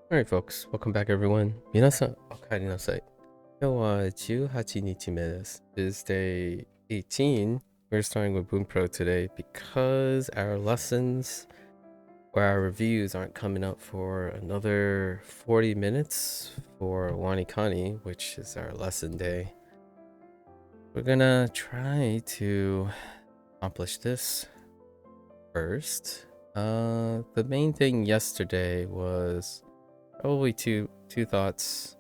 Alright folks, welcome back everyone. 皆さん、お帰りなさい。今日は18日目です. It's day 18. We're starting with Bunpro today because our lessons or our reviews aren't coming up for another 40 minutes for Wanikani, which is our lesson day. We're gonna try to accomplish this first. The main thing yesterday was probably two thoughts.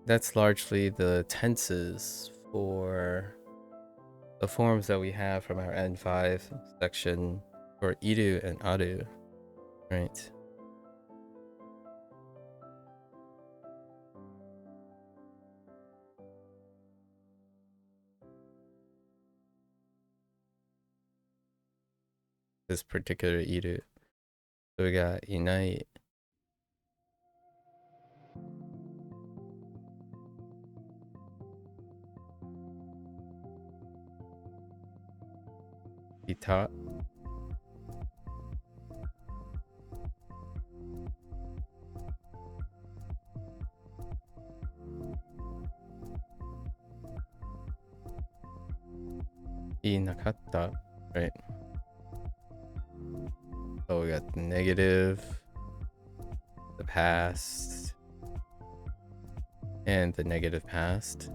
That's largely the tenses for the forms that we have from our N5 section for iru and aru, right? This particular iru. So we got inai, ita, inakatta, right? So we got the negative, the past, and the negative past,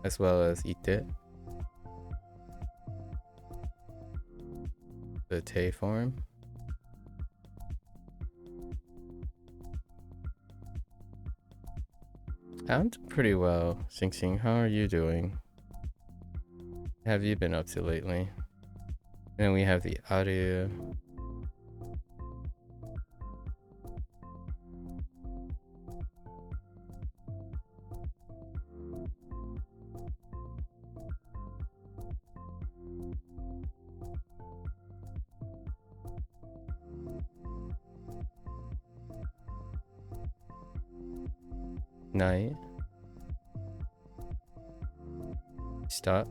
as well as ite, the te form. I'm doing pretty well, Xing Xing. How are you doing? What have you been up to lately? And then we have the audio. Night. Stop.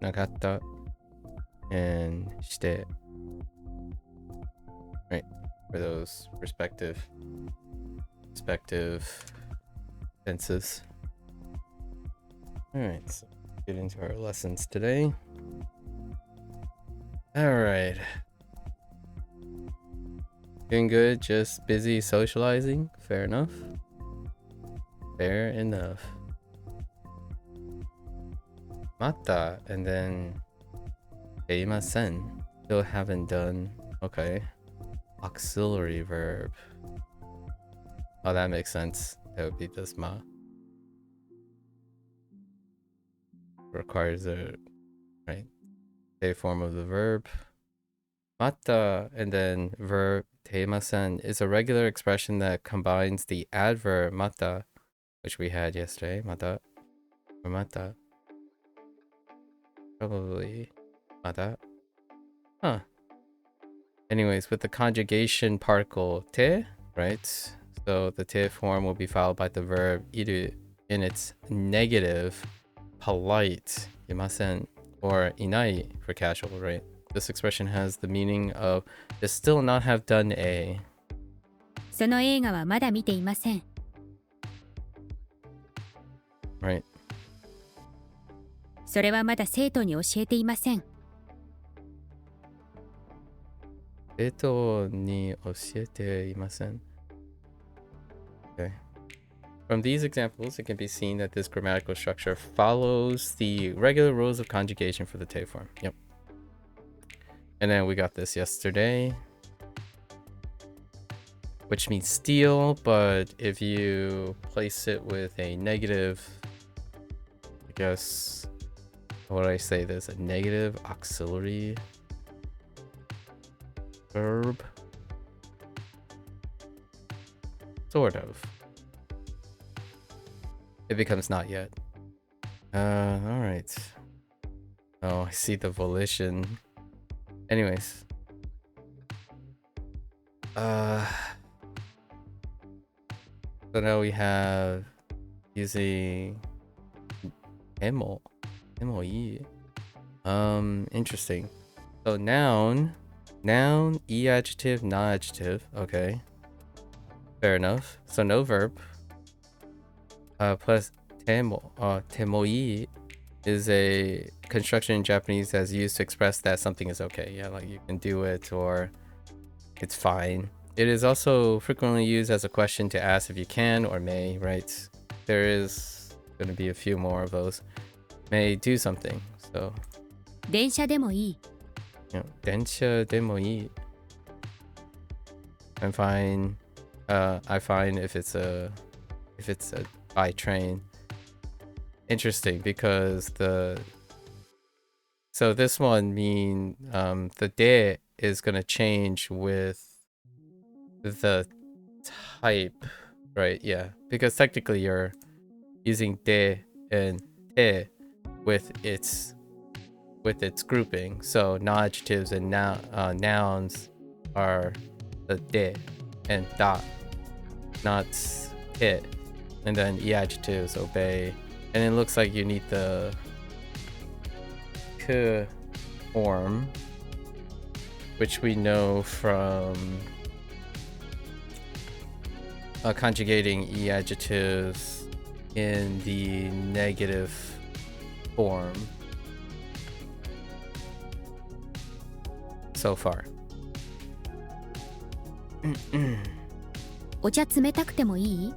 Nagatta. And shite. Right. For those respective tenses. Alright, so get into our lessons today. Alright. Doing good, just busy socializing. Fair enough. Fair enough. Mata, and then Eimasen. Still haven't done. Okay. Auxiliary verb. Oh, that makes sense. That would be this ma. Requires a right a form of the verb. Mata, and then verb teimasen is a regular expression that combines the adverb mata, which we had yesterday, mata, or mata. Probably mata. Huh. Anyways, with the conjugation particle te, right? So the te form will be followed by the verb iru in its negative, polite, imasen, or inai for casual, right? This expression has the meaning of to still not have done a. その映画はまだ見ていません。 Right. それはまだ生徒に教えていません。 Eto ni osiete imasen. Okay. From these examples, it can be seen that this grammatical structure follows the regular rules of conjugation for the te form. Yep. And then we got this yesterday, which means steal, but if you place it with a negative, I guess, what do I say this? A negative auxiliary verb? Sort of. It becomes not yet. Alright. Oh, I see the volition. Anyways. Uh, so now we have using emo. MOE. Interesting. So noun, e adjective, non-adjective. Okay. Fair enough. So no verb. Plus temoi is a construction in Japanese that's used to express that something is okay. Yeah, like you can do it or it's fine. It is also frequently used as a question to ask if you can or may, right? There is going to be a few more of those. May do something. So, 電車でもいい。電車でもいい. I'm fine. I find if it's a by train. Interesting because so this one mean the de is gonna change with the type, right? Yeah, because technically you're using de and te with its grouping. So non-adjectives and nouns are the de and da, not it. And then e adjectives obey. And it looks like you need the k form, which we know from conjugating e adjectives in the negative form so far. お茶冷たくてもいい？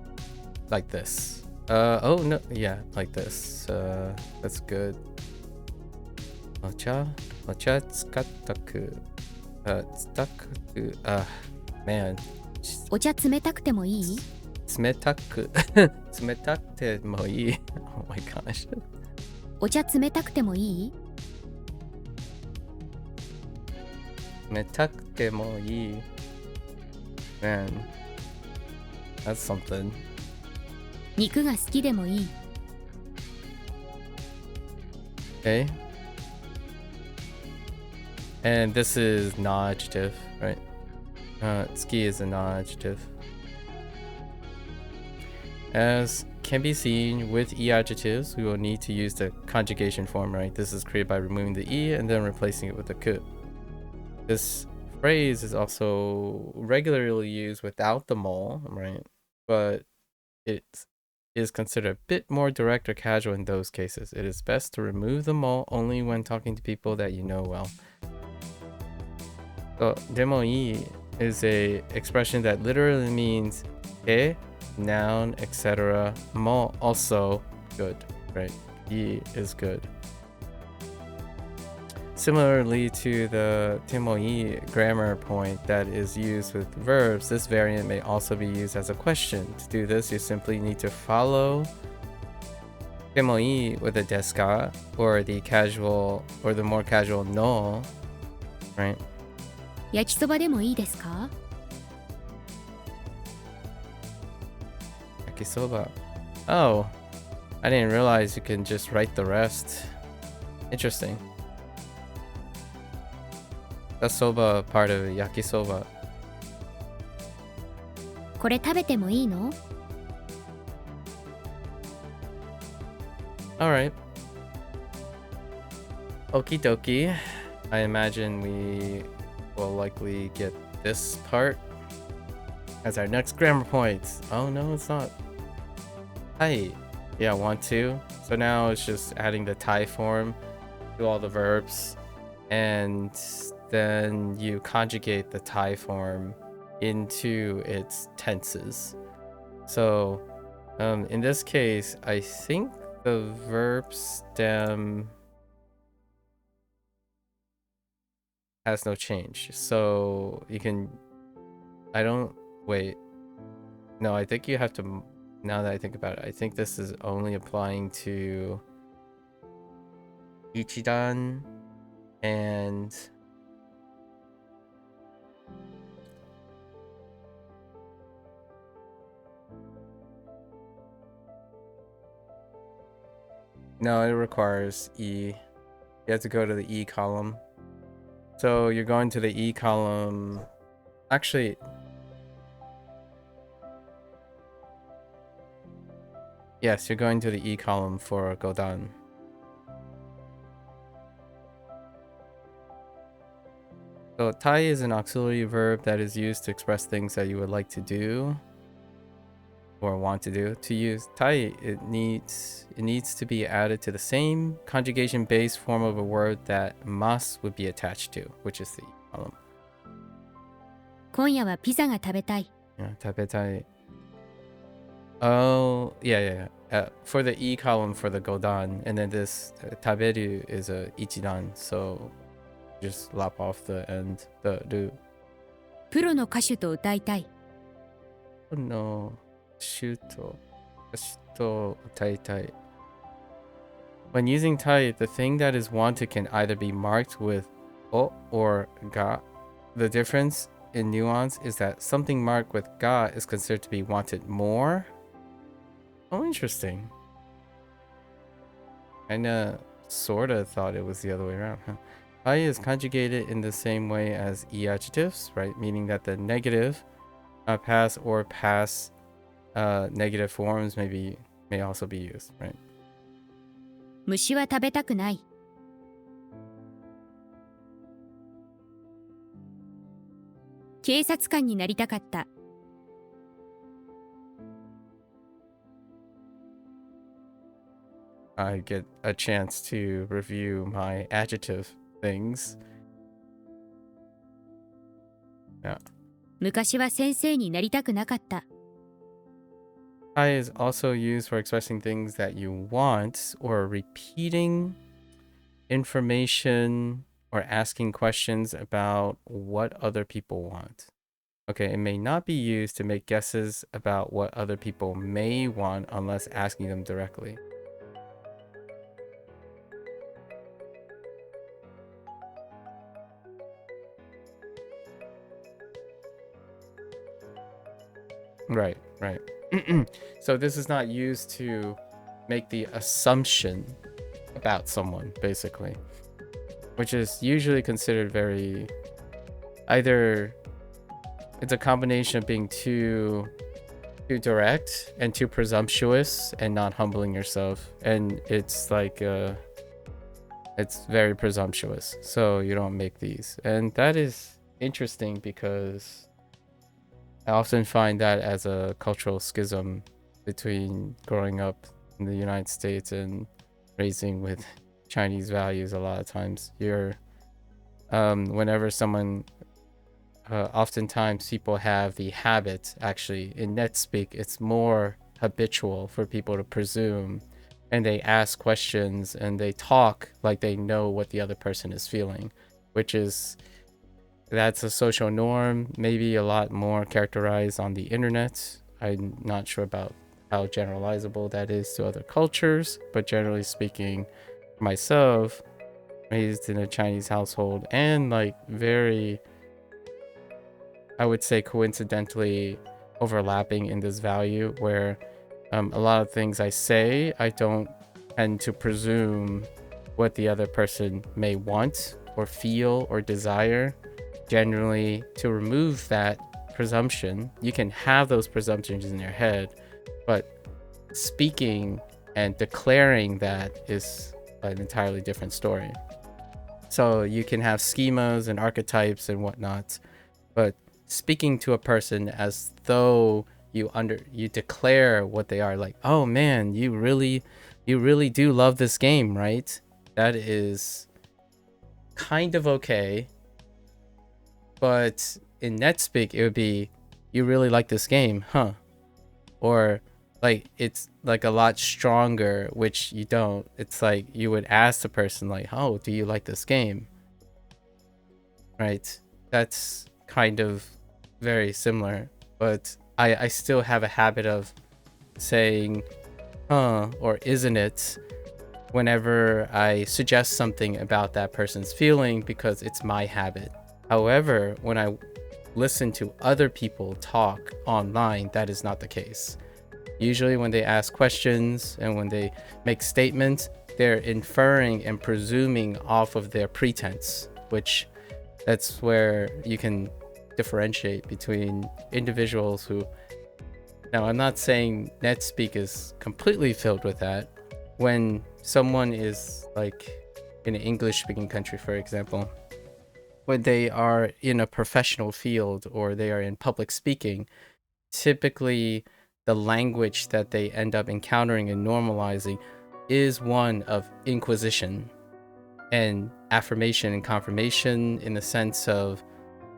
Like this. Oh no, yeah, like this. That's good. お茶使ったく、man. お茶冷たくてもいい？冷たくてもいい。Oh my gosh. お茶冷たくてもいい？冷たくてもいい。Man, that's something. 肉が好きでもいい。Okay. And this is non-adjective, right? Ski is a non-adjective. As can be seen with e adjectives, we will need to use the conjugation form, right? This is created by removing the e and then replacing it with a ku. This phrase is also regularly used without the mo, right? But it is considered a bit more direct or casual in those cases. It is best to remove the mo only when talking to people that you know well. So, demoi is a expression that literally means e, noun, etc. Mo also good, right? E is good. Similarly to the temoi grammar point that is used with verbs, this variant may also be used as a question. To do this, you simply need to follow temoi with a desu ka or the casual or the more casual no, right? 焼きそばでもいいですか？ Yakisoba. Oh, I didn't realize you can just write the rest. Interesting. That's soba part of yakisoba. これ食べてもいいの？ Alright. Okie dokie. I imagine we will likely get this part as our next grammar points. Oh no, it's not. Hi. Yeah, want to. So now it's just adding the tai form to all the verbs. And then you conjugate the tai form into its tenses. So in this case, I think the verb stem has no change. So you can, no, I think you have to, now that I think about it, I think this is only applying to ichidan and no, it requires E. You have to go to the E column. So you're going to the E column. Actually, Yes, you're going to the E column for godan. So tai is an auxiliary verb that is used to express things that you would like to do or want to do. To use tai, it needs to be added to the same conjugation-based form of a word that mas would be attached to, which is the E column. 今夜はピザが食べたい。 Yeah, tabetai. Oh, yeah. For the E column for the godan, and then this taberu is a ichidan, so just lop off the end, the ru. プロの歌手と歌いたい。 No, shuto, kashito, tai. When using tai, the thing that is wanted can either be marked with o or ga. The difference in nuance is that something marked with ga is considered to be wanted more. Oh, interesting. Kinda, sorta thought it was the other way around, huh? Tai is conjugated in the same way as e adjectives, right? Meaning that the negative, past or past negative forms may also be used, right? 虫は食べたくない。 警察官になりたかった。 I get a chance to review my adjective things. Yeah. 昔は先生になりたくなかった。 Tai is also used for expressing things that you want or repeating information or asking questions about what other people want. Okay, it may not be used to make guesses about what other people may want unless asking them directly. Right. So this is not used to make the assumption about someone, basically, which is usually considered very, either it's a combination of being too direct and too presumptuous and not humbling yourself, and it's like it's very presumptuous, so you don't make these. And that is interesting because I often find that as a cultural schism between growing up in the United States and raising with Chinese values. A lot of times you're whenever someone oftentimes people have the habit, actually in net speak, it's more habitual for people to presume, and they ask questions and they talk like they know what the other person is feeling, which is, that's a social norm, maybe a lot more characterized on the internet. I'm not sure about how generalizable that is to other cultures, but generally speaking, myself, raised in a Chinese household, and like very, I would say coincidentally overlapping in this value where a lot of things I say, I don't tend to presume what the other person may want or feel or desire. Generally, to remove that presumption, you can have those presumptions in your head, but speaking and declaring that is an entirely different story. So you can have schemas and archetypes and whatnot, but speaking to a person as though you declare what they are, like, oh man, you really do love this game, right? That is kind of okay. But in NetSpeak, it would be, you really like this game, huh? Or like, it's like a lot stronger, which you don't. It's like you would ask the person like, oh, do you like this game? Right? That's kind of very similar, but I still have a habit of saying, huh, or isn't it, whenever I suggest something about that person's feeling, because it's my habit. However, when I listen to other people talk online, that is not the case. Usually when they ask questions and when they make statements, they're inferring and presuming off of their pretense, which that's where you can differentiate between individuals who Now, I'm not saying NetSpeak is completely filled with that. When someone is like in an English speaking country, for example, when they are in a professional field or they are in public speaking, typically the language that they end up encountering and normalizing is one of inquisition and affirmation and confirmation, in the sense of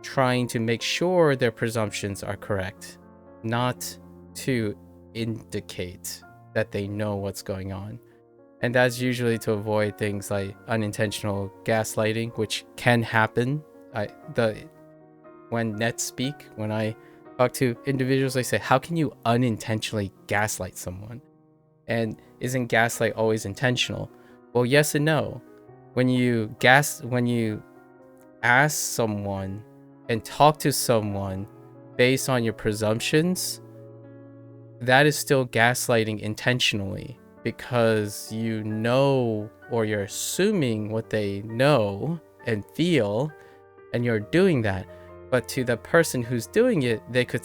trying to make sure their presumptions are correct, not to indicate that they know what's going on. And that's usually to avoid things like unintentional gaslighting, which can happen. When I talk to individuals, they say, how can you unintentionally gaslight someone? And isn't gaslight always intentional? Well, yes and no. When you ask someone and talk to someone based on your presumptions, that is still gaslighting intentionally, because you know, or you're assuming what they know and feel, and you're doing that. But to the person who's doing it, they could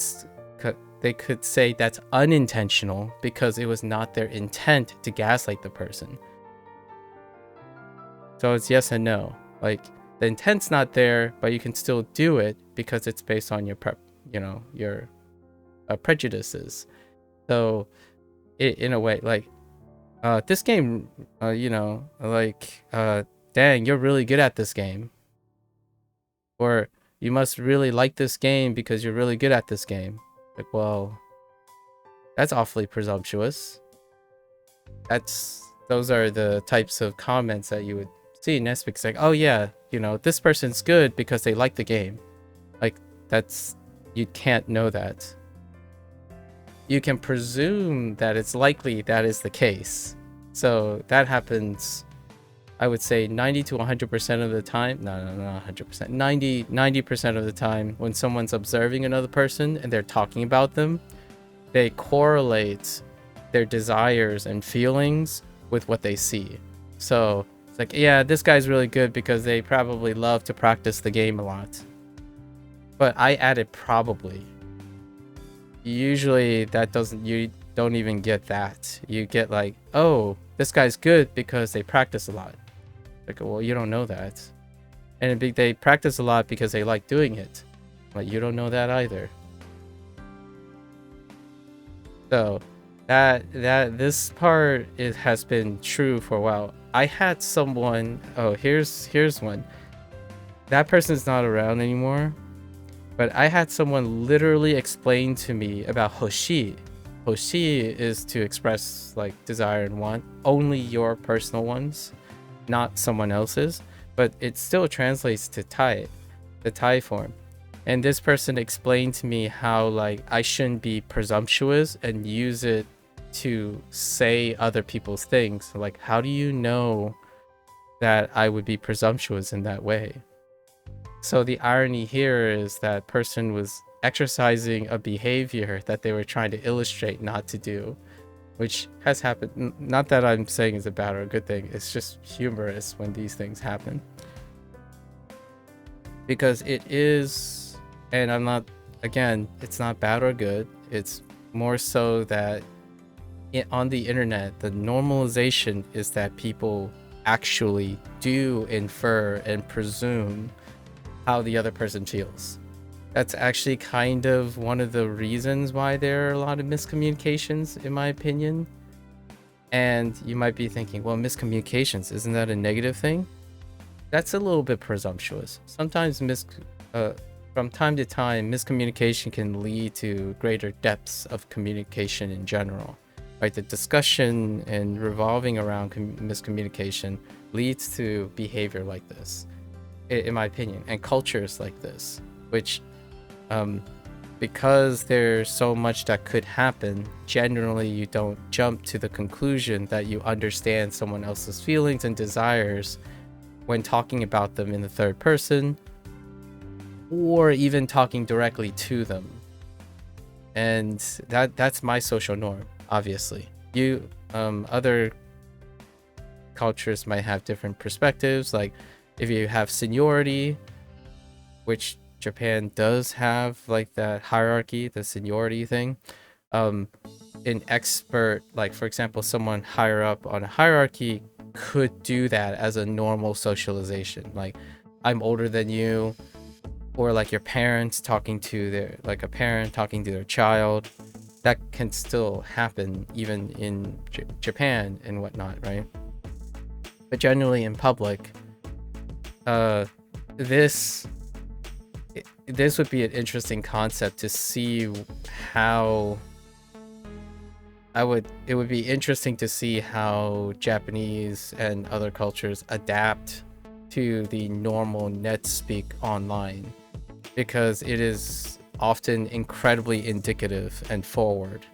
say that's unintentional because it was not their intent to gaslight the person. So it's yes and no. Like, the intent's not there, but you can still do it because it's based on your your prejudices. So in a way, like, this game, dang, you're really good at this game. Or you must really like this game because you're really good at this game. Like, well, that's awfully presumptuous. Those are the types of comments that you would see in Netflix. Like, oh yeah, this person's good because they like the game. Like, you can't know that. You can presume that it's likely that is the case. So that happens, I would say 90 to 100% of the time. No, not 100%. 90% of the time when someone's observing another person and they're talking about them, they correlate their desires and feelings with what they see. So it's like, yeah, this guy's really good because they probably love to practice the game a lot. But I added probably. Usually you don't even get that. You get like, oh, this guy's good because they practice a lot. Like, well, you don't know that. And they practice a lot because they like doing it. Like, you don't know that either. So this part has been true for a while. I had someone, here's one. That person's not around anymore. But I had someone literally explain to me about hoshi. Hoshi is to express like desire and want, only your personal ones, not someone else's. But it still translates to tai, the tai form. And this person explained to me how like I shouldn't be presumptuous and use it to say other people's things. Like, how do you know that I would be presumptuous in that way? So the irony here is that person was exercising a behavior that they were trying to illustrate not to do, which has happened. Not that I'm saying is a bad or a good thing. It's just humorous when these things happen. Because it is, and I'm not, again, it's not bad or good. It's more so that on the internet, the normalization is that people actually do infer and presume how the other person feels. That's actually kind of one of the reasons why there are a lot of miscommunications, in my opinion. And you might be thinking, well, miscommunications, isn't that a negative thing? That's a little bit presumptuous. Sometimes from time to time, miscommunication can lead to greater depths of communication in general. Right? The discussion and revolving around miscommunication leads to behavior like this, in my opinion, and cultures like this, which because there's so much that could happen, generally you don't jump to the conclusion that you understand someone else's feelings and desires when talking about them in the third person, or even talking directly to them. And that's my social norm, obviously. Other cultures might have different perspectives. Like, if you have seniority, which Japan does have, like that hierarchy, the seniority thing, an expert, like for example, someone higher up on a hierarchy could do that as a normal socialization. Like, I'm older than you, or like your parents talking to their, like a parent talking to their child. That can still happen even in Japan and whatnot, right? But generally in public, this would be an interesting concept to see how it would be interesting to see how Japanese and other cultures adapt to the normal net speak online, because it is often incredibly indicative and forward.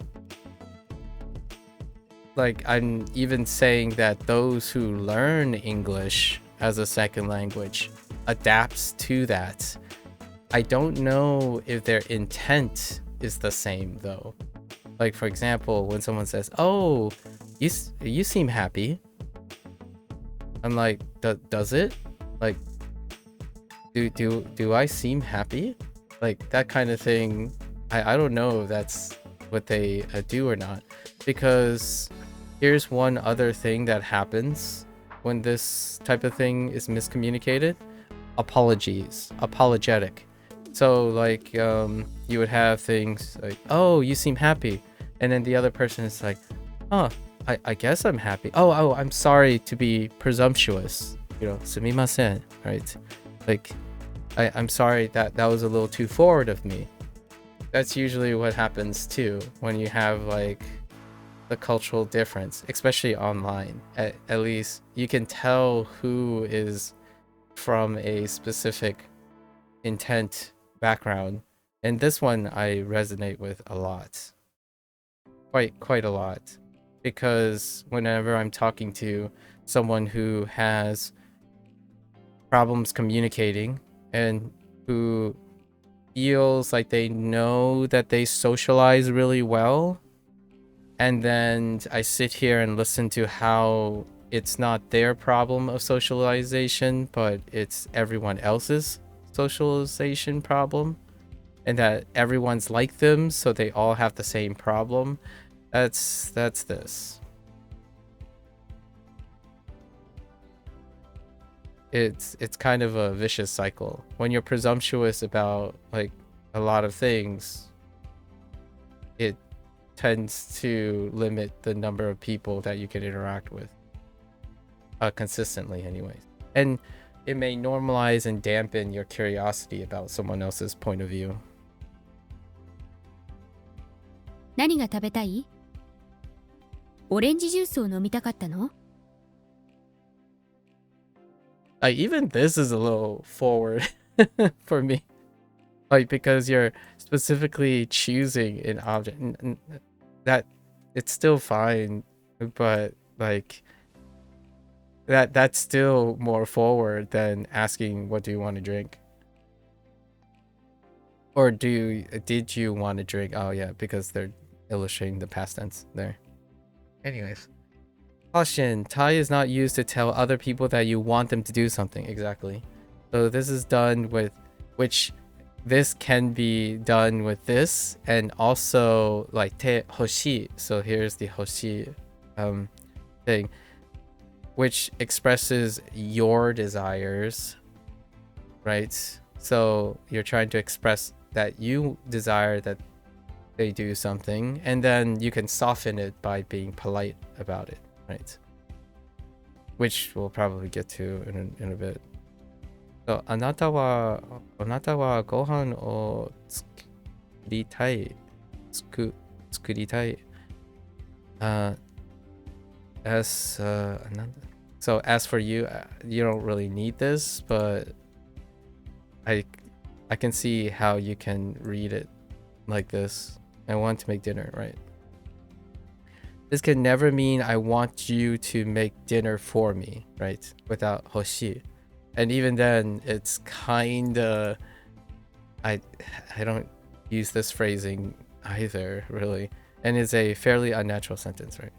Like, I'm even saying that those who learn English as a second language adapts to that. I don't know if their intent is the same though. Like, for example, when someone says, "Oh, you seem happy," I'm like, does it? Like, do I seem happy? Like, that kind of thing. I don't know if that's what they do or not, because here's one other thing that happens when this type of thing is miscommunicated: apologetic. So like, you would have things like, "Oh, you seem happy," and then the other person is like, "Oh, I guess I'm happy. Oh, I'm sorry to be presumptuous, sumimasen," right? Like, I'm sorry that was a little too forward of me. That's usually what happens too when you have like the cultural difference, especially online. At least you can tell who is from a specific intent background, and this one I resonate with a lot, quite a lot, because whenever I'm talking to someone who has problems communicating and who feels like they know that they socialize really well, and then I sit here and listen to how it's not their problem of socialization, but it's everyone else's socialization problem, and that everyone's like them, so they all have the same problem. That's this. It's kind of a vicious cycle. When you're presumptuous about like a lot of things, it tends to limit the number of people that you can interact with consistently anyways, and it may normalize and dampen your curiosity about someone else's point of view. 何が食べたい？オレンジジュースを飲みたかったの？ Even this is a little forward for me, like, because you're specifically choosing an object. That it's still fine, but like that's still more forward than asking, "What do you want to drink?" Or did you want to drink? Oh yeah, because they're illustrating the past tense there. Anyways, caution: tai is not used to tell other people that you want them to do something. Exactly. So this is done with, which this can be done with this, and also like te hoshi. So here's the hoshi thing, which expresses your desires, right? So you're trying to express that you desire that they do something, and then you can soften it by being polite about it, right? Which we'll probably get to in a bit. So, あなたはご飯を作りたい。作りたい。So as for you, you don't really need this, but I can see how you can read it like this. I want to make dinner, right? This can never mean I want you to make dinner for me, right? Without hoshi. And even then, it's kinda, I don't use this phrasing either, really. And it's a fairly unnatural sentence, right?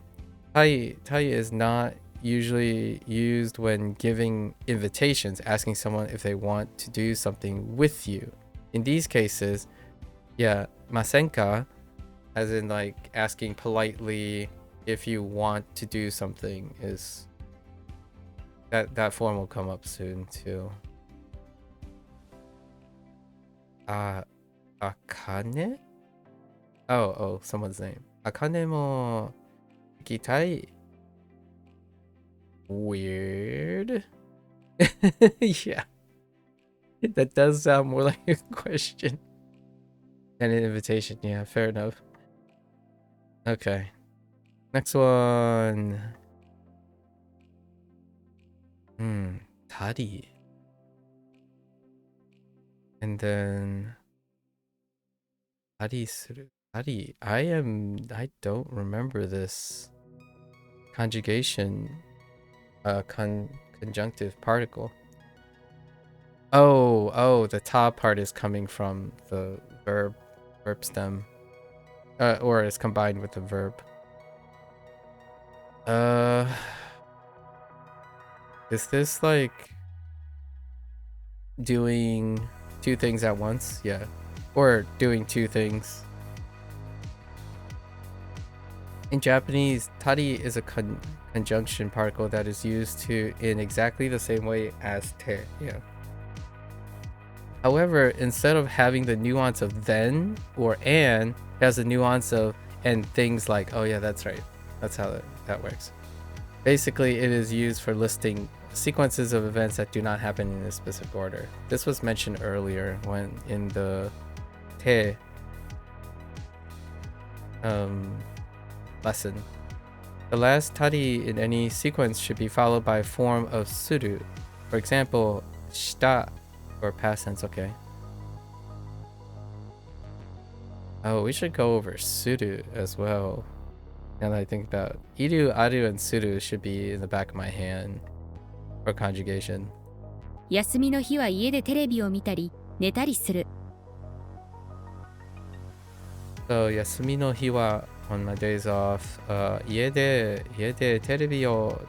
Tai is not usually used when giving invitations, asking someone if they want to do something with you. In these cases, yeah, masenka as in like asking politely if you want to do something, is that form will come up soon too. Akane? Oh, someone's name. Akane mo ikitai. Weird. Yeah. That does sound more like a question than an invitation. Yeah, fair enough. Okay. Next one. Tari. And then tari suru. Tari. I don't remember this conjugation conjunctive particle. Oh, the top part is coming from the verb stem. Or is combined with the verb. Is this like doing two things at once? Yeah. Or doing two things. In Japanese, tari is a conjunction particle that is used in exactly the same way as te. Yeah. However, instead of having the nuance of then or and, it has the nuance of and things like, oh yeah, that's right. That's how that works. Basically, it is used for listing sequences of events that do not happen in a specific order. This was mentioned earlier when in the te lesson. The last tari in any sequence should be followed by a form of suru. For example, shita or past tense. Okay. Oh, we should go over suru as well. And I think that iru, aru, and suru should be in the back of my hand for conjugation. 休みの日は家でテレビを見たり寝たりする。 So 休みの日は on my days off, 家でテレビを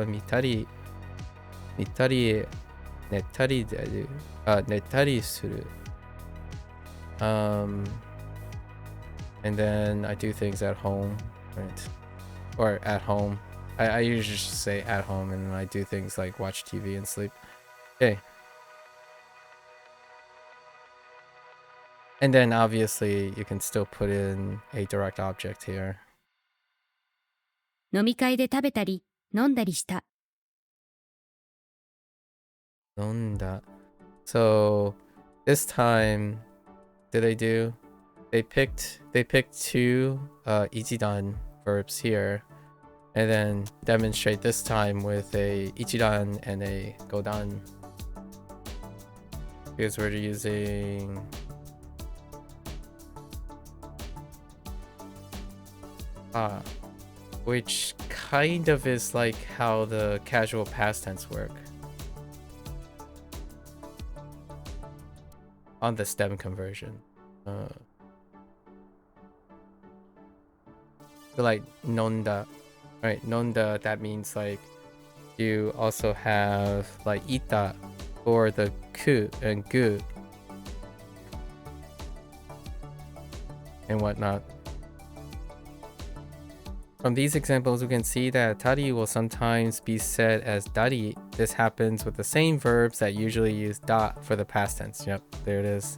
見たり寝たりする。And then I do things at home, right? Or at home. I usually just say at home, and then I do things like watch TV and sleep. Okay. And then obviously you can still put in a direct object here. 飲み会で食べたり飲んだりした。 Nonda. So this time, did they do? They picked two ichidan verbs here, and then demonstrate this time with a ichidan and a godan. Because we're using which kind of is like how the casual past tense work on the stem conversion. So like nonda, right? Nonda, that means like you also have like ita for the ku and gu and whatnot. From these examples, we can see that tari will sometimes be said as dari. This happens with the same verbs that usually use da for the past tense. Yep, there it is.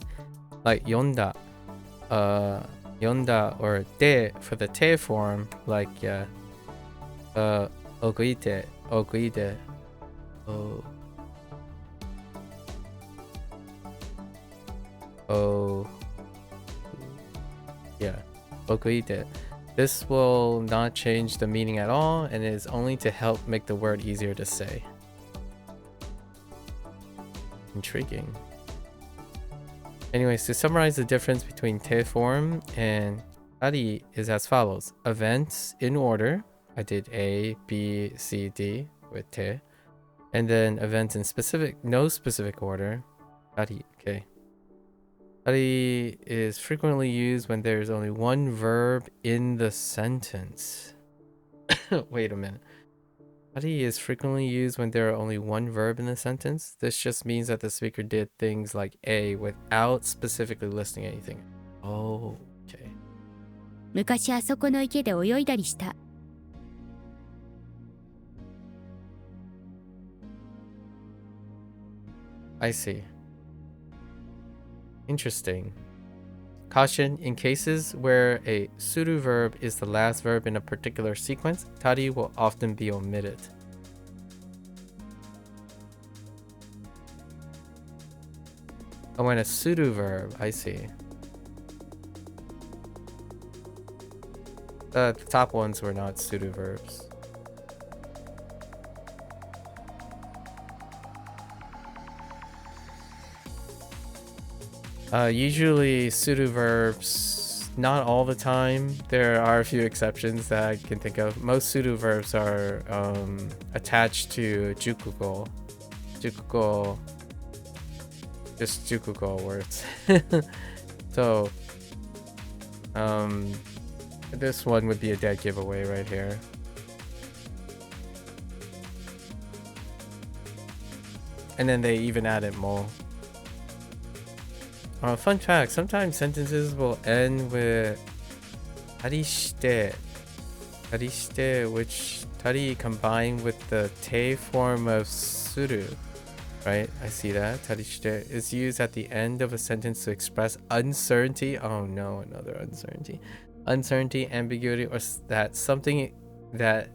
Like yonda, yonda, or de for the te form, like okuite, yeah, okuite. This will not change the meaning at all, and is only to help make the word easier to say. Intriguing. Anyways, to summarize the difference between te form and tari is as follows. Events in order. I did A, B, C, D with te. And then events in no specific order. Tari, okay. Tari is frequently used when there's only one verb in the sentence. Wait a minute. Tari is frequently used when there are only one verb in the sentence. This just means that the speaker did things like A without specifically listing anything. Oh, okay. 昔あそこの池で泳いだりした。I see. Interesting. Caution, in cases where a suru verb is the last verb in a particular sequence, tari will often be omitted. Oh, and a suru verb, I see. The top ones were not suru verbs. Usually suru verbs, not all the time. There are a few exceptions that I can think of. Most suru verbs are attached to jukugo. Jukugo, just jukugo words. So, this one would be a dead giveaway right here. And then they even added mo. Fun fact, sometimes sentences will end with tarishite, which tari combined with the te form of suru, right? I see that. Tarishite is used at the end of a sentence to express uncertainty. Oh no, another uncertainty. Uncertainty, ambiguity, or that something that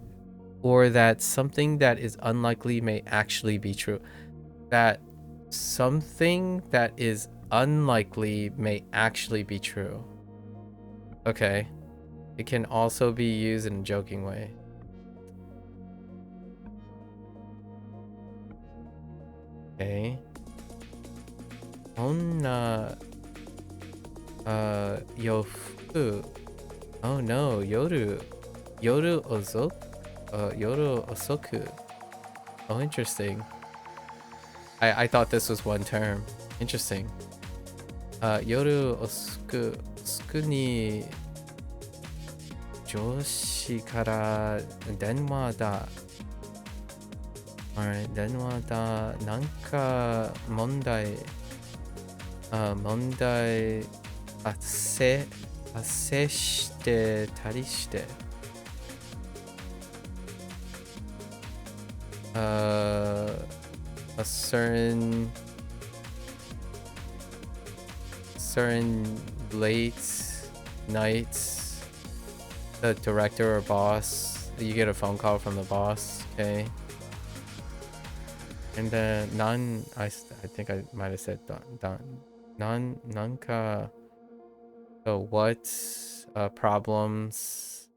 is unlikely may actually be true. That something that is unlikely may actually be true. Okay. It can also be used in a joking way. Okay. Onna yofuku. Oh no, yoru osoku. Oh, interesting. I thought this was one term. Interesting. Yoru osuku ni joshi kara denwa da. Alright, denwa da nanka mondai ase shite tari shite. A certain late nights, the director or boss, you get a phone call from the boss, okay? And then I think I might have said nanka. So what problems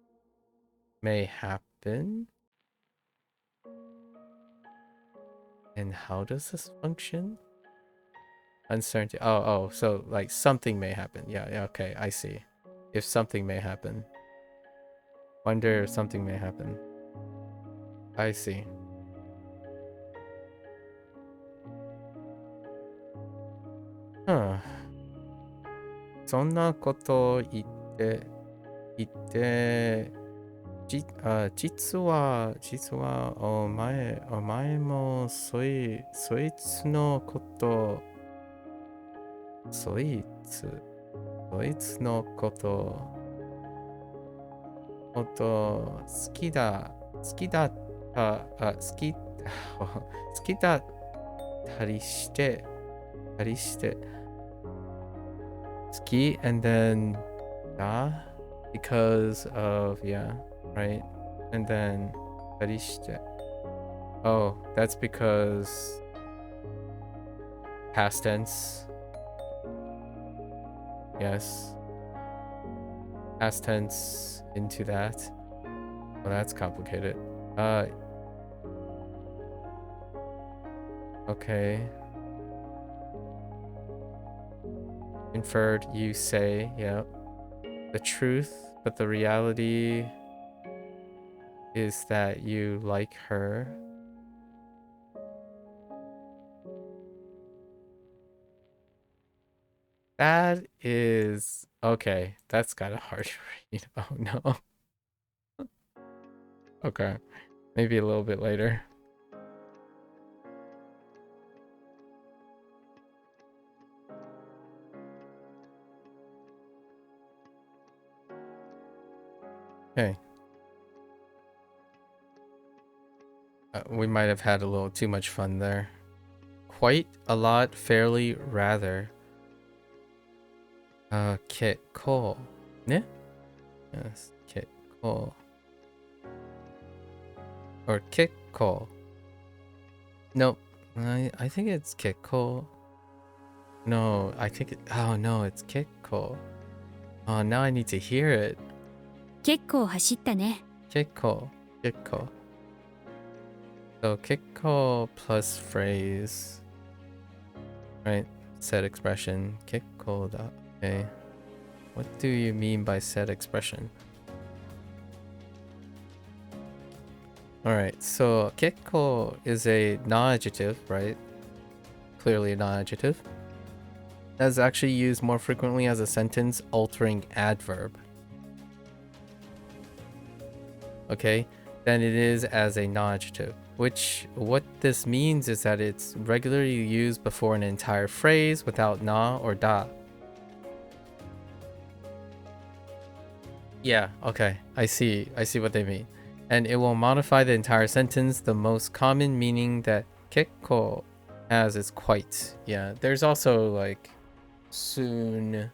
may happen? And how does this function? Uncertainty. Oh, so like something may happen. Yeah, okay, I see. If something may happen. Wonder if something may happen. I see. Huh. そんなこと言って実はお前もそいつのことそいつのこと好きだったりしてski and then da because of right, and then tarishite. Oh, that's because past tense. Yes, past tense into that. Oh, that's complicated. Okay. Inferred, you say, yeah, the truth, but the reality is that you like her. That is okay. That's kind of hard to read. Oh no. Okay, maybe a little bit later. Okay. We might have had a little too much fun there. Quite a lot, fairly, rather. Keko. Ne? Yes, keko. Or keko. Nope. I think it's keko. No, I think it. Oh no, it's keko. Oh, now I need to hear it. 結構走ったね。 Keko. Keko. So keko plus phrase. Right? Said expression. Keko da. Okay. What do you mean by said expression? Alright, so keko is a non-adjective, right? Clearly a non-adjective. That's actually used more frequently as a sentence altering adverb. Okay, than it is as a non-adjective. Which, what this means is that it's regularly used before an entire phrase without na or da. Yeah, okay, I see what they mean. And it will modify the entire sentence. The most common meaning that kekko has is quite. Yeah, there's also like soon,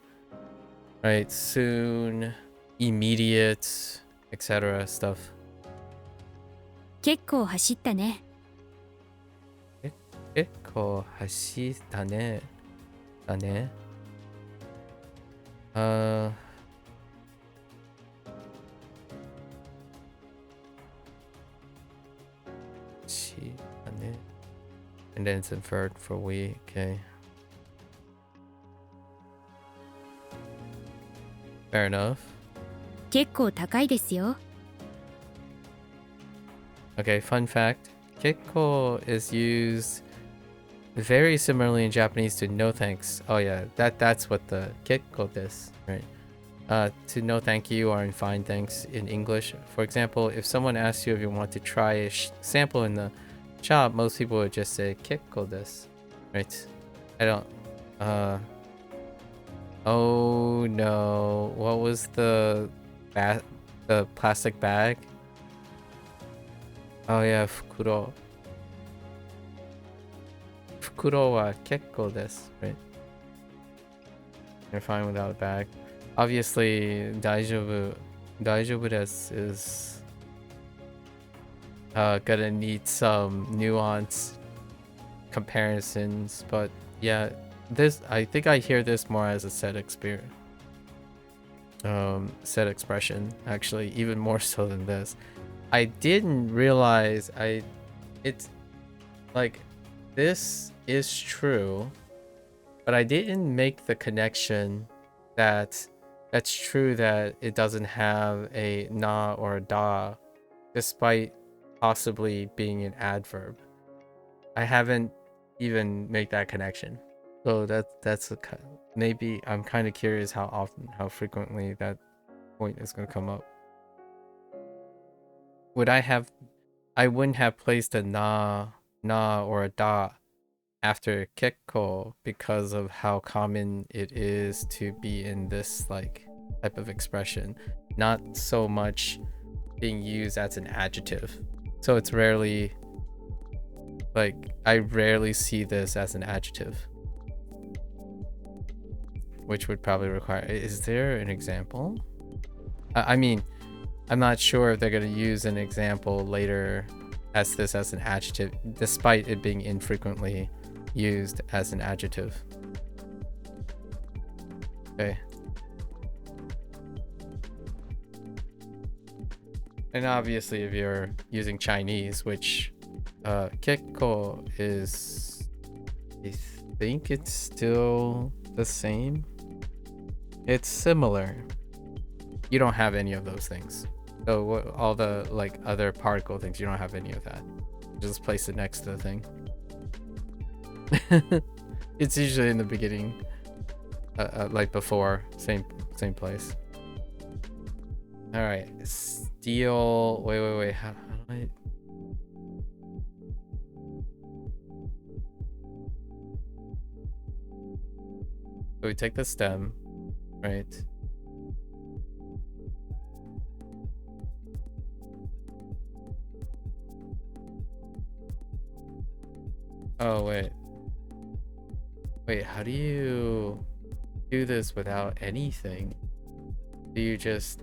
right? Soon, immediate, etc. stuff. 結構走ったね。 kekko hashita ne. Dane. And then it's inferred for we. Okay. Fair enough. 結構高いですよ。 Okay, fun fact. Kekko is used very similarly in Japanese to no thanks. Oh yeah, that's what the kekko desu, right? To no thank you or in fine thanks in English. For example, if someone asks you if you want to try a sample in the shop, most people would just say kekko desu, right? I don't. Oh no! What was the plastic bag? Oh yeah, fukuro. Fukuro wa kekko desu, right? You're fine without a bag. Obviously, daijoubu desu is gonna need some nuanced comparisons, but yeah, this I think I hear this more as a set experience. Set expression, actually, even more so than this. I didn't realize it's like this is true, but I didn't make the connection that that's true that it doesn't have a na or a da, despite possibly being an adverb. I haven't even made that connection. So that's a, maybe I'm kind of curious how frequently that point is going to come up. I wouldn't have placed a na or a da after kekko because of how common it is to be in this like type of expression, not so much being used as an adjective. So it's rarely, like, I rarely see this as an adjective, which would probably require, is there an example? I mean, I'm not sure if they're going to use an example later as this as an adjective, despite it being infrequently used as an adjective. Okay. And obviously, if you're using Chinese, which kekko is, I think it's still the same. It's similar. You don't have any of those things. So all the like other particle things, you don't have any of that. Just place it next to the thing. It's usually in the beginning, like before, same place. All right, steal. Wait. How do I? So we take the stem, right? Oh, wait. Wait, how do you do this without anything? Do you just,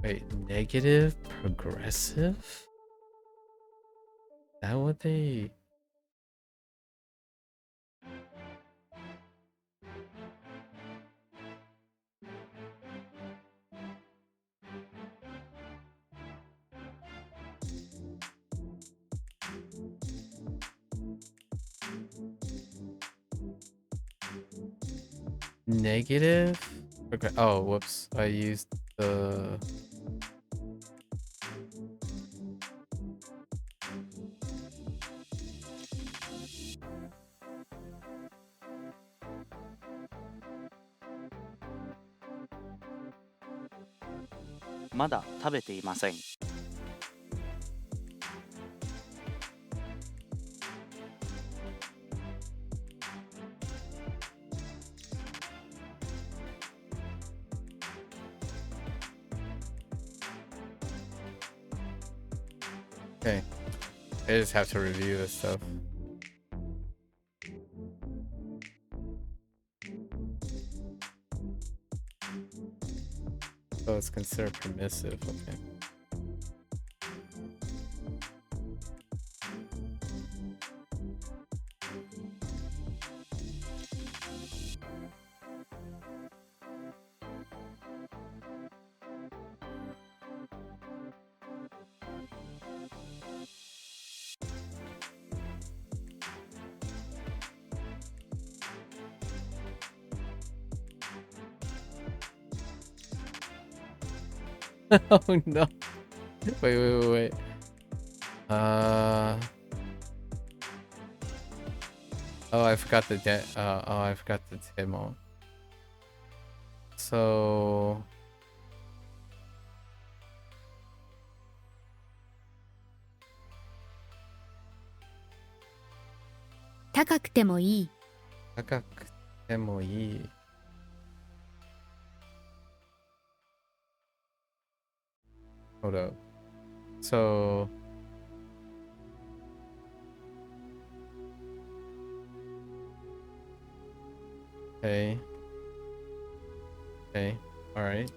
wait, negative progressive? Is that what they... Negative? Oh, whoops. I used the...まだ食べていません。Okay. I just have to review this stuff. So it's considered permissive, okay. Oh no. Wait. Oh, I forgot the I forgot the demo. So高くてもいい。高くてもいい。Hold up. So okay. All right.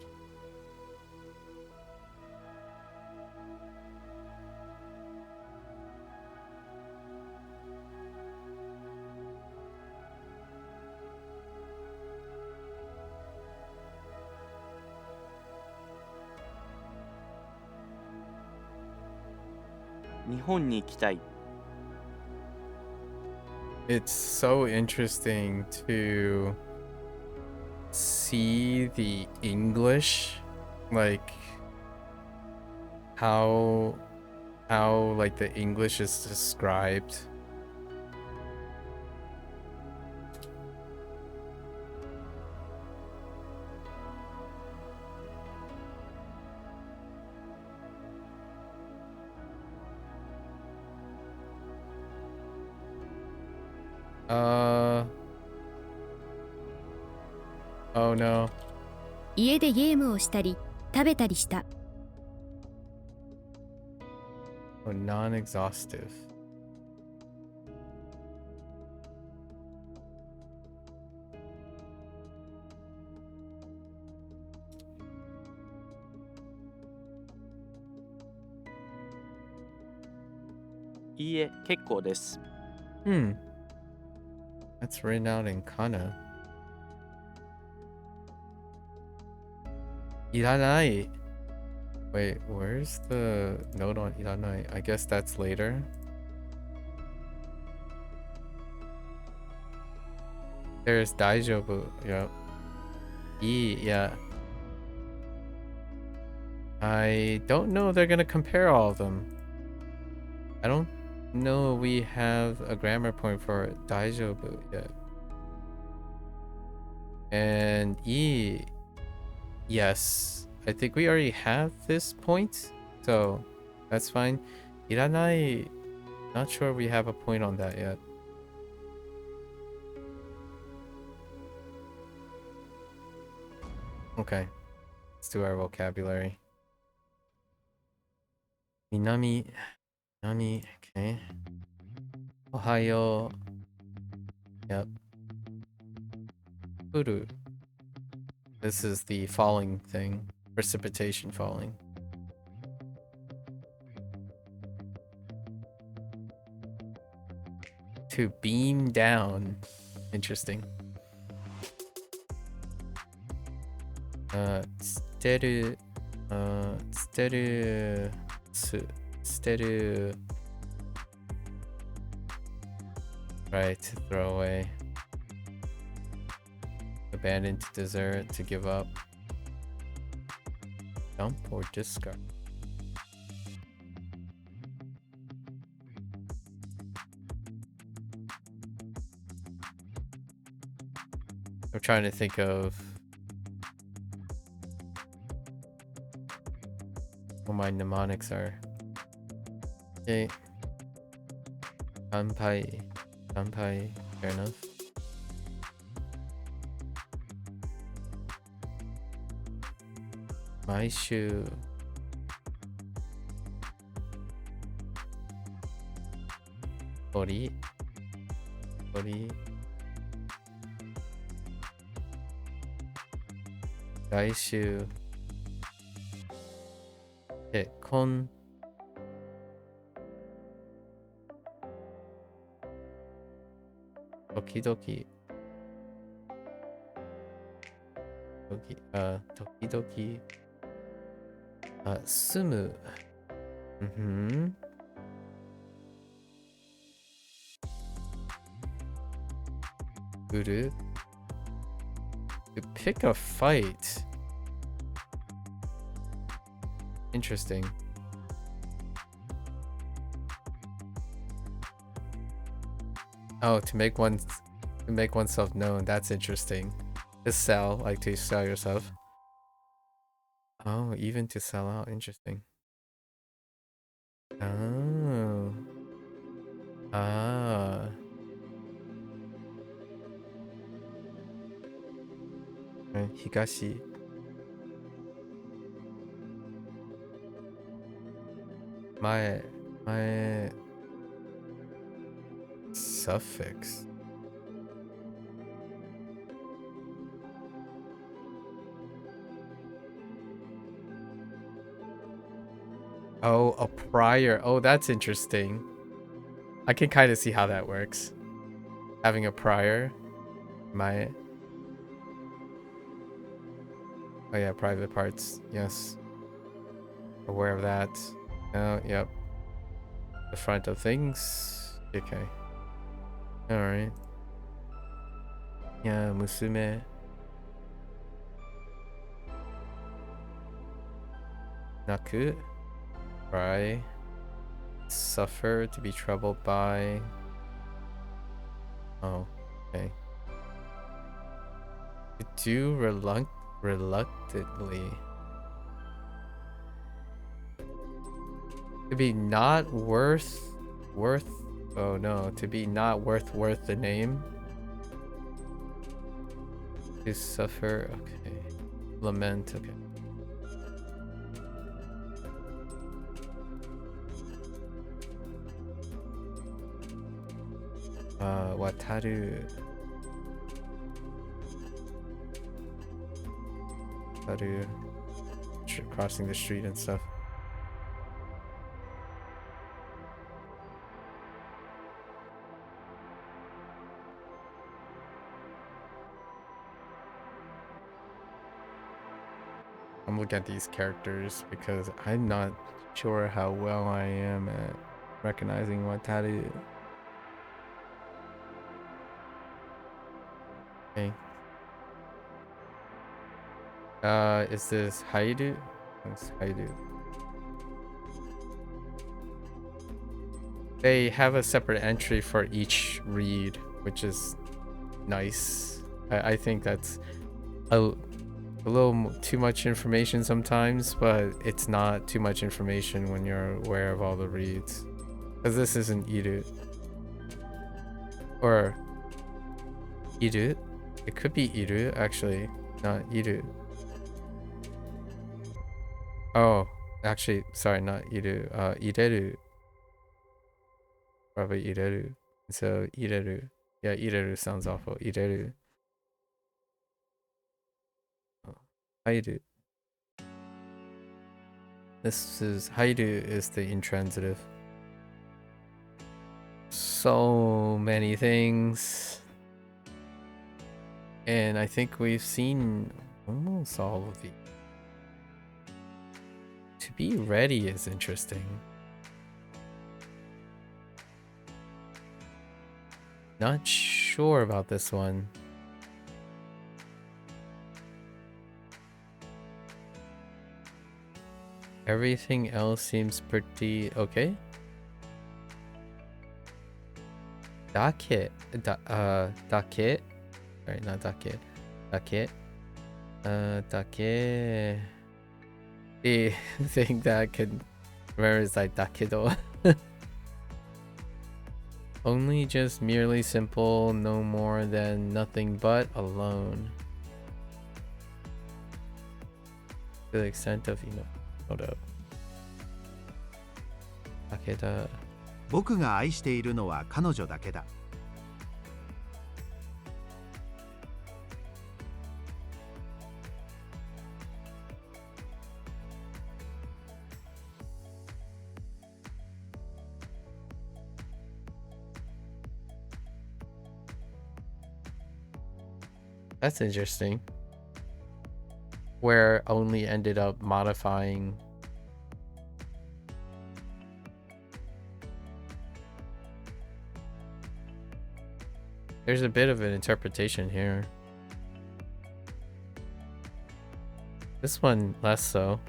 It's so interesting to see the English, like how like the English is described. Oh no. 家でゲームをしたり食べたりした。Oh, non-exhaustive. That's written out in kana. Iranai. Wait, where's the note on iranai? I guess that's later. There's daijobu. Yep. Yeah. I don't know they're gonna compare all of them. I don't know we have a grammar point for daijobu yet. And E, yes. I think we already have this point, so that's fine. Iranai, not sure we have a point on that yet. Okay, let's do our vocabulary. Minami, okay. Ohayo, yep. Furu. This is the falling thing, precipitation falling. To beam down, interesting. Steru, right, to throw away. Abandon, to desert, to give up. Dump or discard. I'm trying to think of what my mnemonics are. Okay. Kanpai, fair enough. Maishu. Tori. Gaishu. Kon. Tokidoki. Tokidoki. Sumu. Uru. To pick a fight. Interesting. Oh, to make oneself known. That's interesting. To sell, like to sell yourself. Oh, even to sell out. Interesting. Oh. Ah. Higashi. My suffix. Oh, a prior. Oh, that's interesting. I can kind of see how that works. Having a prior. Oh yeah, private parts. Yes. Aware of that. Oh, yep. The front of things. Okay. Alright. Yeah, musume. Naku. Cry. Suffer, to be troubled by. Oh, okay. To do reluctantly. To be not worth. Oh no, to be not worth the name. To suffer, okay. Lament, okay. Wataru. Crossing the street and stuff. I'm looking at these characters because I'm not sure how well I am at recognizing Wataru. Okay. Is this Haidu? It's Haidu. They have a separate entry for each read, which is nice. I think that's a little too much information sometimes, but it's not too much information when you're aware of all the reads. Because this isn't iru. Or iru. It could be iru, actually, not iru. Oh, actually, sorry, not iru. Ireru. Probably ireru. So ireru. Yeah, ireru sounds awful. Ireru. Hairu. This is hairu is the intransitive. So many things. And I think we've seen almost all of these. To be ready is interesting. Not sure about this one. Everything else seems pretty okay. Dake. Dake. Sorry, not dake. Dake. Dake. The thing that I can remember is like dakedo. Only just merely simple, no more than nothing but alone. To the extent of, hold up. Takeda. 僕が愛しているのは彼女だけだ。That's interesting. Where only ended up modifying. There's a bit of an interpretation here. This one less so.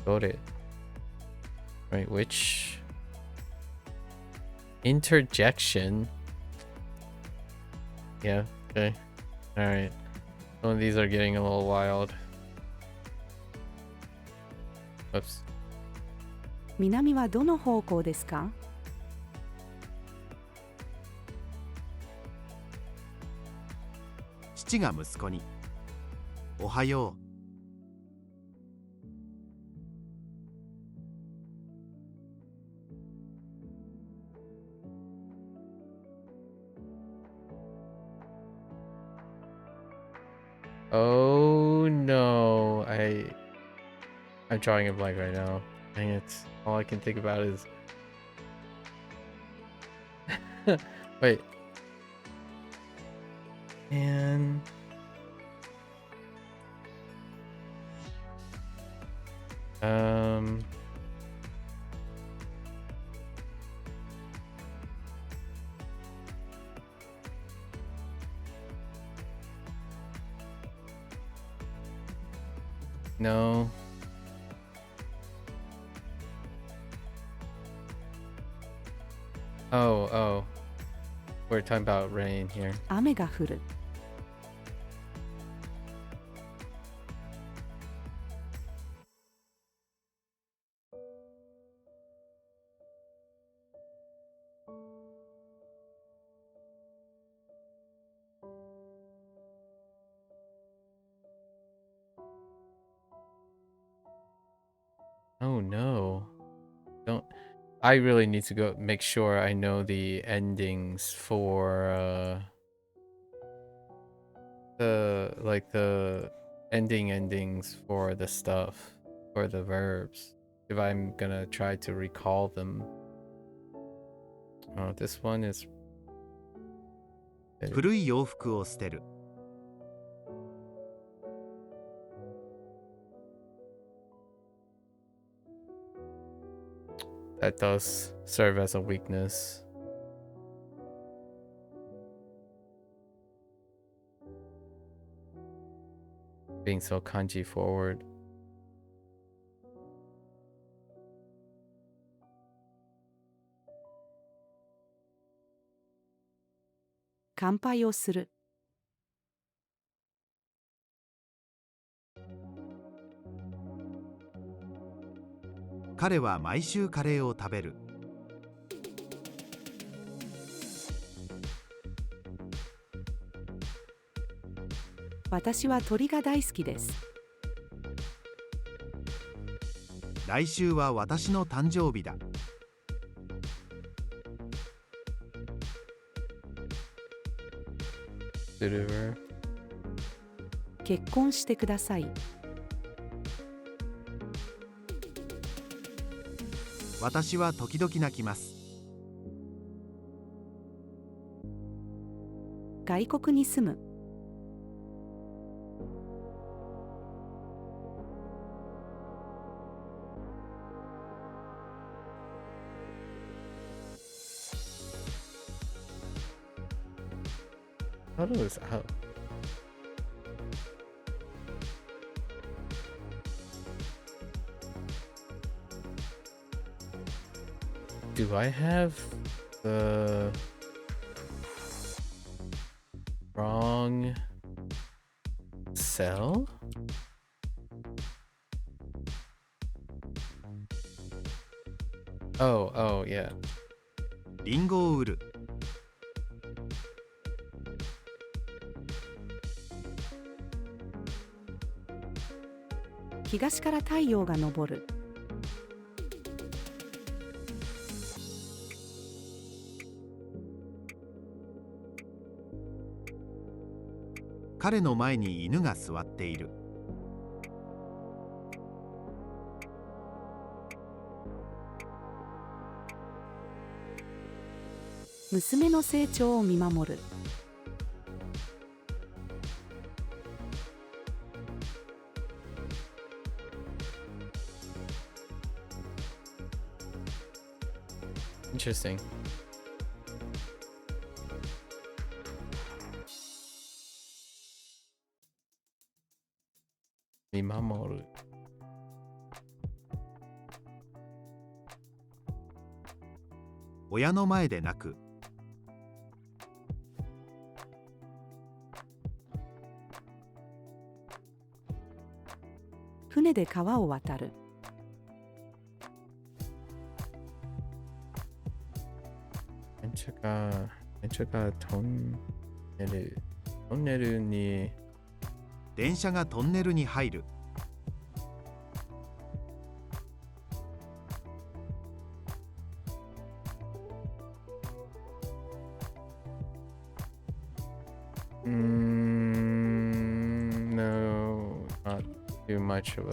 Got it. Right, which interjection? Yeah, okay. Alright. Some of these are getting a little wild. Oops. 南はどの方向ですか？父が息子におはよう。Oh no, I'm drawing a blank right now. Dang it. All I can think about is wait. And no. Oh. We're talking about rain here. 雨が降る。Oh no. I really need to go make sure I know the endings for the endings for the stuff, for the verbs, if I'm gonna try to recall them. Oh, this one is 古い洋服を捨てる。that does serve as a weakness. Being so kanji forward. 乾杯をする。彼は毎週カレーを食べる。私は鳥が大好きです。来週は私の誕生日だ。Sudoer. 結婚してください。私は時々泣きます。外国に住む。How does how? Do I have the wrong cell? Oh, yeah. リンゴを売る。東から太陽が昇る。彼の前に犬が座っている。娘の成長を見守る。Interesting. Mimamoru. 親の前で泣く。船で川を渡る。電車がトンネルに電車がトンネルに入る。No, not too much of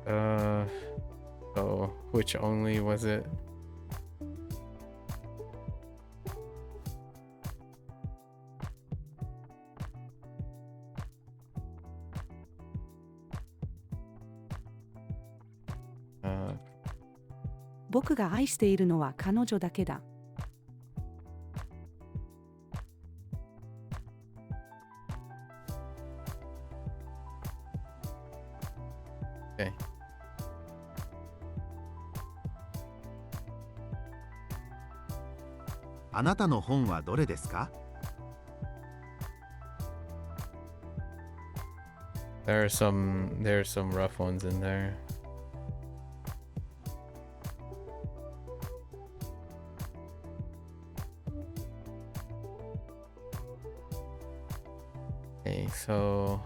a. So which only was it? Uh, 僕が愛しているのは彼女だけだ。okay. あなたの本はどれですか？ There are some rough ones in there. Okay, so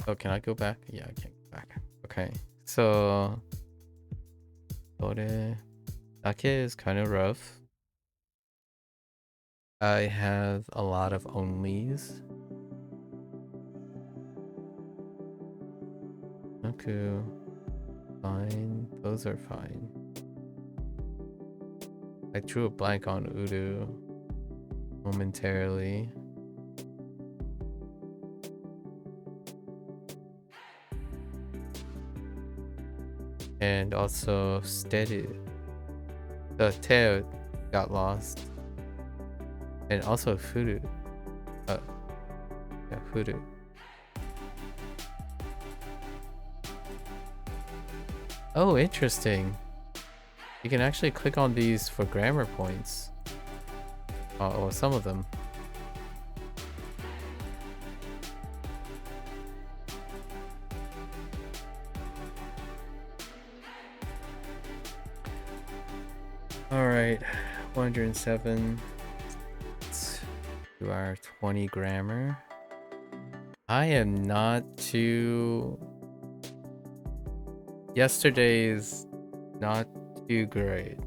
oh, can I go back? Yeah, I can go back. Okay, so Dore Dake is kind of rough. I have a lot of onlys. MAKU, fine. Those are fine. I drew a blank on Udu momentarily. And also steady. The tail got lost. And also Furu. Yeah, Furu. Oh, interesting. You can actually click on these for grammar points. Or some of them. Alright, 107. Let's do our 20 grammar. I am not too... Yesterday's not too great.「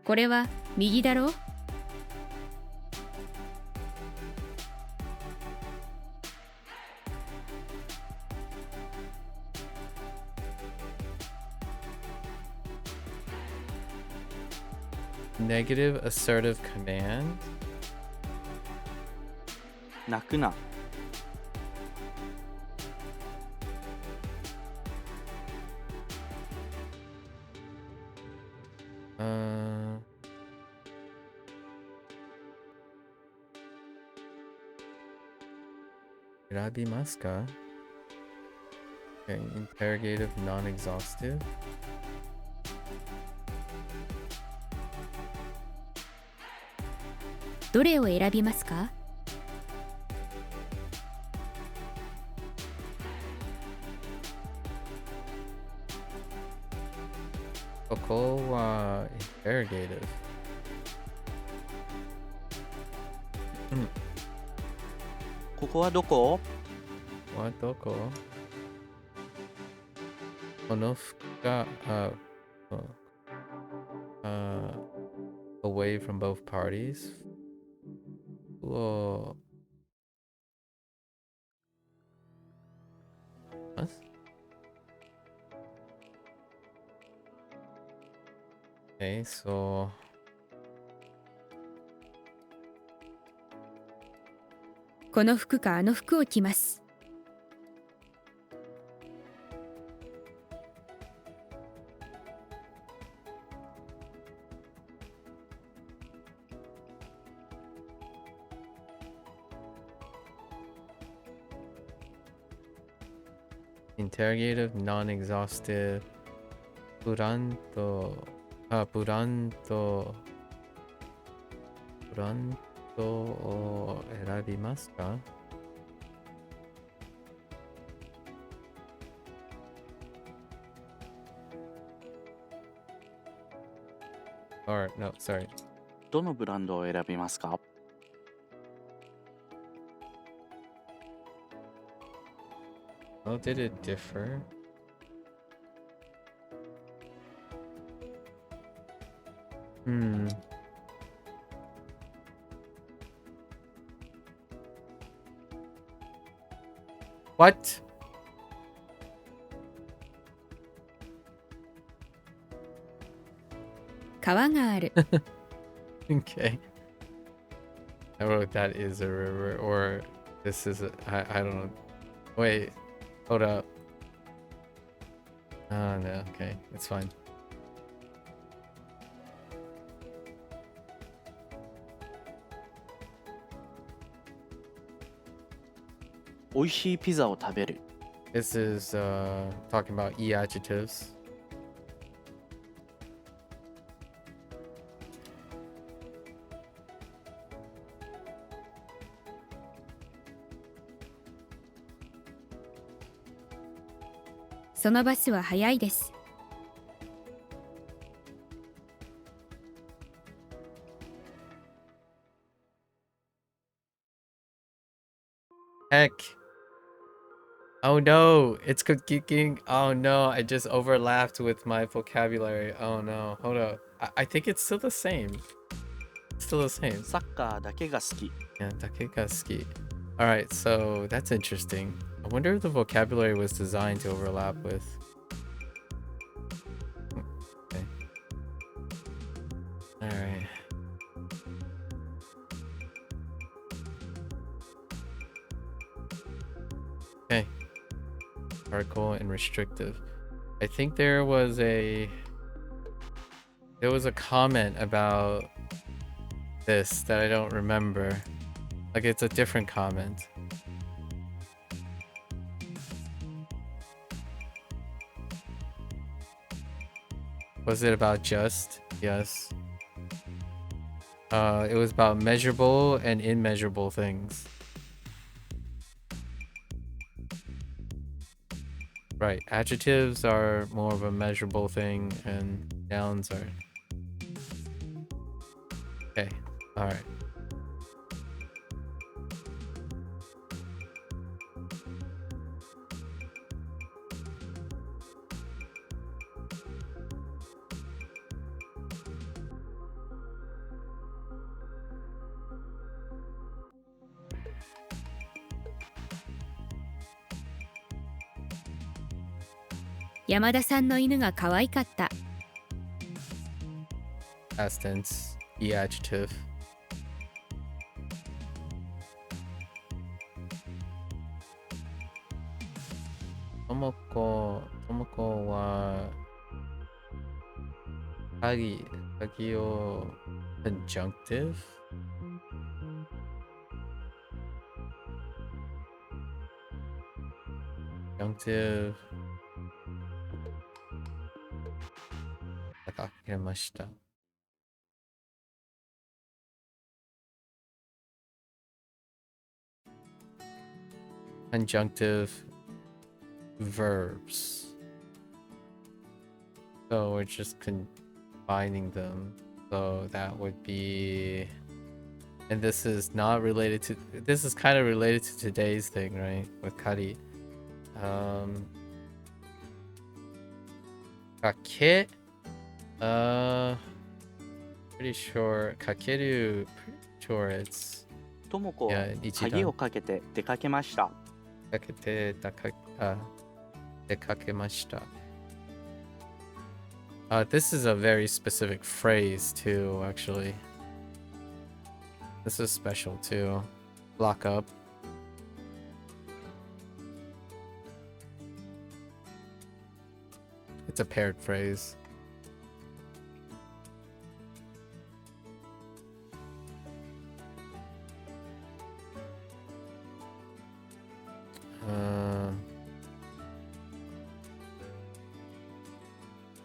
これは右だろう?」Negative assertive command. 泣くな。選びますか? Okay, interrogative, non-exhaustive. どれを選びますか? Koko wa interrogative. ここはどこ? Wa doko? この服が、away from both parties. Whoa. What? Okay, so この服かあの服を着ます。interrogative, non-exhaustive. ブラントを選びますか? Or no, sorry. どのブランドを選びますか? How did it differ? What?「川がある」 Okay. I wrote that is a river, or this is a, I don't know. Wait, hold up. Oh no, okay, it's fine. 美味しいピザを食べる。 This is talking about e adjectives. そのバスは早いです。 Heck. Oh no, it's geeking. Oh no, I just overlapped with my vocabulary. Oh no, hold up. I think it's still the same. It's still the same. サッカーだけが好き。 Yeah, takegaski. Alright, so that's interesting. I wonder if the vocabulary was designed to overlap with. Okay. Alright. Okay. Article and restrictive. I think there was a comment about this that I don't remember. Like it's a different comment. Was it about just? Yes. It was about measurable and immeasurable things. Right, adjectives are more of a measurable thing and nouns are... Okay, alright.山田さんの犬が可愛かった。Past tense, e adjective. Tomoko wa kagi o conjunctive. Conjunctive. かけました。Conjunctive verbs. So we're just combining them. So that would be, and this is not related to, this is kind of related to today's thing, right? With kari. Kake. Pretty sure. Kakeru. Pretty sure it's. ともこは鍵をかけて出かけました。かけて出かけました。This is a very specific phrase too, actually. This is special too. Lock up. It's a paired phrase.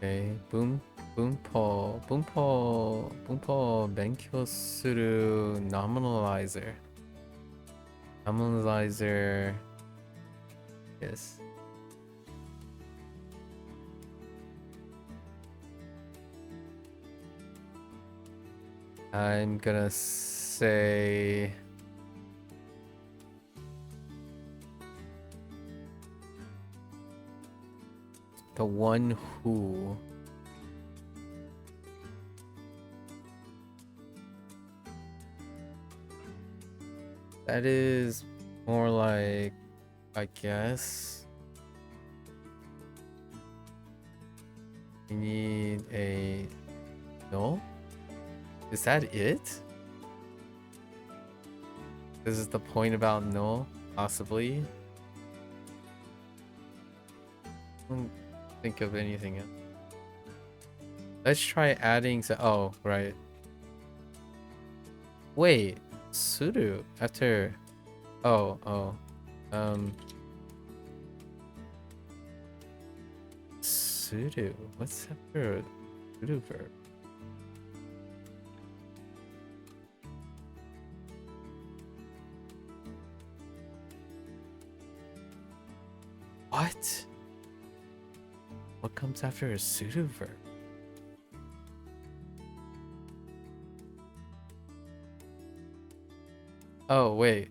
Okay, Bunpro 勉強する nominalizer. Nominalizer. Yes. I'm gonna say the one who. That is more like, I guess, you need a no? Is that it? This is the point about no, possibly? I don't think of anything else. Let's try adding some. Oh, right. Wait, suru after. Oh. Suru. What's after a suru verb? What? What comes after a suru verb? Oh, wait.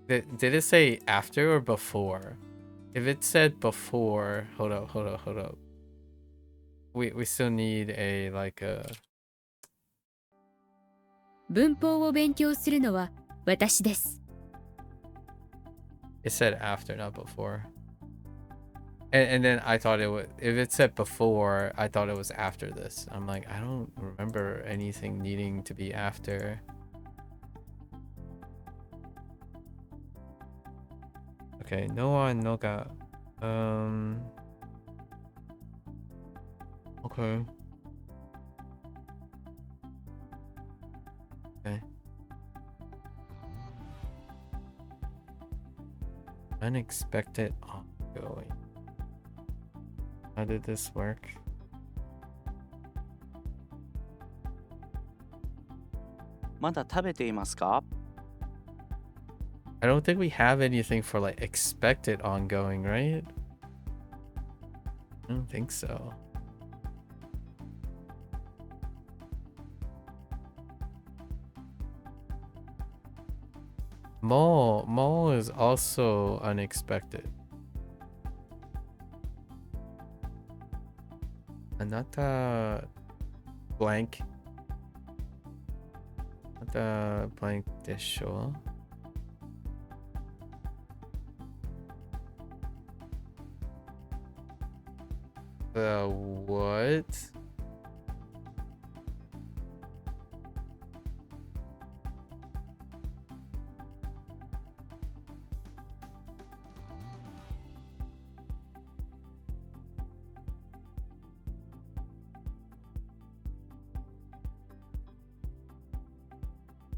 Did it say after or before? If it said before, hold up. We still need a, like a... 文法を勉強するのは私です。It said after, not before. And then I thought it would, if it said before, I thought it was after this. I'm like, I don't remember anything needing to be after. Okay, no wa no ga Okay. Okay. Unexpected ongoing. How did this work?まだ食べていますか？ I don't think we have anything for like expected ongoing, right? I don't think so. Mole is also unexpected. Anata blank. Anata blank desho. The what?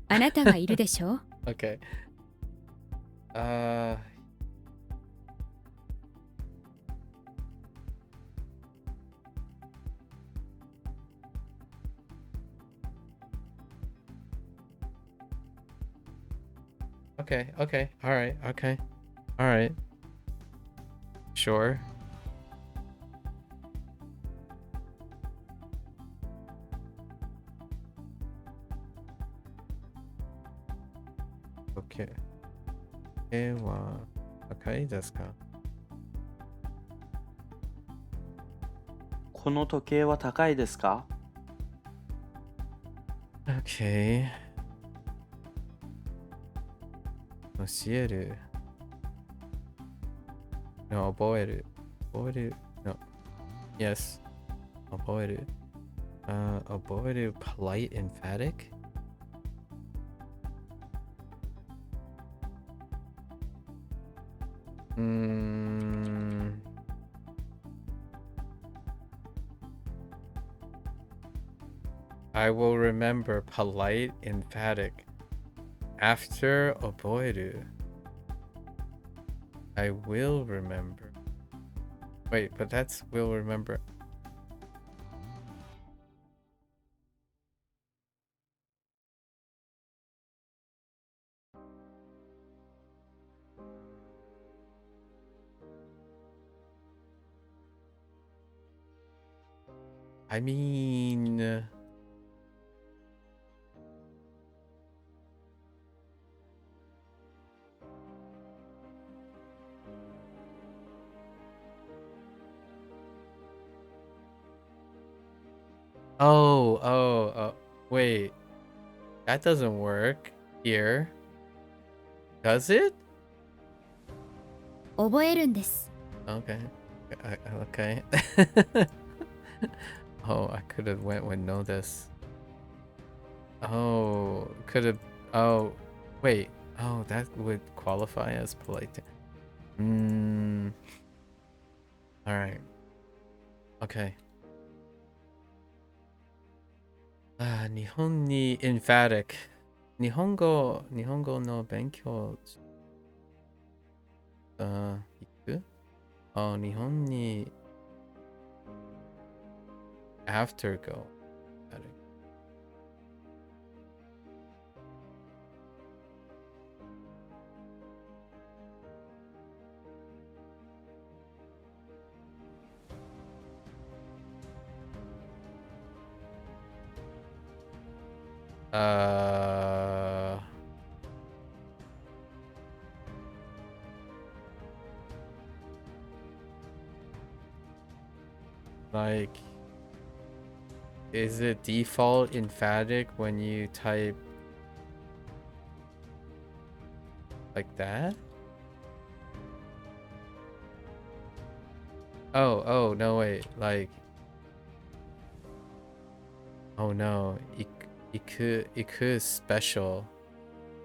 あなたがいるでしょ Okay. Okay. All right. Okay. All right. Sure. Okay. 絵は高いですか？この時計は高いですか？ Okay. 教える。No, 覚える。覚える。No. Yes. 覚える。覚える。Polite, emphatic? I will remember polite, emphatic. After 覚える. I will remember. Wait, but that's will remember. I mean, wait, that doesn't work here. Does it? 覚えるんです Okay. Okay. Oh, I could have went with know this. Oh, could have. Oh, wait. Oh, that would qualify as polite. All right. Okay. 日本に emphatic. 日本語の勉強行く？日本に after go. emphatic. Like, is it default emphatic when you type like that? Oh, no, wait, like, oh no, iku is special.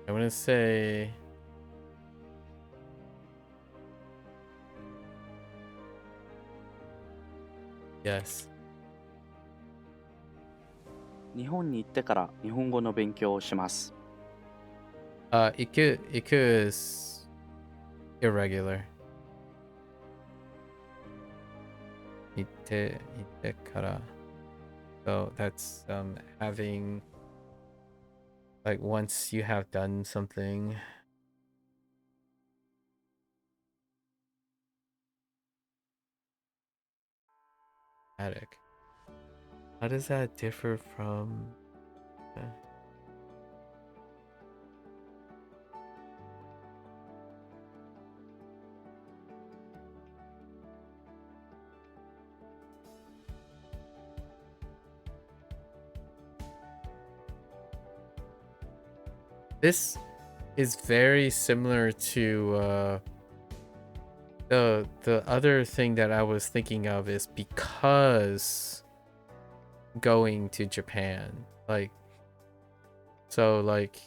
I want to say, Yes. 日本に行ってから日本語の勉強をします。Iku is irregular. Ite kara. So that's having, like, once you have done something. Attic. How does that differ from? This is very similar to the other thing that I was thinking of is because going to Japan, like, so like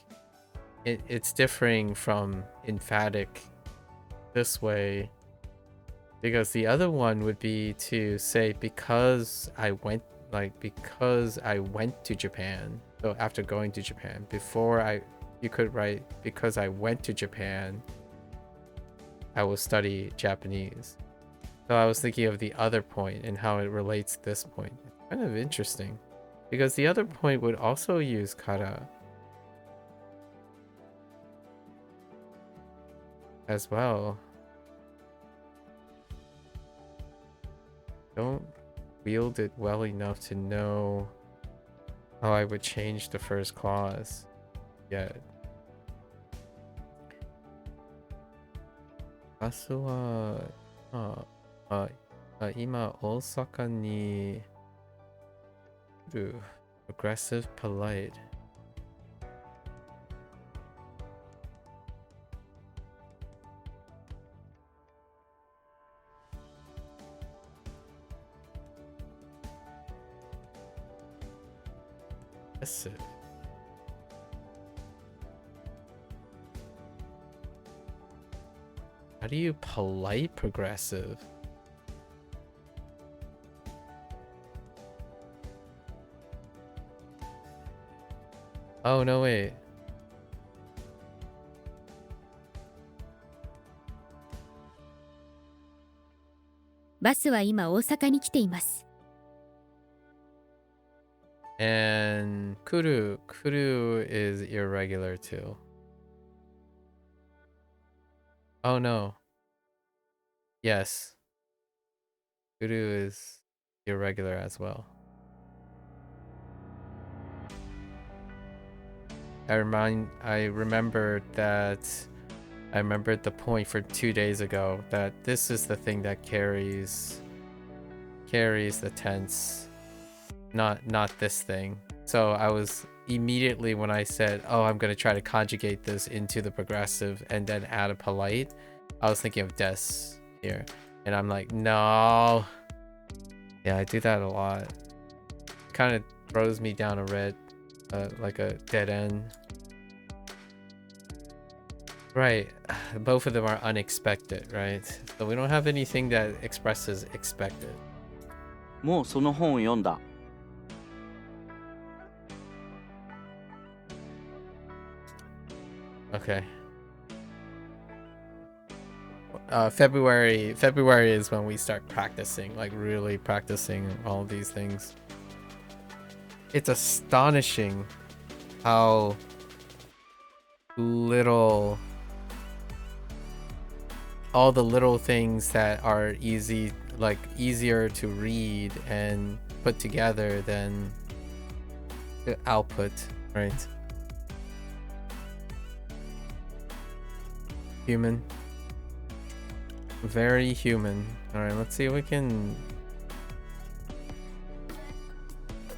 it's differing from emphatic this way, because the other one would be to say because I went to Japan. So after going to Japan, you could write because I went to Japan, I will study Japanese. So I was thinking of the other point and how it relates to this point. It's kind of interesting because the other point would also use kara as well. Don't wield it well enough to know how I would change the first clause yet. バスは、今大阪にいる aggressive polite. Aggressive. How do you polite progressive? Oh, no, wait. Bus は今大阪に来ています。And kuru is irregular too. Oh no. Yes. Kuru is irregular as well. I remembered the point for 2 days ago that this is the thing that carries the tense, not this thing. So I was immediately, when I said, oh, I'm going to try to conjugate this into the progressive and then add a polite, I was thinking of des here. And I'm like, no. Yeah, I do that a lot. Kind of throws me down like a dead end. Right. Both of them are unexpected, right? So we don't have anything that expresses expected. もうその本を読んだ。Okay. February is when we start practicing, like really practicing all these things. It's astonishing how little, all the little things that are easier to read and put together than the output, right? Human. Very human. Alright, let's see if we can...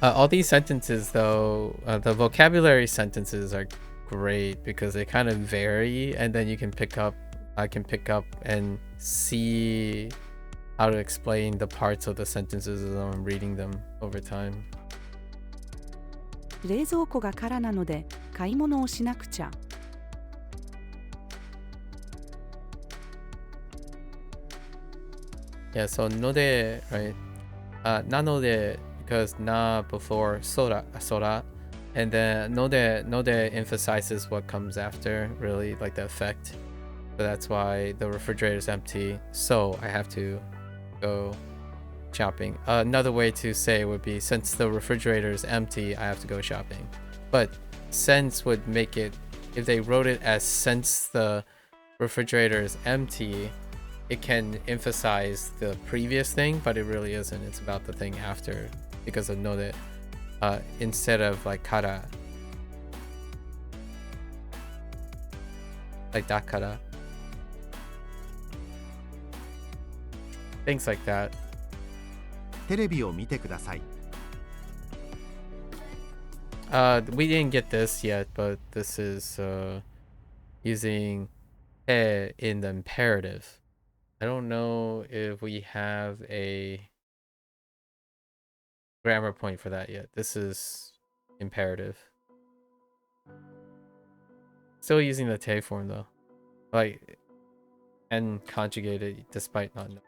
all these sentences, though, the vocabulary sentences are great because they kind of vary, and then I can pick up and see how to explain the parts of the sentences as I'm reading them over time. 冷蔵庫が空なので買い物をしなくちゃ。Yeah, so node, right? nanode, because na before sora, and then node emphasizes what comes after, really, like the effect. So that's why the refrigerator is empty. So I have to go shopping. Another way to say would be, since the refrigerator is empty, I have to go shopping. But since would make it, if they wrote it as since the refrigerator is empty, it can emphasize the previous thing, but it really isn't. It's about the thing after, because of node, instead of like kara, like dakara, things like that. テレビを見てください。We didn't get this yet, but this is using e in the imperative. I don't know if we have a grammar point for that yet. This is imperative. Still using the te form though, like, and conjugated despite not knowing.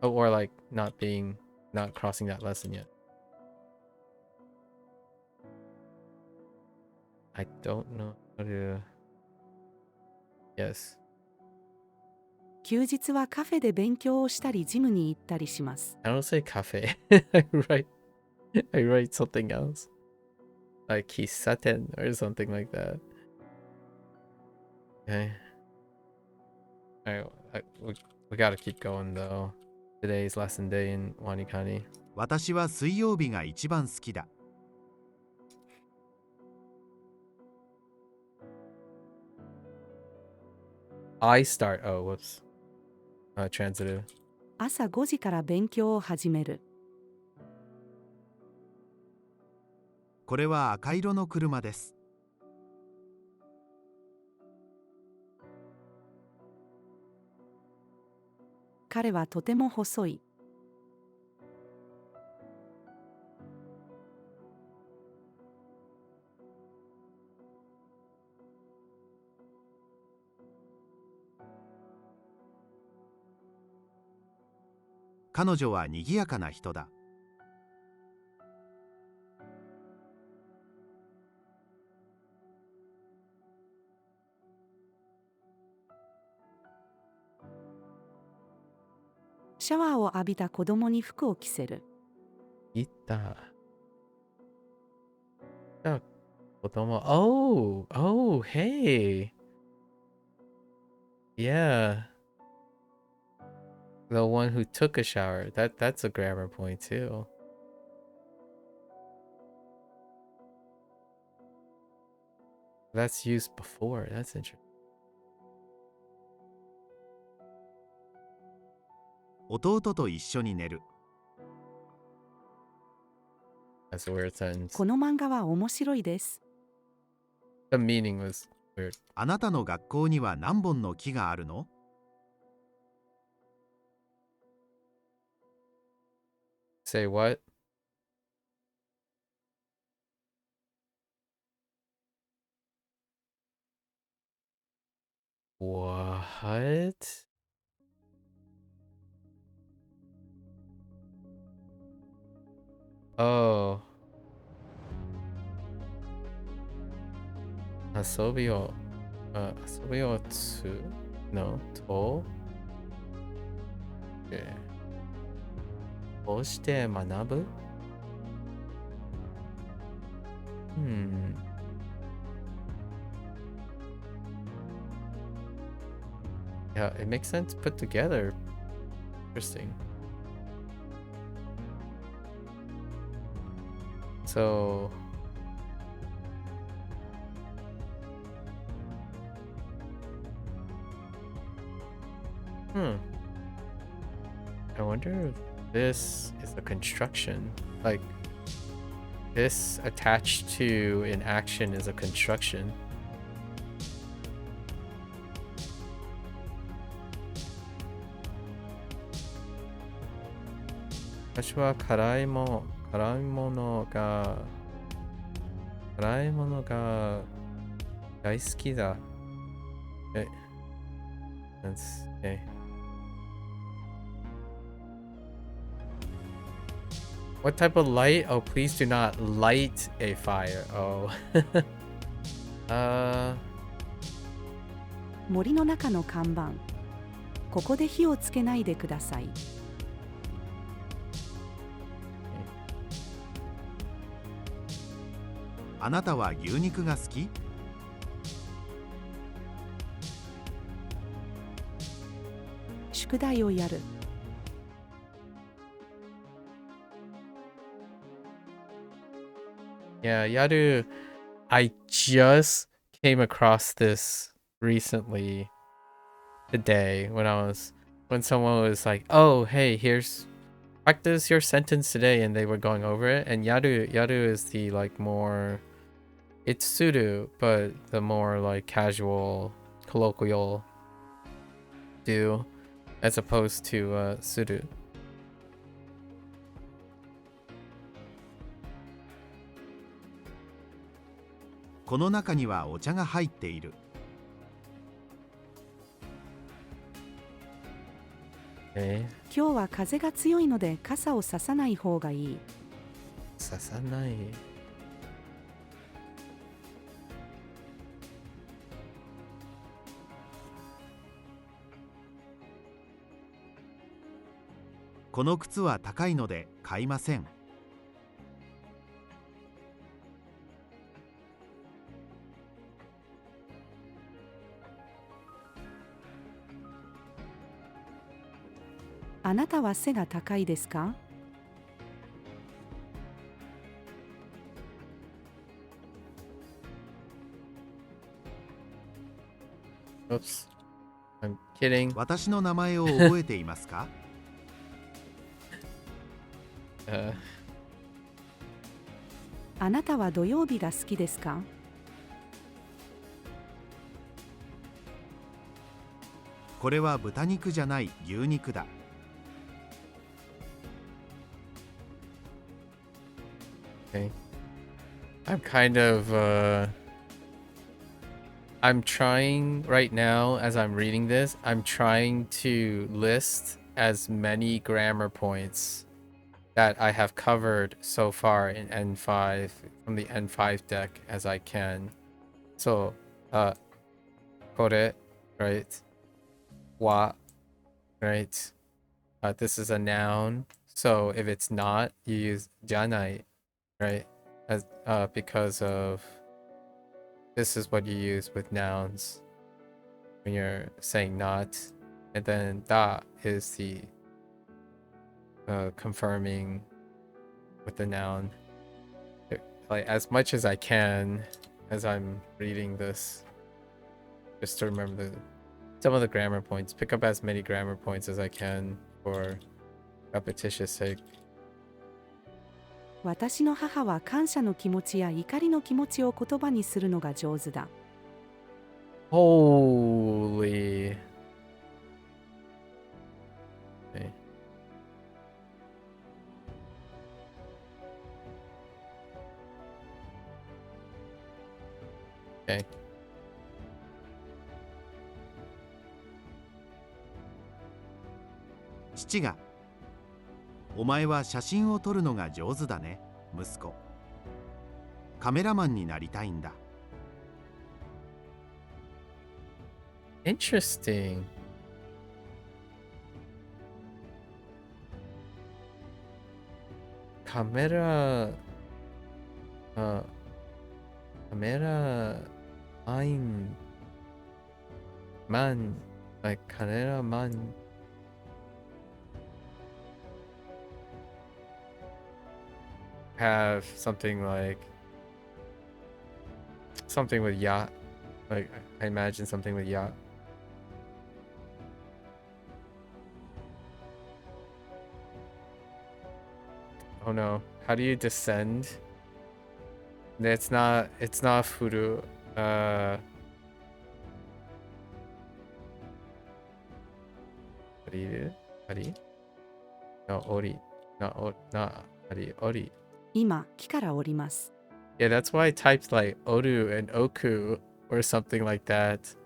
Oh, or like not crossing that lesson yet. I don't know how to. Yes. 休日はカフェで勉強をしたりジムに行ったりします。I don't say cafe. I write something else. Like kisaten or something like that. Okay. Alright, we gotta keep going though. Today's lesson day in Wanikani. 私は水曜日が一番好きだ。I start. Oh, whoops. Transitive. 朝5時から勉強を始める。これは赤色の車です。彼はとても細い。彼女は賑やかな人だ。シャワーを浴びた子供に服を着せる。Ita. Oh, hey. Yeah. The one who took a shower. That's a grammar point too. That's used before. That's interesting. 弟と一緒に寝る。That's a weird sentence. この漫画は面白いです。The meaning was weird. あなたの学校には何本の木があるの？ Say what? What? Oh. Asobi o tsu? No, to? Okay. こうして学ぶ? Yeah, it makes sense put together. Interesting. So I wonder if this is a construction. Like, this attached to an action is a construction.私は辛いものが大好きだ。That's okay. What type of light? Oh, please do not light a fire. Oh. 森の中の看板。ここで火をつけないでください。あなたは牛肉が好き？宿題をやる。Yeah, Yaru, I just came across this recently today when someone was like, "Oh, hey, here's practice your sentence today," and they were going over it. And Yaru is the like more, it's suru, but the more like casual, colloquial do, as opposed to suru. この中にはお茶が入っている。今日は風が強いので傘をささない方がいい。ささない。この靴は高いので買いません。あなたは背が高いですか？ Oops. I'm kidding. 私の名前を覚えていますか？あなたは土曜日が好きですか？これは豚肉じゃない牛肉だ。Okay. I'm kind of I'm trying right now as I'm reading this, I'm trying to list as many grammar points that I have covered so far in N5 from the N5 deck as I can. So, kore, right? Wa, right? This is a noun. So if it's not, you use janai, right? As because of this is what you use with nouns when you're saying not, and then da is the confirming with the noun. Like as much as I can as I'm reading this, just to remember some of the grammar points. Pick up as many grammar points as I can for repetitious sake. 私の母は感謝の気持ちや怒りの気持ちを言葉にするのが上手だ。Holy. Okay. Okay. 父が、お前は写真を撮るのが上手だね、息子。カメラマンになりたいんだ。Interesting. Camera I'm man, like camera man. Have something with yacht. Like I imagine something with yacht. Oh no, how do you descend? It's not furu. Ariru? Ari? No, ori. Not ari, ori. 今、木から降ります。Yeah, that's why I typed like oru and oku or something like that.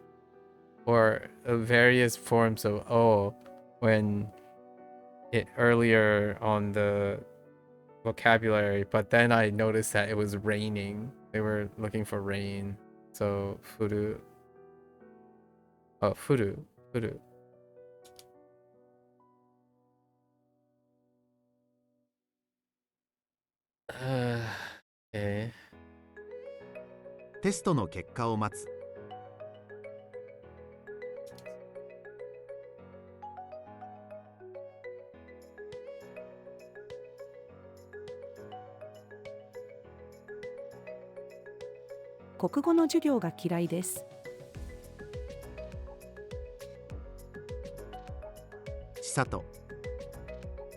Or various forms of o when it earlier on the vocabulary, but then I noticed that it was raining. They were looking for rain. So furu. Oh, furu. Furu. Okay. テストの結果を待つ。国語の授業が嫌いです。千里。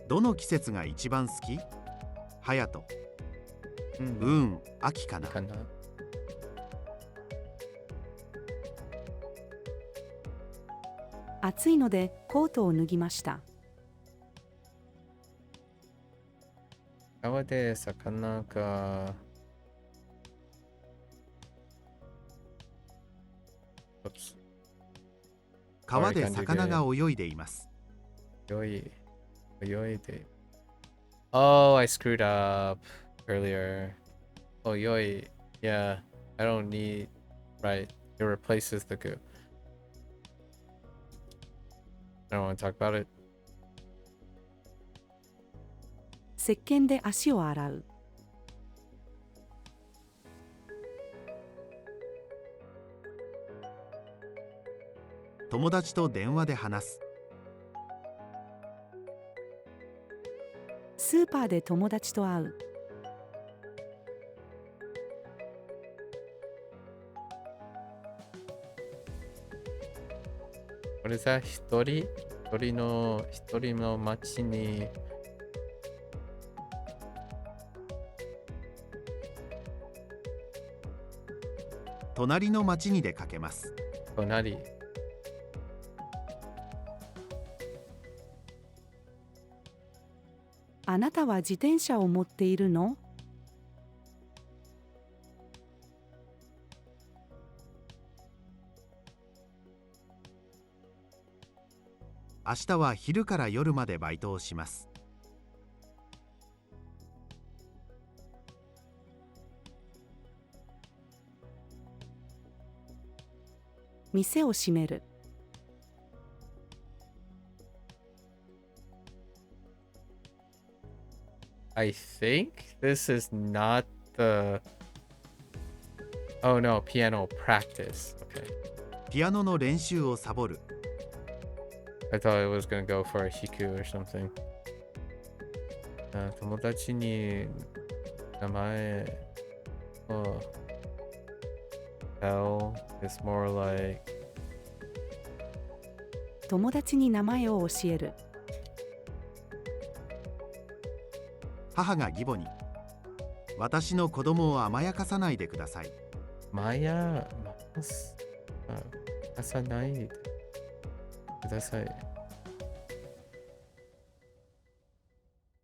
どの季節が一番好き？隼人。秋かな。暑いのでコートを脱ぎました。川で魚が。川で魚が泳いでいます。泳いで。Oh, I screwed up earlier. Oh, yoi. Yeah, I don't need. Right, it replaces the goo. I don't want to talk about it. 石鹸で足を洗う。友達と電話で話す。スーパーで友達と会う。これさ、一人の街に隣の町に出かけます。隣。あなたは自転車を持っているの？明日は昼から夜までバイトをします。店を閉める。I think this is not the. Oh no, piano practice. Okay. ピアノの練習をサボる。I thought it was gonna go for a hiku or something. 友達に名前を tell is more like 友達に名前を教える。母が義母に、私の子供を甘やかさないでください。さないでください。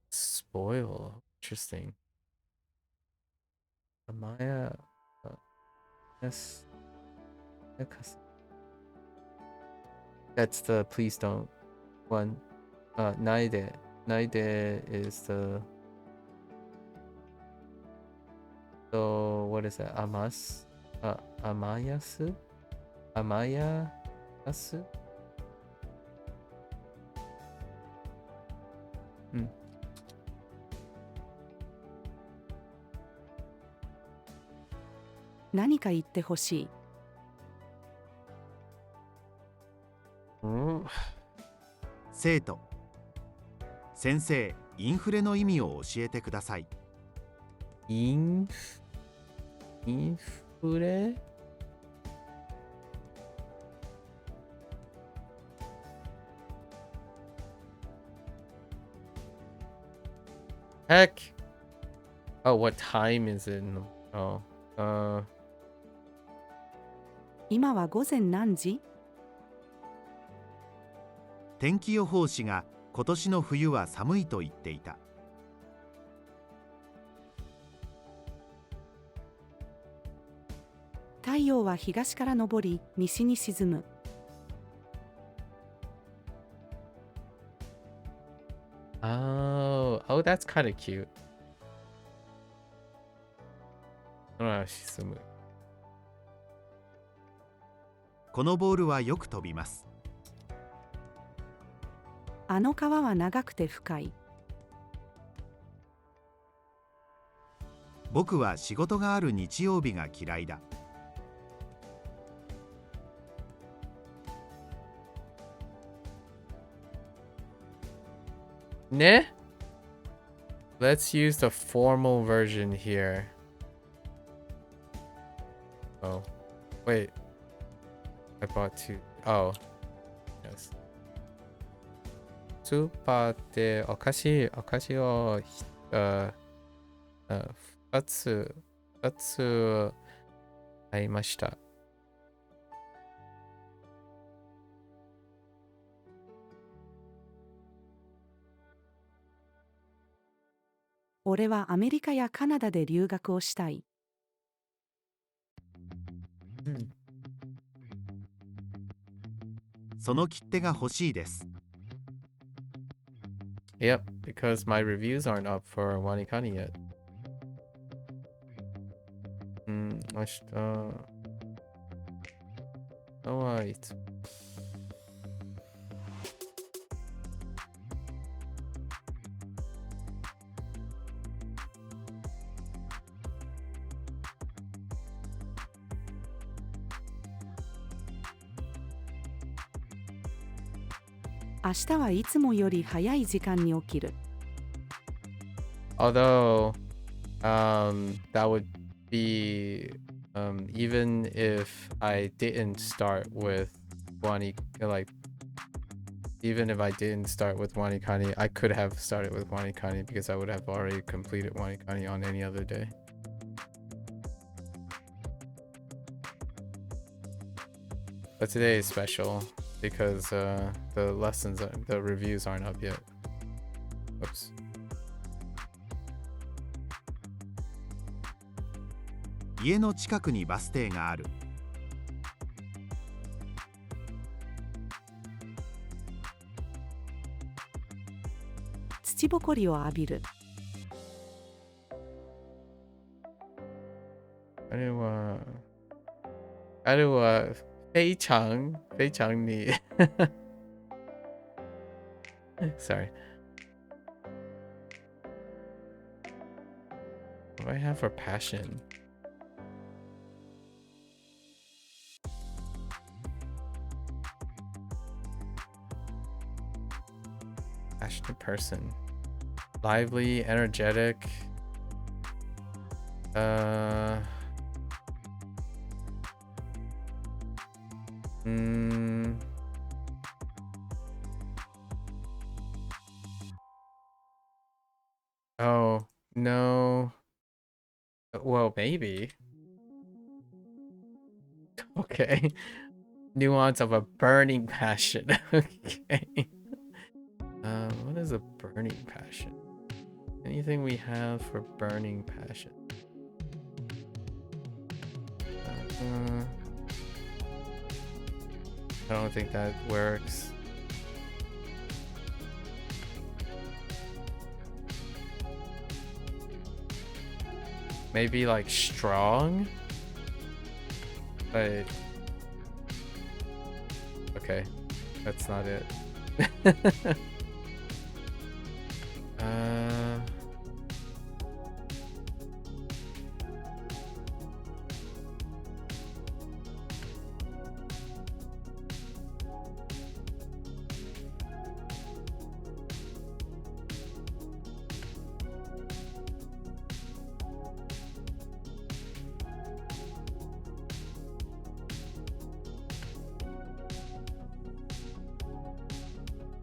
Spoil. Interesting. Yes. That's the please don't one. ないで is the. So what is that? Amayasu? Amayasu? 何か言ってほしい。生徒。先生、インフレの意味を教えてください。インフレ？Heck. Oh, what time is it? Oh. 今は午前何時？天気予報士が今年の冬は寒いと言っていた。太陽は東から昇り、西に沈む。Oh, that's kind of cute. 沈む。このボールはよく飛びます。あの川は長くて深い。僕は仕事がある日曜日が嫌いだ。ね? Let's use the formal version here. Oh, wait. I bought two. Oh, yes. スーパーでお菓子を2つ買いました。俺はアメリカやカナダで留学をしたい。その切手が欲しいです。Yep, because my reviews aren't up for Wanikani yet. 明日はいつ明日はいつもより早い時間に起きる。Although, that would be, even if I didn't start with even if I didn't start with Wanikani, I could have started with Wanikani because I would have already completed Wanikani on any other day. But today is special because the reviews aren't up yet. Whoops. 家の近くにバス停がある。土ぼこりを浴びる。あれは非常にSorry. What do I have for passion? Passionate person. Lively, energetic. Oh, no. Well, maybe. Okay. Nuance of a burning passion. Okay. What is a burning passion? Anything we have for burning passion? I don't think that works. Maybe like strong? But okay, that's not it.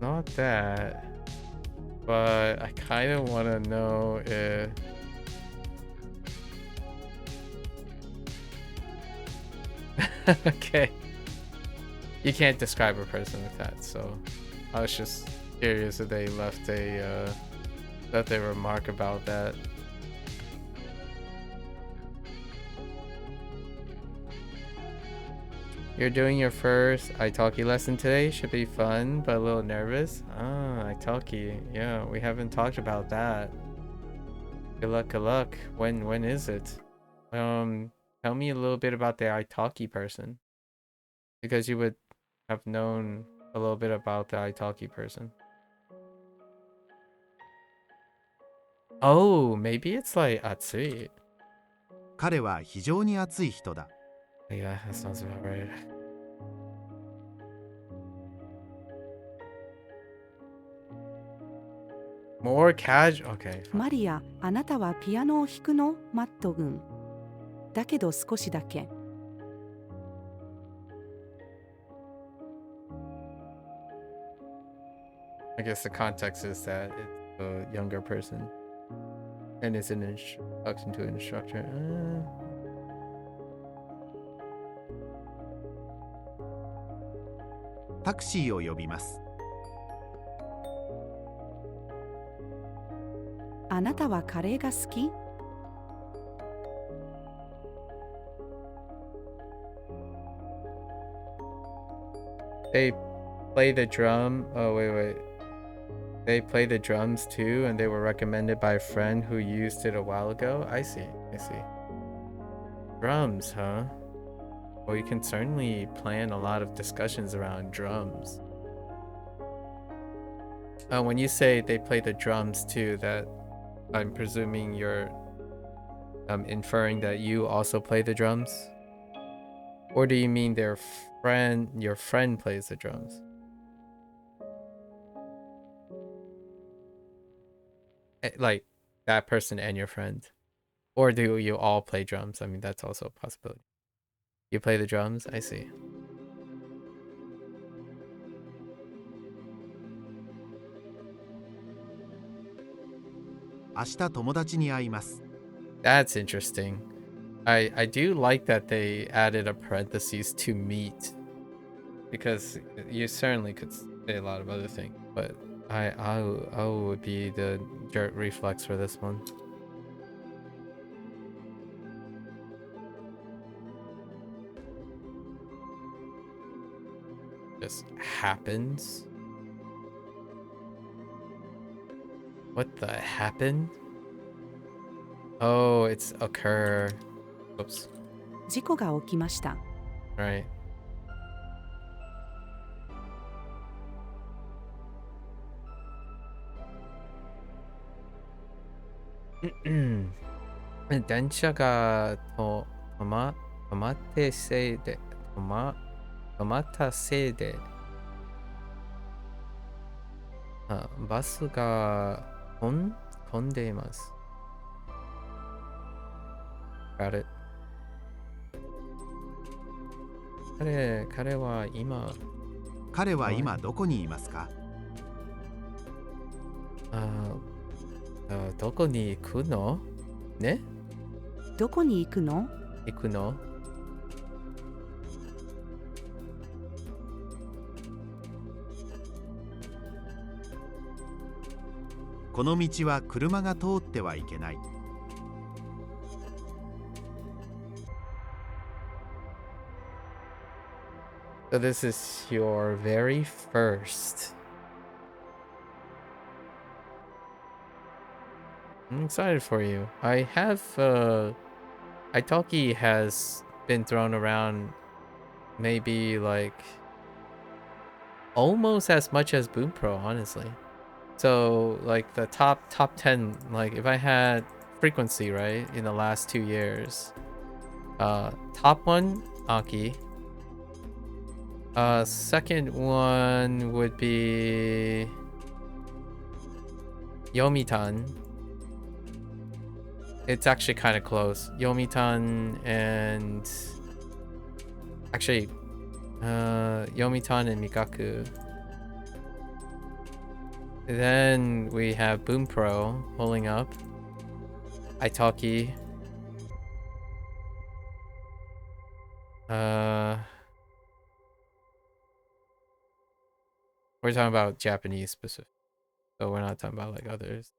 Not that, but I kind of want to know if okay, you can't describe a person with that, so I was just curious if they left a remark about that. You're doing your first Italki lesson today. Should be fun, but a little nervous. Ah, Italki. Yeah, we haven't talked about that. Good luck, good luck. When is it? Tell me a little bit about the italki person, because you would have known a little bit about the italki person. Oh, maybe it's like atsui. 彼は非常に熱い人だ。 Yeah, that sounds about right. More casual. Okay. マリア、あなたはピアノを弾くの？マット君。だけど少しだけ。I guess the context is that it's a younger person, and it's an introduction to an instructor. タクシーを呼びます。あなたはカレーが好き？ They play the drum. Oh, wait. They play the drums too, and they were recommended by a friend who used it a while ago. I see. Drums, huh? Well, you can certainly plan a lot of discussions around drums. When you say they play the drums too, that I'm presuming you're inferring that you also play the drums? Or do you mean your friend plays the drums? Like that person and your friend? Or do you all play drums? I mean, that's also a possibility. You play the drums? I see. That's interesting. I do like that they added a parentheses to meet, because you certainly could say a lot of other things, but I would be the jerk reflex for this one. Just happens. What the happened? Oh, it's occur. Oops. 事故が起きました。 Right. Densha ga tomataせいでバスが飛んでいます。Got it. 彼は今どこにいますか？どこに行くの？ね？どこに行くの？この道は車が通ってはいけない。So this is your very first. I'm excited for you. I have Italki has been thrown around maybe like almost as much as Bunpro, honestly. So like the top 10, like if I had frequency, right, in the last 2 years, top one Aki, second one would be Yomitan. It's actually kind of close. Yomitan and actually Yomitan and Mikaku. Then we have Bunpro pulling up. Italki. We're talking about Japanese specific, so we're not talking about like others.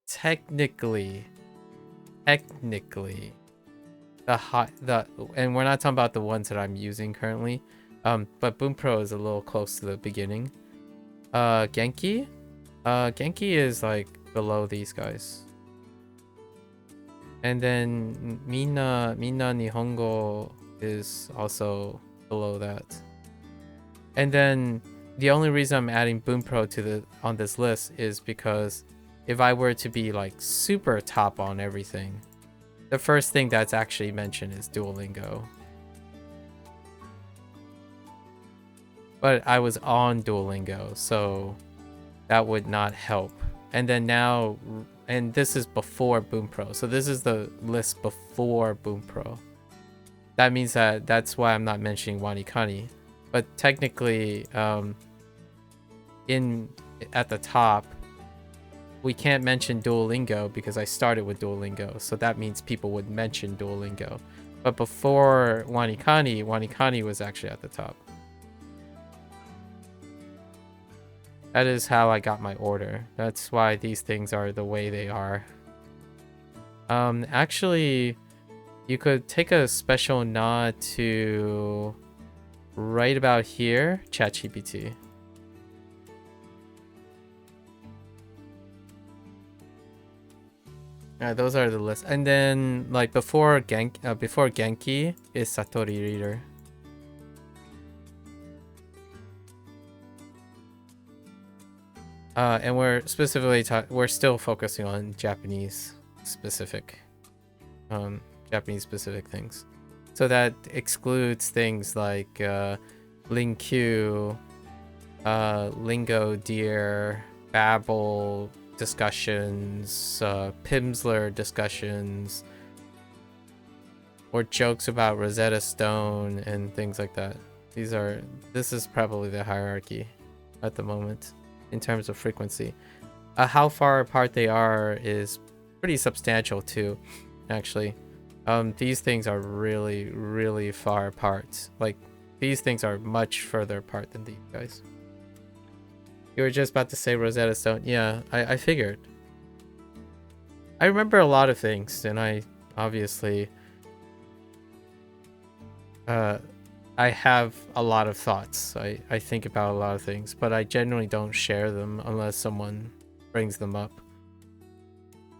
Technically, and we're not talking about the ones that I'm using currently. But Bunpro is a little close to the beginning. Genki is like below these guys. And then minna nihongo is also below that. And then the only reason I'm adding Bunpro to on this list is because if I were to be like super top on everything, the first thing that's actually mentioned is Duolingo. But I was on Duolingo, so that would not help. And then now, and this is before Bunpro, so this is the list before Bunpro. That means that's why I'm not mentioning Wanikani. But technically, at the top, we can't mention Duolingo because I started with Duolingo, so that means people would mention Duolingo. But before Wanikani was actually at the top. That is how I got my order. That's why these things are the way they are. Actually, you could take a special nod to right about here, ChatGPT. Those are the lists. And then like before Genki is Satori Reader. And we're still focusing on Japanese specific things. So that excludes things like LingQ, Lingo Deer, Babel discussions, Pimsleur discussions, or jokes about Rosetta Stone and things like that. This is probably the hierarchy at the moment in terms of frequency. How far apart they are is pretty substantial too, actually. These things are really, really far apart. Like, these things are much further apart than these guys. You were just about to say Rosetta Stone. Yeah, I figured. I remember a lot of things, and I obviously I have a lot of thoughts. I think about a lot of things, but I generally don't share them unless someone brings them up.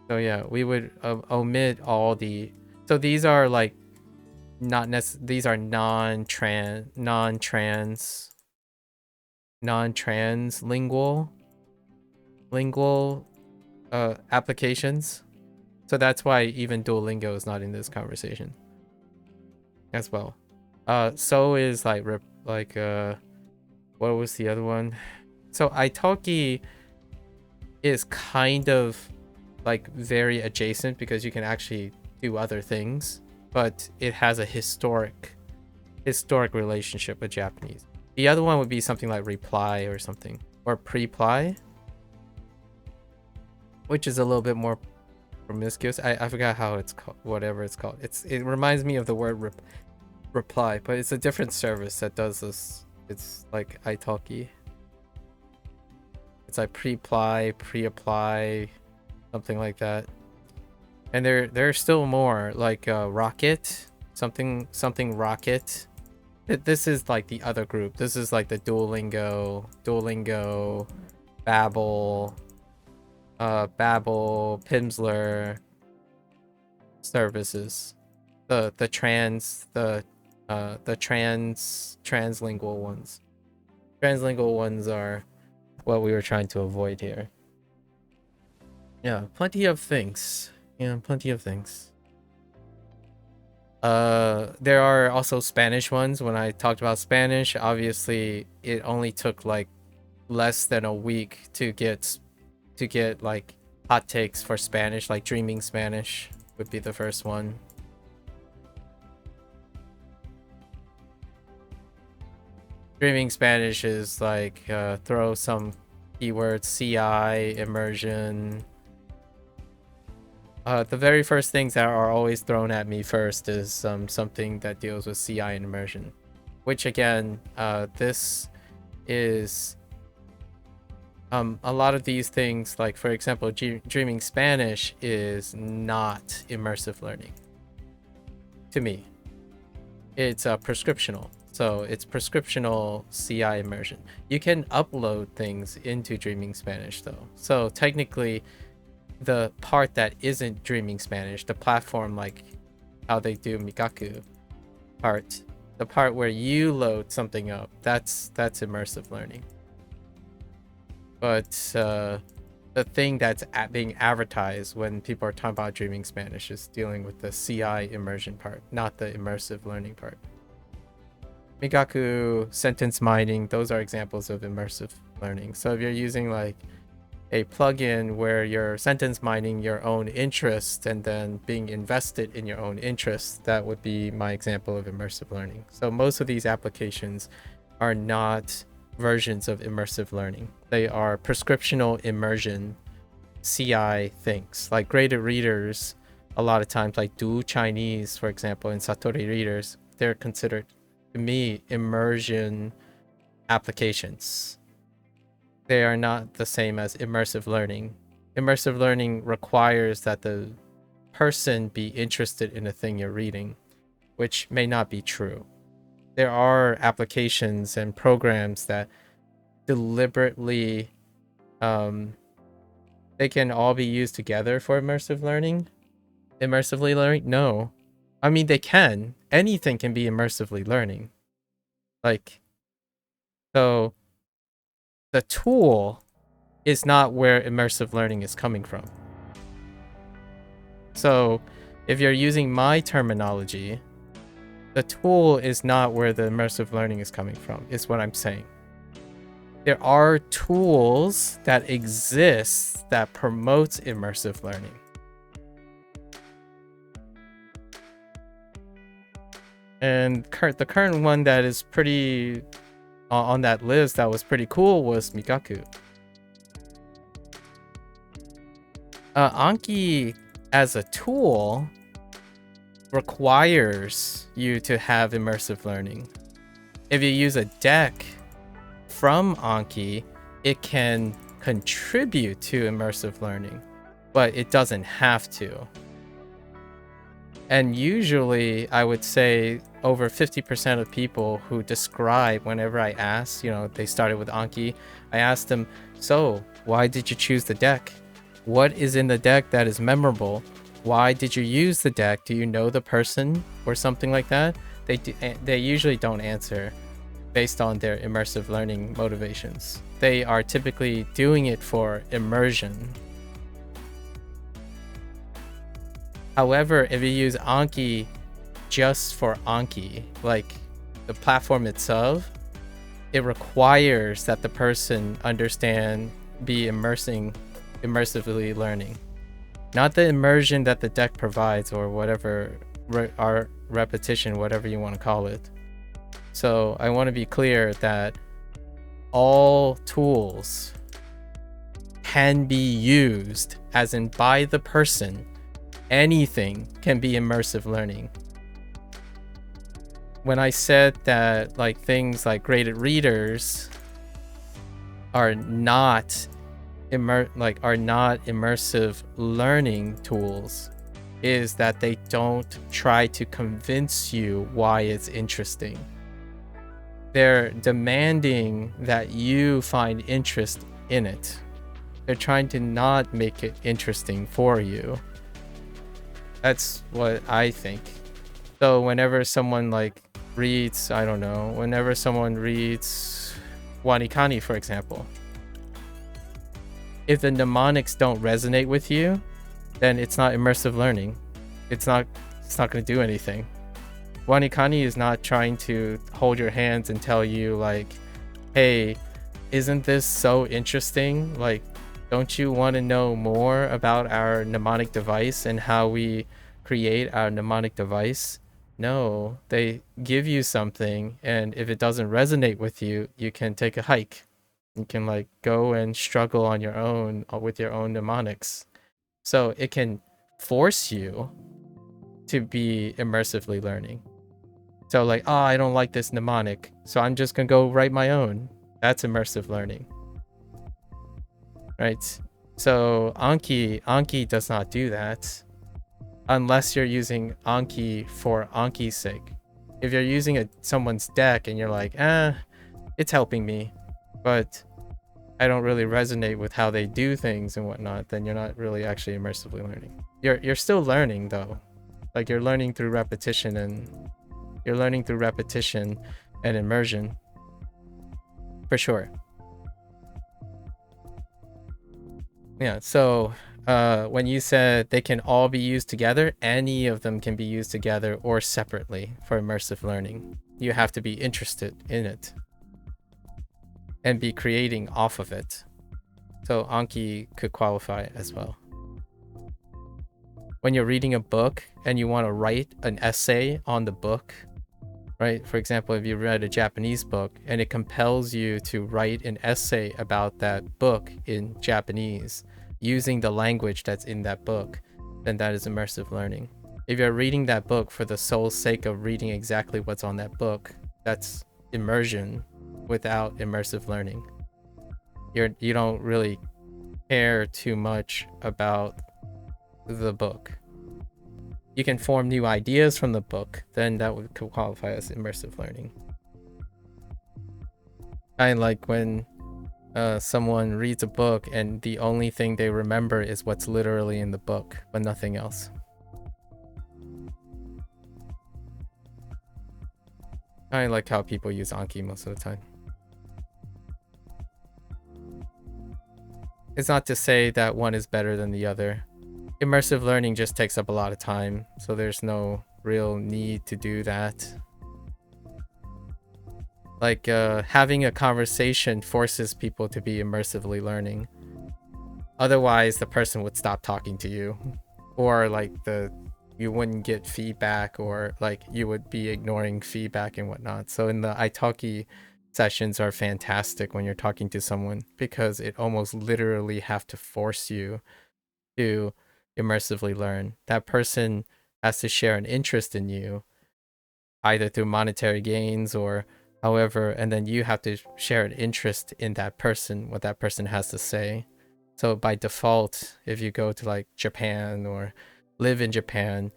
So yeah, we would omit all the... So these are like these are non-trans lingual applications. So that's why even Duolingo is not in this conversation as well. So is like what was the other one? So italki is kind of like very adjacent because you can actually do other things, but it has a historic relationship with Japanese. The other one would be something like reply or something, or preply, which is a little bit more promiscuous. I forgot how it's called, whatever it's called. It reminds me of the word reply, but it's a different service that does this. It's like italki. It's like pre-apply, something like that. And there's still more, like Rocket, something Rocket. This is like the other group. This is like the Duolingo, Babel, Pimsleur services. The translingual ones. Translingual ones are what we were trying to avoid here. Yeah, plenty of things. Yeah, plenty of things. There are also Spanish ones. When I talked about Spanish, obviously it only took like less than a week to get like hot takes for Spanish, like Dreaming Spanish would be the first one. Dreaming Spanish is like throw some keywords, CI, immersion. The very first things that are always thrown at me first is something that deals with CI and immersion, which again, this is a lot of these things, like for example, Dreaming Spanish is not immersive learning. To me, it's prescriptional. So it's prescriptional CI immersion. You can upload things into Dreaming Spanish though. So technically, the part that isn't Dreaming Spanish, the platform like how they do MAKU part, the part where you load something up, that's immersive learning. But the thing that's being advertised when people are talking about Dreaming Spanish is dealing with the CI immersion part, not the immersive learning part. MAKU, sentence mining, those are examples of immersive learning. So if you're using like a plugin where you're sentence mining your own interest and then being invested in your own interest, that would be my example of immersive learning. So most of these applications are not versions of immersive learning. They are prescriptional immersion CI things. Like graded readers, a lot of times, like Du Chinese, for example, and Satori readers, they're considered, to me, immersion applications. They are not the same as immersive learning. Immersive learning requires that the person be interested in the thing you're reading, which may not be true. There are applications and programs that deliberately, they can all be used together for immersive learning. Immersively learning? No. I mean, they can. Anything can be immersively learning. Like, so the tool is not where immersive learning is coming from. So if you're using my terminology, the tool is not where the immersive learning is coming from, is what I'm saying. There are tools that exist that promotes immersive learning. And the current one that is pretty on that list that was pretty cool was MAKU. Anki as a tool requires you to have immersive learning. If you use a deck from Anki, it can contribute to immersive learning, but it doesn't have to. And usually I would say over 50% of people who describe, whenever I ask, they started with Anki, I asked them, so why did you choose the deck? What is in the deck that is memorable? Why did you use the deck? Do you know the person or something like that? They usually don't answer based on their immersive learning motivations. They are typically doing it for immersion. However, if you use Anki just for Anki, like the platform itself, it requires that the person understand, be immersively learning. Not the immersion that the deck provides or whatever, our repetition, whatever you want to call it. So I want to be clear that all tools can be used, as in by the person. Anything can be immersive learning. When I said that like things like graded readers are not immersive learning tools, is that they don't try to convince you why it's interesting. They're demanding that you find interest in it. They're trying to not make it interesting for you. That's what I think. So whenever someone reads, whenever someone reads Wanikani, for example, if the mnemonics don't resonate with you, then it's not immersive learning. It's not going to do anything. Wanikani is not trying to hold your hands and tell you hey, isn't this so interesting? Don't you want to know more about our mnemonic device and how we create our mnemonic device? No, they give you something, and if it doesn't resonate with you, you can take a hike. You can go and struggle on your own with your own mnemonics. So it can force you to be immersively learning. So I don't like this mnemonic, so I'm just gonna go write my own. That's immersive learning. Right? So Anki does not do that unless you're using Anki for Anki's sake. If you're using someone's deck and you're it's helping me, but I don't really resonate with how they do things and whatnot, then you're not really actually immersively learning. You're still learning though. Like you're learning through repetition and immersion. For sure. Yeah, so when you said they can all be used together, any of them can be used together or separately for immersive learning. You have to be interested in it and be creating off of it. So Anki could qualify as well. When you're reading a book and you want to write an essay on the book, right? For example, if you read a Japanese book and it compels you to write an essay about that book in Japanese using the language that's in that book, then that is immersive learning. If you're reading that book for the sole sake of reading exactly what's on that book, that's immersion without immersive learning. You don't really care too much about the book. You can form new ideas from the book, then that would qualify as immersive learning. Kind of like when someone reads a book and the only thing they remember is what's literally in the book, but nothing else. I like how people use Anki most of the time. It's not to say that one is better than the other. Immersive learning just takes up a lot of time, so there's no real need to do that. Like having a conversation forces people to be immersively learning. Otherwise, the person would stop talking to you, or like you wouldn't get feedback, or like you would be ignoring feedback and whatnot. So in the italki sessions are fantastic when you're talking to someone, because it almost literally have to force you to immersively learn. That person has to share an interest in you, either through monetary gains or however, and then you have to share an interest in that person, what that person has to say. So by default, if you go to like Japan or live in Japan,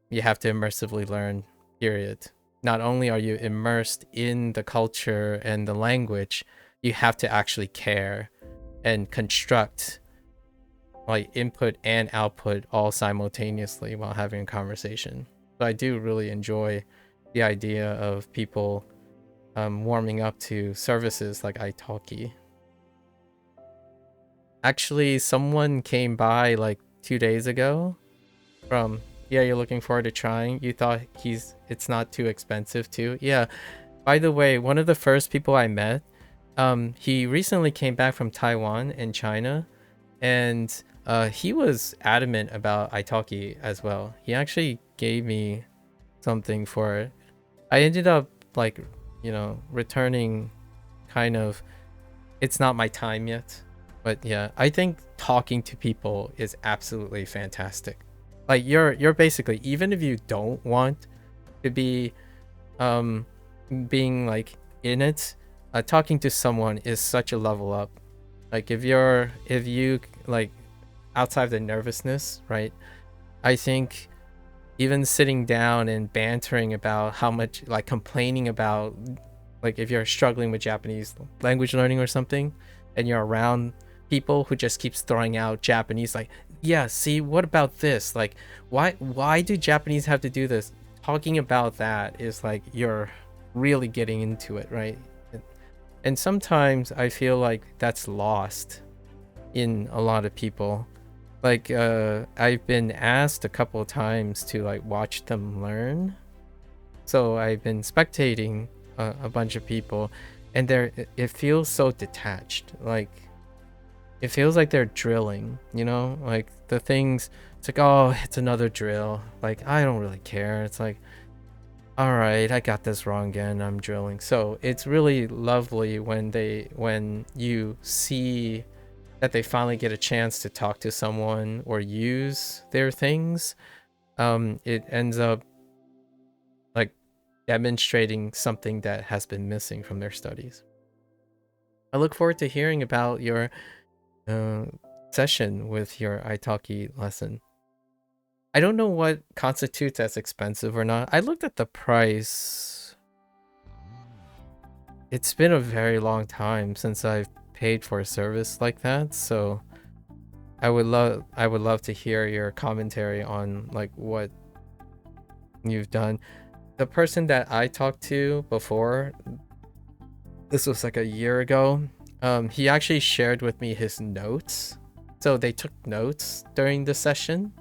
you have to immersively learn, period. Not only are you immersed in the culture and the language, you have to actually care and construct like input and output all simultaneously while having a conversation. So I do really enjoy the idea of people warming up to services like italki. Actually, someone came by like 2 days ago from, yeah, you're looking forward to trying. You thought it's not too expensive too. Yeah, by the way, one of the first people I met, he recently came back from Taiwan and China, and he was adamant about italki as well. He actually gave me something for it. I ended up like, you know, returning kind of, it's not my time yet. But yeah, I think talking to people is absolutely fantastic. Like you're basically, even if you don't want to be being like in it, talking to someone is such a level up. Like if you like outside of the nervousness, right? I think even sitting down and bantering about how much, like complaining about, like if you're struggling with Japanese language learning or something, and you're around people who just keeps throwing out Japanese, like, yeah, see, what about this? Like, why do Japanese have to do this? Talking about that is like you're really getting into it, right? And sometimes I feel like that's lost in a lot of people. Like I've been asked a couple of times to like watch them learn, so I've been spectating a bunch of people, and it feels so detached. Like it feels like they're drilling, you know, like the things, it's like, oh, it's another drill, like I don't really care. It's like, all right, I got this wrong again, I'm drilling. So it's really lovely when you see that they finally get a chance to talk to someone or use their things. It ends up like demonstrating something that has been missing from their studies. I look forward to hearing about your session with your italki lesson. I don't know what constitutes as expensive or not. I looked at the price. It's been a very long time since I've paid for a service like that. So I would love to hear your commentary on like what you've done. The person that I talked to before, this was like a year ago, he actually shared with me his notes. So they took notes during the session,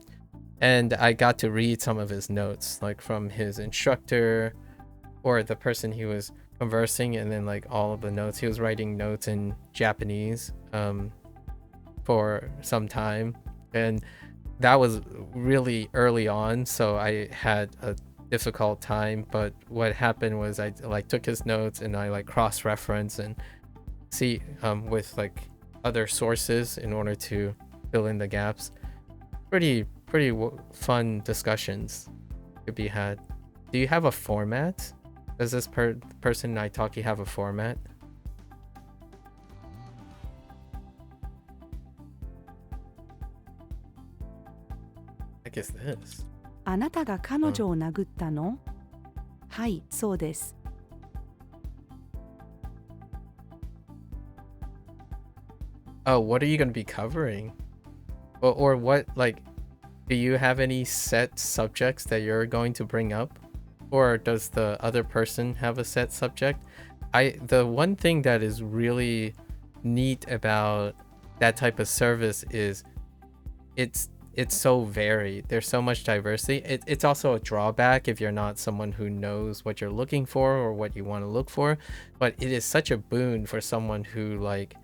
and I got to read some of his notes, like from his instructor or the person he was conversing, and then like all of the notes. He was writing notes in Japanese for some time, and that was really early on, so I had a difficult time. But what happened was I like took his notes and I like cross-reference and see with like other sources in order to fill in the gaps. Pretty fun discussions could be had. Do you have a format? Does this person in Italki have a format? I guess this. あなたが彼女を殴ったの？はい、そうです。Oh, what are you going to be covering? Or what, like, do you have any set subjects that you're going to bring up? Or does the other person have a set subject? The one thing that is really neat about that type of service is it's so varied. There's so much diversity. It's also a drawback if you're not someone who knows what you're looking for or what you want to look for, but it is such a boon for someone who like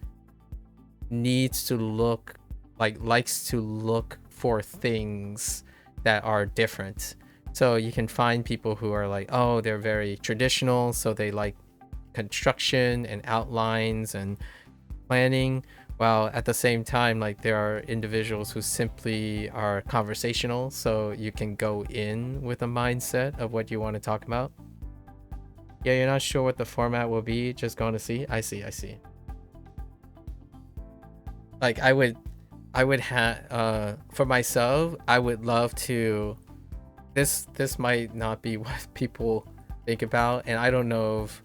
needs to look, like likes to look for things that are different. So you can find people who are like, oh, they're very traditional, so they like construction and outlines and planning, while at the same time, like there are individuals who simply are conversational, so you can go in with a mindset of what you want to talk about. Yeah, you're not sure what the format will be, just going to see. I see. Like I would have for myself, I would love to, this might not be what people think about, and I don't know if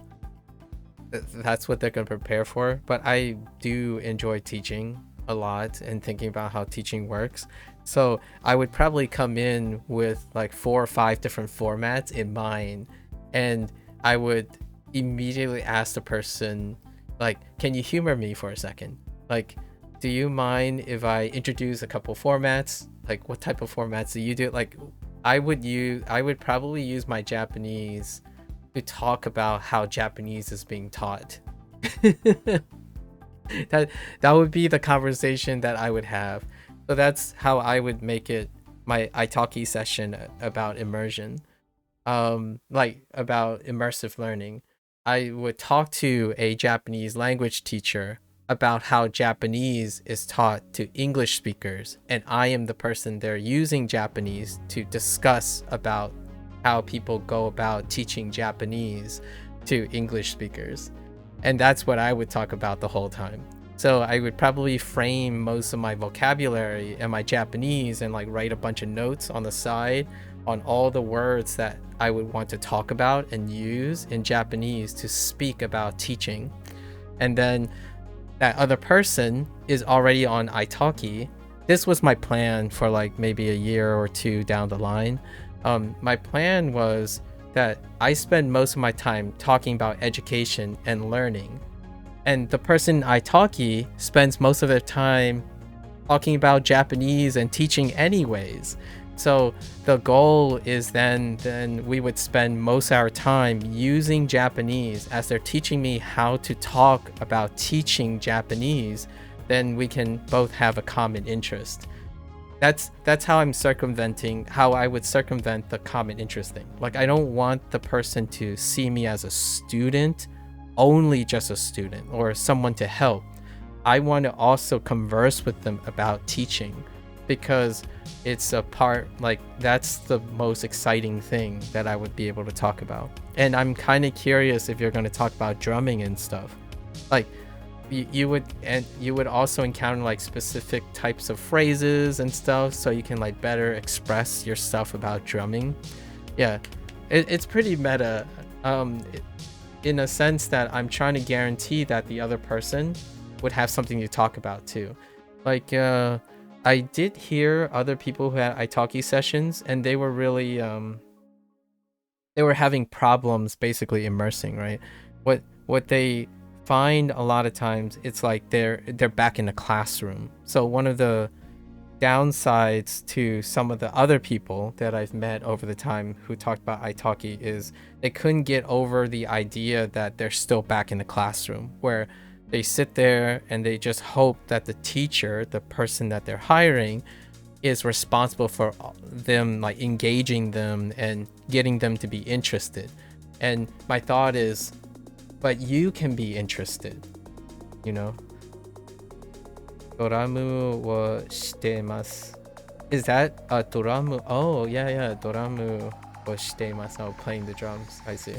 that's what they're going to prepare for, but I do enjoy teaching a lot and thinking about how teaching works. So I would probably come in with like 4 or 5 different formats in mind, and I would immediately ask the person, like, can you humor me for a second? Like, do you mind if I introduce a couple formats? Like, what type of formats do you do? Like, I would probably use my Japanese to talk about how Japanese is being taught. that would be the conversation that I would have. So that's how I would make it my Italki session about immersion, like about immersive learning. I would talk to a Japanese language teacher about how Japanese is taught to English speakers, and I am the person there using Japanese to discuss about how people go about teaching Japanese to English speakers. And that's what I would talk about the whole time. So I would probably frame most of my vocabulary and my Japanese and like write a bunch of notes on the side on all the words that I would want to talk about and use in Japanese to speak about teaching. And then that other person is already on Italki. This was my plan for like maybe a year or 2 down the line. My plan was that I spend most of my time talking about education and learning, and the person in Italki spends most of their time talking about Japanese and teaching anyways. So the goal is then we would spend most of our time using Japanese as they're teaching me how to talk about teaching Japanese. Then we can both have a common interest. That's how I would circumvent the common interest thing. Like, I don't want the person to see me as a student, only just a student, or someone to help. I want to also converse with them about teaching, because it's a part, like, that's the most exciting thing that I would be able to talk about. And I'm kind of curious if you're going to talk about drumming and stuff. Like, you would also encounter like specific types of phrases and stuff, so you can like better express your stuff about drumming. Yeah, it's pretty meta, in a sense that I'm trying to guarantee that the other person would have something to talk about too. Like I did hear other people who had italki sessions, and they were really they were having problems basically immersing, right? What they find a lot of times, it's like they're back in the classroom. So one of the downsides to some of the other people that I've met over the time who talked about italki is they couldn't get over the idea that they're still back in the classroom, where they sit there and they just hope that the teacher, the person that they're hiring, is responsible for them, like engaging them and getting them to be interested. And my thought is, but you can be interested, you know? ドラムをしてます. Is that a ドラム? Oh, yeah, ドラムをしています. Oh, playing the drums. I see.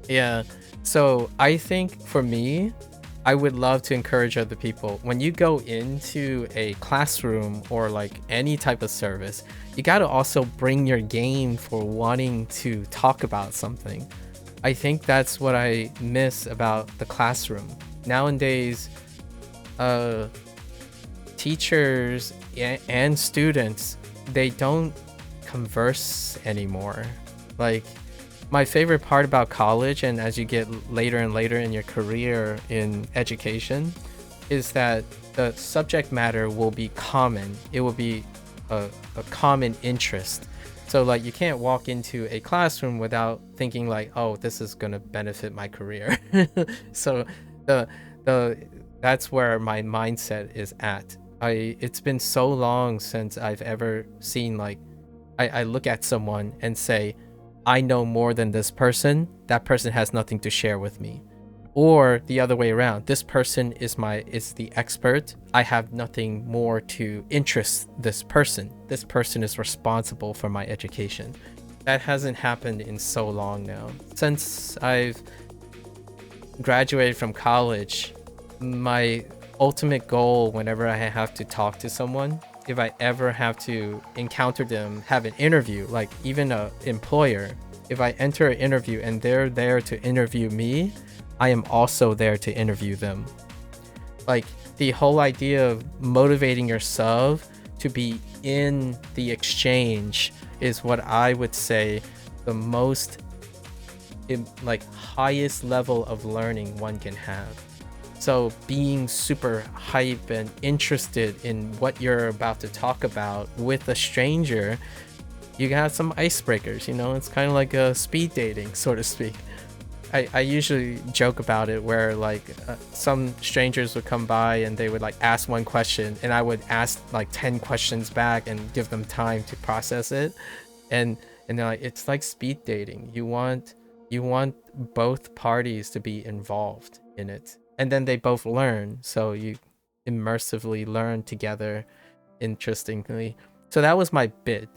Yeah, so I think for me, I would love to encourage other people. When you go into a classroom or like any type of service, you got to also bring your game for wanting to talk about something. I think that's what I miss about the classroom. Nowadays, teachers and students, they don't converse anymore. Like, my favorite part about college, and as you get later and later in your career in education, is that the subject matter will be common. It will be a common interest. So like you can't walk into a classroom without thinking like, oh, this is gonna benefit my career. So that's where my mindset is at. It's been so long since I've ever seen like I look at someone and say, I know more than this person. That person has nothing to share with me. Or the other way around, this person is the expert. I have nothing more to interest this person. This person is responsible for my education. That hasn't happened in so long now. Since I've graduated from college, my ultimate goal whenever I have to talk to someone, if I ever have to encounter them, have an interview, like even an employer, if I enter an interview and they're there to interview me, I am also there to interview them. Like the whole idea of motivating yourself to be in the exchange is what I would say the most like highest level of learning one can have. So being super hype and interested in what you're about to talk about with a stranger, you have some icebreakers, you know, it's kind of like a speed dating, so to speak. I usually joke about it where like some strangers would come by and they would like ask one question and I would ask like 10 questions back and give them time to process it. And they're like, it's like speed dating. You want both parties to be involved in it. And then they both learn. So you immersively learn together, interestingly. So that was my bid.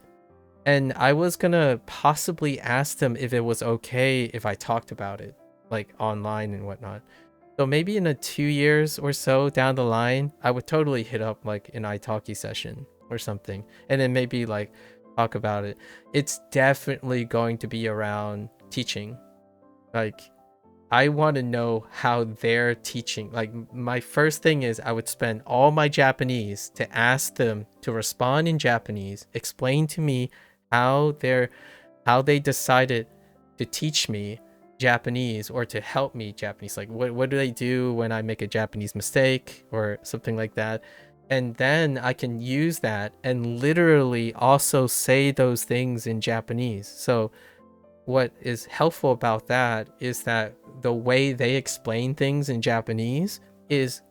And I was gonna possibly ask them if it was okay if I talked about it, like online and whatnot. So maybe in 2 years or so down the line, I would totally hit up like an italki session or something. And then maybe like talk about it. It's definitely going to be around teaching. Like, I want to know how they're teaching. Like, my first thing is I would spend all my Japanese to ask them to respond in Japanese, explain to me how they decided to teach me Japanese or to help me Japanese. Like, what do they do when I make a Japanese mistake or something like that? And then I can use that and literally also say those things in Japanese. So what is helpful about that is that the way they explain things in Japanese is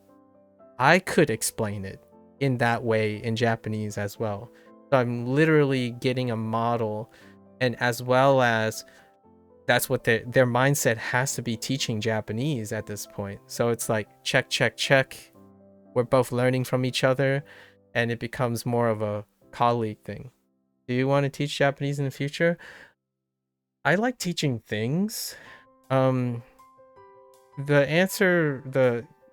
I could explain it in that way in Japanese as well. So I'm literally getting a model, and as well as that's what their mindset has to be teaching Japanese at this point. So it's like check. We're both learning from each other, and it becomes more of a colleague thing. Do you want to teach Japanese in the future? I like teaching things. The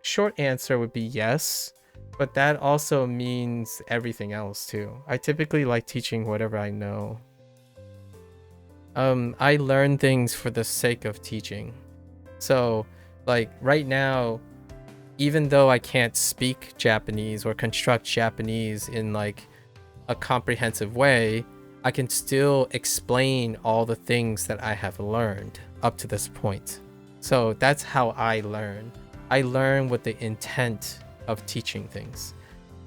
short answer would be yes, but that also means everything else too. I typically like teaching whatever I know. I learn things for the sake of teaching. So Like right now, even though I can't speak Japanese or construct Japanese in like a comprehensive way, I can still explain all the things that I have learned up to this point. So that's how I learn. I learn with the intent of teaching things.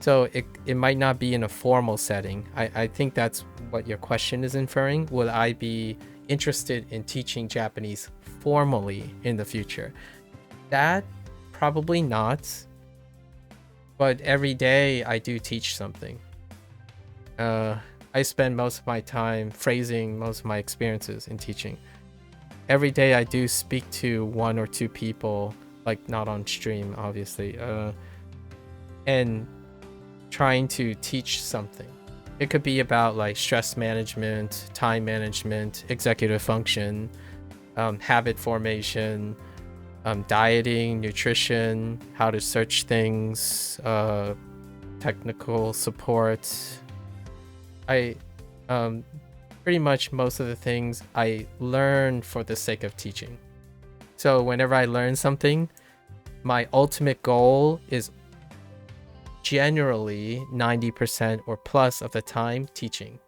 So it might not be in a formal setting. I think that's what your question is inferring. Will I be interested in teaching Japanese formally in the future? That probably not. But every day I do teach something. I spend most of my time phrasing most of my experiences in teaching. Every day I do speak to 1 or 2 people, like not on stream, obviously, and trying to teach something. It could be about like stress management, time management, executive function, habit formation, dieting, nutrition, how to search things, technical support. I pretty much most of the things I learn for the sake of teaching. So whenever I learn something, my ultimate goal is generally 90% or plus of the time teaching.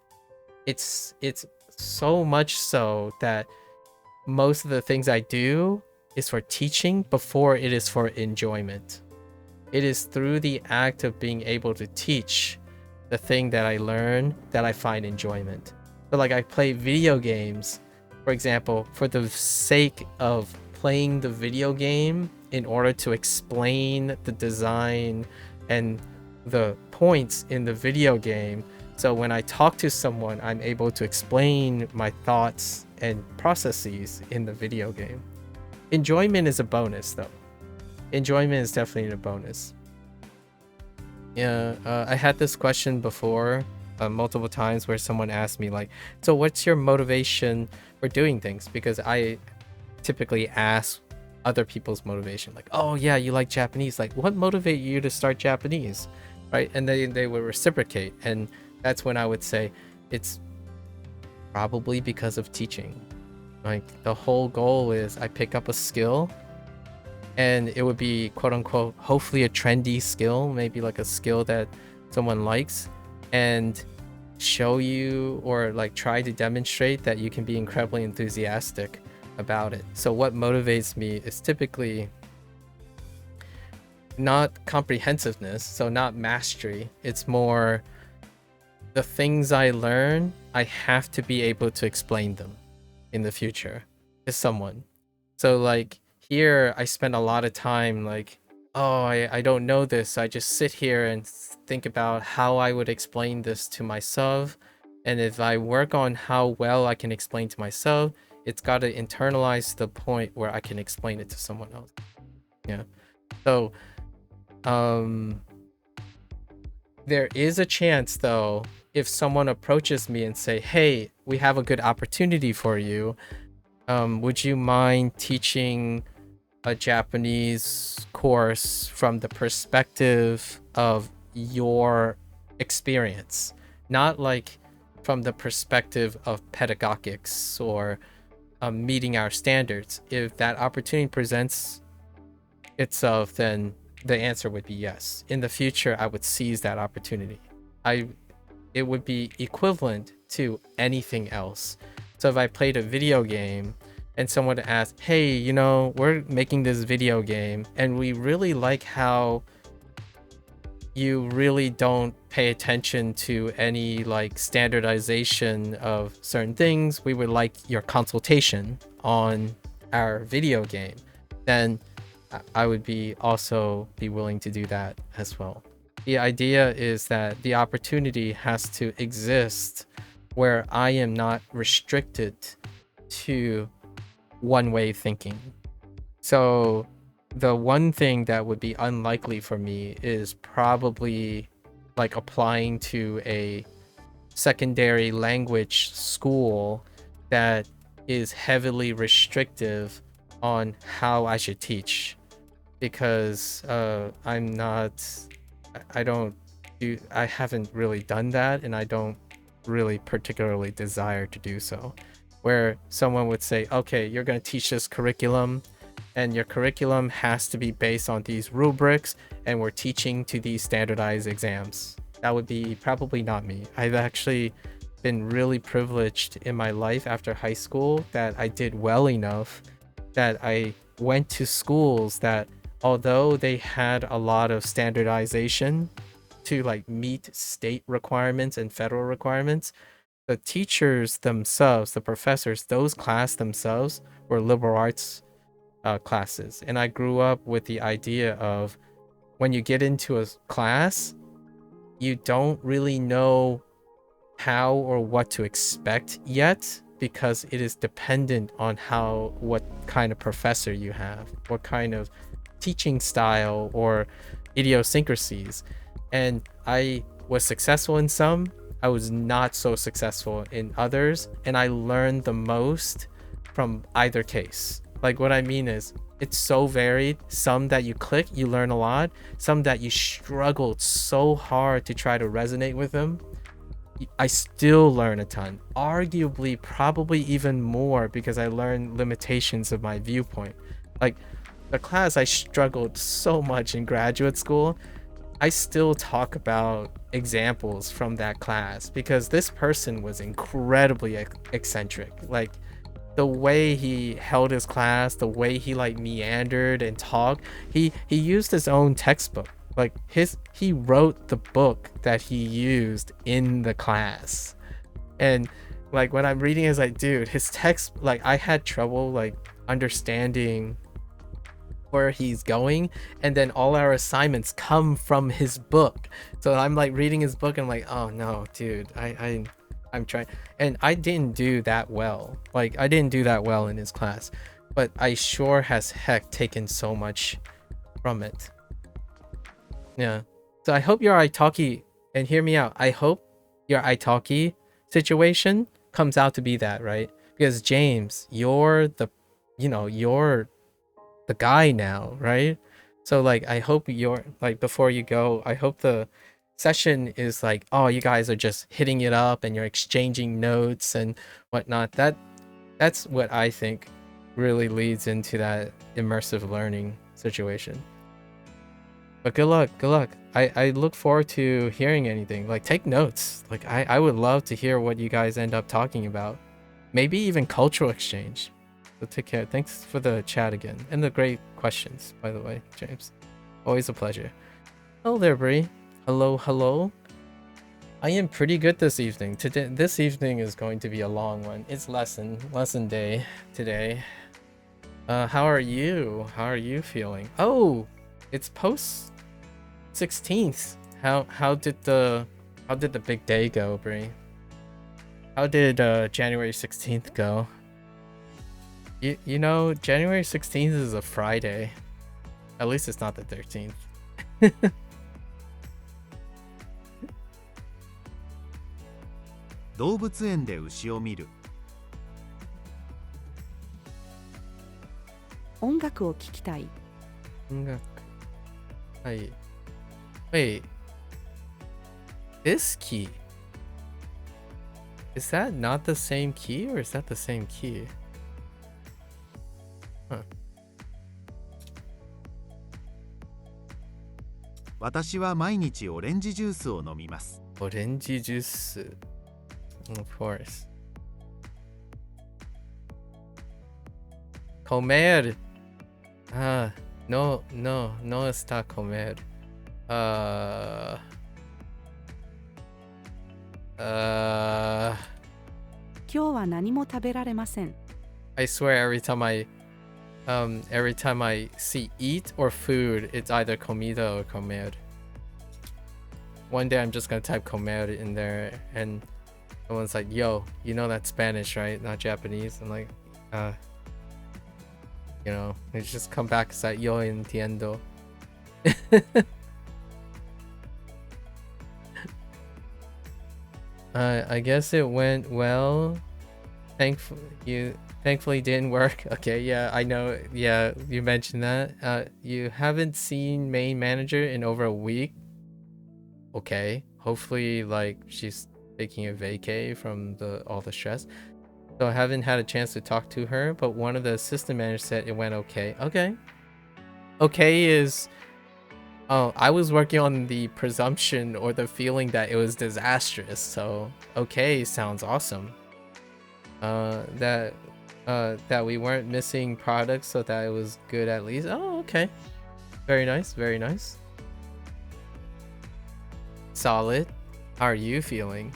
It's so much so that most of the things I do is for teaching before it is for enjoyment. It is through the act of being able to teach the thing that I learn that I find enjoyment. So like I play video games, for example, for the sake of playing the video game in order to explain the design and the points in the video game. So when I talk to someone, I'm able to explain my thoughts and processes in the video game. Enjoyment is a bonus though. Enjoyment is definitely a bonus. Yeah, I had this question before multiple times where someone asked me like, so what's your motivation for doing things? Because I typically ask other people's motivation, like, oh yeah, you like Japanese, like what motivated you to start Japanese, right? And they would reciprocate, and that's when I would say it's probably because of teaching. Like the whole goal is I pick up a skill, and it would be quote unquote hopefully a trendy skill, maybe like a skill that someone likes, and show you or like try to demonstrate that you can be incredibly enthusiastic about it. So what motivates me is typically not comprehensiveness, so not mastery. It's more the things I learn, I have to be able to explain them in the future to someone. So like here I spend a lot of time like, oh, I don't know this. I just sit here and think about how I would explain this to myself. And if I work on how well I can explain to myself, it's got to internalize to the point where I can explain it to someone else. Yeah. So there is a chance though, if someone approaches me and say, hey, we have a good opportunity for you, would you mind teaching a Japanese course from the perspective of your experience, not like from the perspective of pedagogics or meeting our standards? If that opportunity presents itself, then the answer would be yes. In the future, I would seize that opportunity. It would be equivalent to anything else. So if I played a video game and someone asked, hey, you know, we're making this video game and we really like how you really don't pay attention to any like standardization of certain things, we would like your consultation on our video game, then I would also be willing to do that as well. The idea is that the opportunity has to exist where I am not restricted to one-way thinking. So the one thing that would be unlikely for me is probably like applying to a secondary language school that is heavily restrictive on how I should teach, because I haven't really done that, and I don't really particularly desire to do so. Where someone would say, okay, you're going to teach this curriculum and your curriculum has to be based on these rubrics, and we're teaching to these standardized exams. That would be probably not me. I've actually been really privileged in my life after high school that I did well enough that I went to schools that, although they had a lot of standardization to like meet state requirements and federal requirements, the teachers themselves, the professors, those class themselves were liberal arts classes. And I grew up with the idea of when you get into a class, you don't really know how or what to expect yet, because it is dependent on what kind of professor you have, what kind of teaching style or idiosyncrasies. And I was successful in some, I was not so successful in others, and I learned the most from either case. Like, what I mean is, it's so varied. Some that you click, you learn a lot. Some that you struggled so hard to try to resonate with them, I still learn a ton. Arguably, probably even more, because I learned limitations of my viewpoint. Like, the class I struggled so much in graduate school, I still talk about examples from that class because this person was incredibly eccentric. Like, the way he held his class, the way he like meandered and talked, he used his own textbook. Like, he wrote the book that he used in the class. And like, when I'm reading, it's like, dude, his text, like, I had trouble like understanding where he's going, and then all our assignments come from his book. So I'm like reading his book and I'm like, oh no, dude, I'm trying, and I didn't do that well. Like, I didn't do that well in his class, but I sure as heck taken so much from it. Yeah. So I hope your Italki, and hear me out, I hope your Italki situation comes out to be that, right? Because James, you're the guy now, right? So like, I hope you're like, before you go, I hope the session is like, oh, you guys are just hitting it up and you're exchanging notes and whatnot. That's what I think really leads into that immersive learning situation. But good luck. I look forward to hearing anything. Like, take notes. Like, I would love to hear what you guys end up talking about. Maybe even cultural exchange. So take care. Thanks for the chat again. And the great questions, by the way, James. Always a pleasure. Hello there, Bree. Hello. I am pretty good this evening. This evening is going to be a long one. It's lesson day today. How are you? How are you feeling? Oh, it's post 16th. How did the big day go, Bree? How did January 16th go? You know, January 16th is a Friday. At least it's not the 13th. 動物園で牛を見る。音楽を聴きたい。音楽。はい。Wait. This key. Is that not the same key, or is that the same key? Huh. 私は毎日オレンジジュースを飲みます。オレンジジュース。Of course. Comer. Ah, no está comer. 今日は何も食べられません。I swear every time I see eat or food, it's either comida or comer. One day I'm just gonna type comer in there and someone's like, yo, you know that's Spanish, right? Not Japanese. I'm like, you know, it's just come back and say, yo entiendo. I guess it went well. Thankfully didn't work. Okay, yeah, I know. Yeah, you mentioned that. You haven't seen main manager in over a week. Okay, hopefully like she's taking a vacay from all the stress. So I haven't had a chance to talk to her, but one of the assistant managers said it went okay. Okay is... Oh, I was working on the presumption or the feeling that it was disastrous, so okay sounds awesome. That we weren't missing products, so that it was good at least. Oh, okay. Very nice, very nice. Solid. How are you feeling?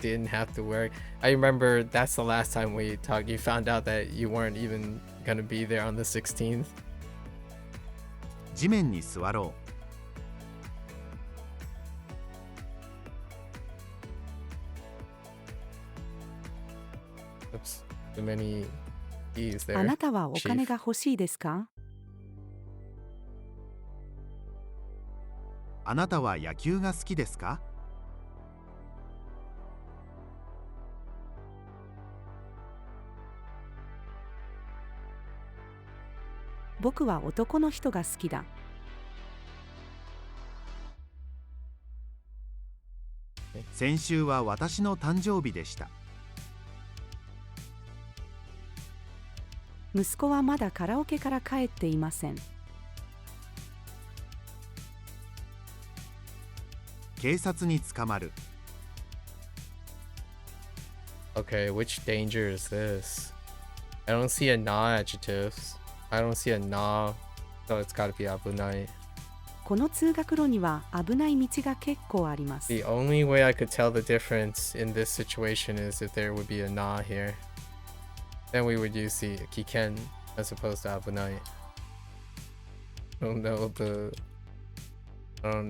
Didn't have to work. I remember that's the last time we talked. You found out that you weren't even gonna be there on the 16th. 地面に座ろ Oops, too many E's あ there. なたはお金 Chief. が欲しいですか？あなたは野球が好きですか？僕は男の人が好きだ。先週は私の誕生日でした。息子はまだカラオケから帰っていません。警察に捕まる。 Okay, which danger is this? I don't see a na adjectives. I don't see a na, so it's gotta be abunai. この通学路には危ない道が結構あります。 The only way I could tell the difference in this situation is if there would be a na here. Then we would use the kiken as opposed to abunai. I don't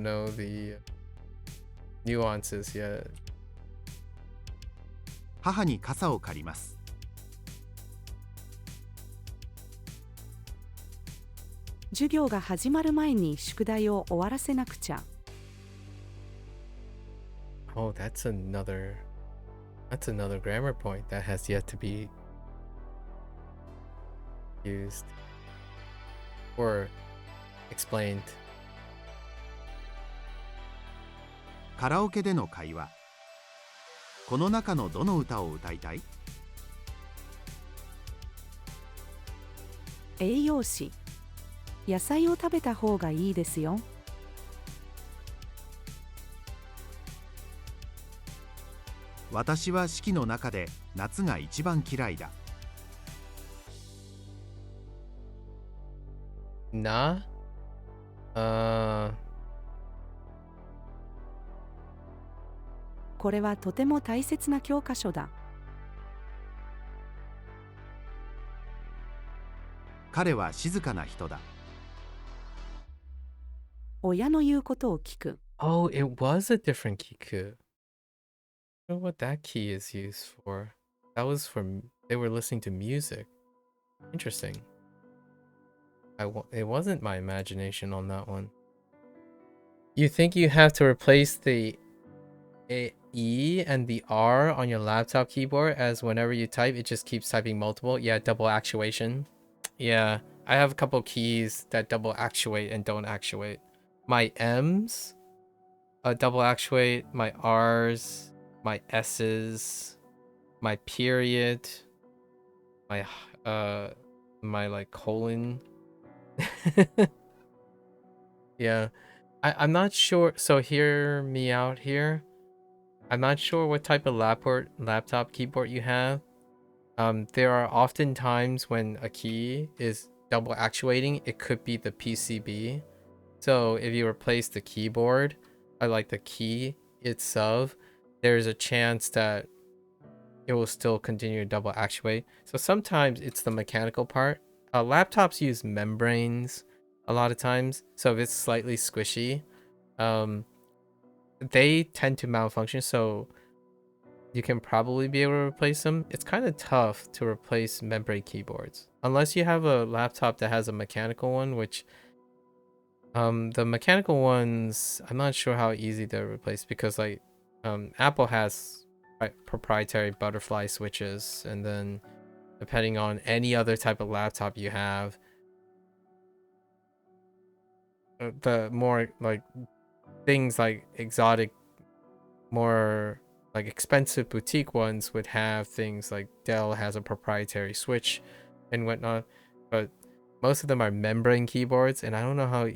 know the nuances yet. 母に傘を借ります。授業が始まる前に宿題を終わらせなくちゃ。Oh, that's another grammar point that has yet to be used or explained. カラオケでの会話。この中のどの歌を歌いたい？栄養士。野菜を食べた方がいいですよ。私は四季の中で夏が一番嫌いだ。Na? これはとても大切な教科書だ。彼は静かな人だ。親の言うことを聞く。Oh, it was a different kiku. I don't know what that key is used for. That was for they were listening to music. Interesting. It wasn't my imagination on that one. You think you have to replace the E and the R on your laptop keyboard as whenever you type, it just keeps typing multiple? Yeah, double actuation. Yeah, I have a couple keys that double actuate and don't actuate. My M's double actuate, my R's, my S's, my period, my like colon. Yeah, I'm not sure. So hear me out here. I'm not sure what type of laptop keyboard you have. There are often times when a key is double actuating. It could be the PCB. So if you replace the keyboard, or like the key itself, there's a chance that it will still continue to double actuate. So sometimes it's the mechanical part. Laptops use membranes a lot of times. So if it's slightly squishy, they tend to malfunction. So you can probably be able to replace them. It's kind of tough to replace membrane keyboards. Unless you have a laptop that has a mechanical one, which the mechanical ones, I'm not sure how easy they're replaced because like Apple has proprietary butterfly switches, and then depending on any other type of laptop you have, the more like things like exotic more like expensive boutique ones would have things like Dell has a proprietary switch and whatnot, but most of them are membrane keyboards, and I don't know how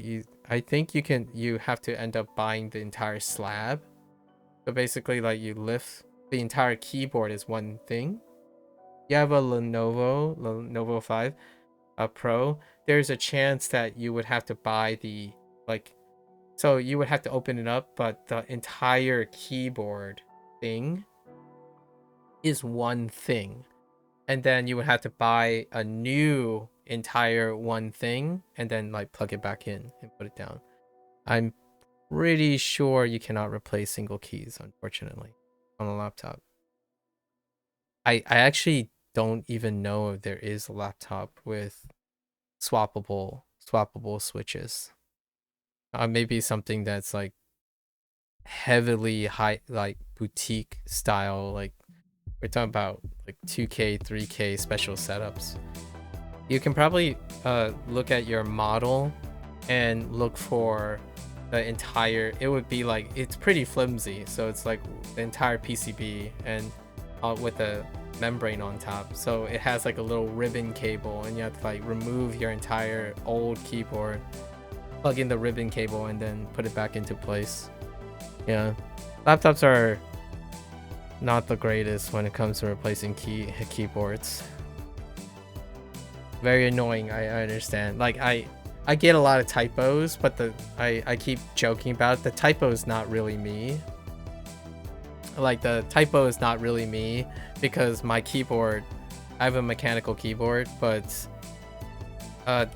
I think you have to end up buying the entire slab. So basically, like, you lift the entire keyboard is one thing. You have a Lenovo 5 Pro, there's a chance that you would have to buy the, like, so you would have to open it up, but the entire keyboard thing is one thing. And then you would have to buy a new entire one thing and then like plug it back in and put it down. I'm pretty sure you cannot replace single keys, unfortunately, on a laptop. I actually don't even know if there is a laptop with swappable switches. Maybe something that's like heavily high, like boutique style, like we're talking about like 2K 3K special setups. You can probably look at your model and look for the entire, it would be like, it's pretty flimsy, so it's like the entire PCB and with a membrane on top, so it has like a little ribbon cable, and you have to like remove your entire old keyboard, plug in the ribbon cable, and then put it back into place. Yeah, laptops are not the greatest when it comes to replacing keyboards. Very annoying, I understand. Like I get a lot of typos, but I keep joking about it. The typo is not really me. Like the typo is not really me because my keyboard, I have a mechanical keyboard, but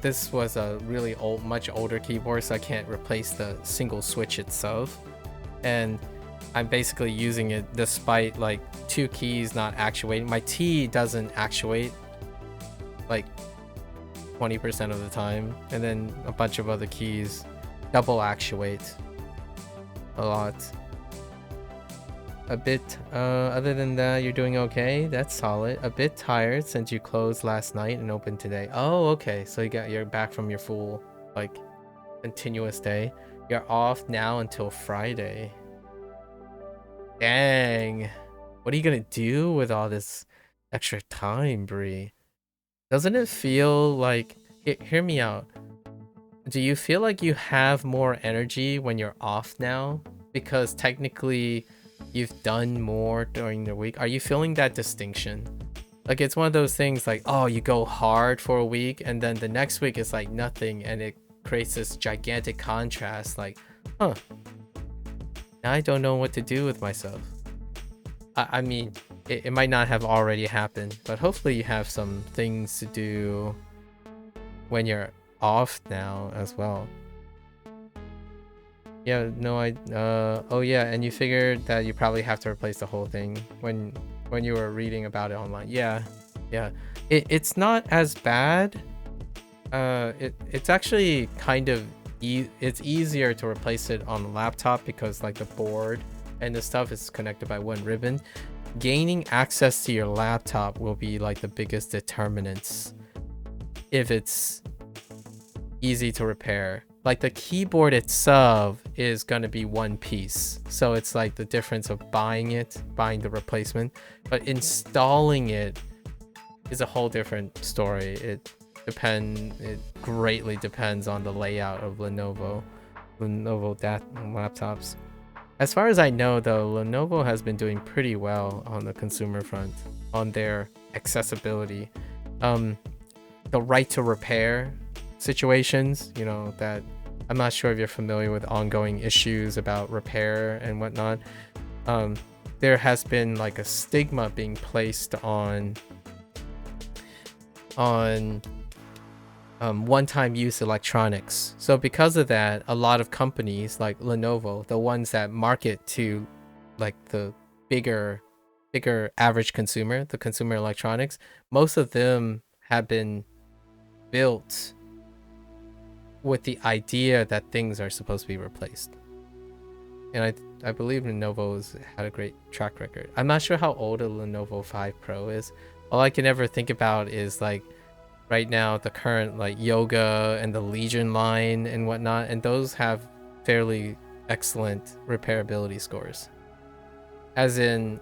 this was a really old, much older keyboard, so I can't replace the single switch itself. And I'm basically using it despite like 2 keys not actuating. My T doesn't actuate like 20% of the time, and then a bunch of other keys double actuate a lot. A bit other than that, you're doing okay. That's solid. A bit tired since you closed last night and opened today. Oh, okay, so you're back from your full like continuous day. You're off now until Friday. Dang, what are you gonna do with all this extra time, Bree? Doesn't it feel like, hear me out, do you feel like you have more energy when you're off now? Because technically you've done more during the week. Are you feeling that distinction? Like it's one of those things like, oh, you go hard for a week and then the next week is like nothing, and it creates this gigantic contrast like, huh, now I don't know what to do with myself. I mean, it might not have already happened, but hopefully you have some things to do when you're off now as well. Yeah, no, oh yeah, and you figured that you probably have to replace the whole thing when you were reading about it online. Yeah, it's not as bad. It's actually kind of it's easier to replace it on the laptop because like the board and the stuff is connected by one ribbon. Gaining access to your laptop will be like the biggest determinants if it's easy to repair. Like the keyboard itself is going to be one piece, so it's like the difference of buying the replacement, but installing it is a whole different story. It greatly depends on the layout of Lenovo laptops. As far as I know though, Lenovo has been doing pretty well on the consumer front on their accessibility. The right to repair situations, you know, that I'm not sure if you're familiar with ongoing issues about repair and whatnot. There has been like a stigma being placed on one-time use electronics. So because of that, a lot of companies like Lenovo, the ones that market to like the bigger average consumer, the consumer electronics, most of them have been built with the idea that things are supposed to be replaced. And I believe Lenovo's had a great track record. I'm not sure how old a Lenovo 5 Pro is. All I can ever think about is like right now the current like Yoga and the Legion line and whatnot, and those have fairly excellent repairability scores. As in,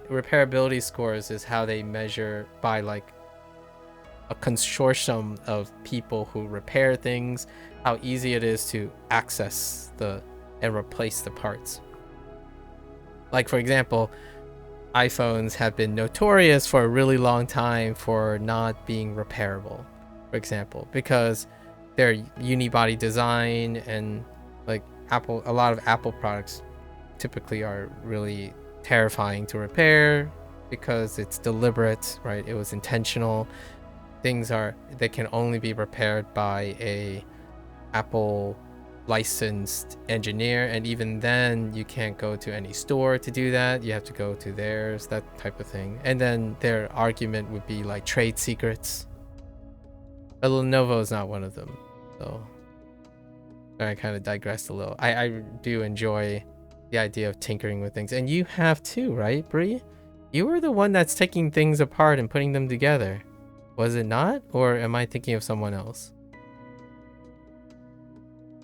repairability scores is how they measure by like a consortium of people who repair things, how easy it is to access and replace the parts. Like, for example, iPhones have been notorious for a really long time for not being repairable, for example, because their unibody design and like a lot of Apple products typically are really terrifying to repair because it's deliberate, right? It was intentional. They can only be repaired by a Apple licensed engineer, and even then you can't go to any store to do that. You have to go to theirs, that type of thing. And then their argument would be like trade secrets, but Lenovo is not one of them. So I kind of digressed a little. I do enjoy the idea of tinkering with things, and you have too, right, Bree? You were the one that's taking things apart and putting them together, was it not? Or am I thinking of someone else?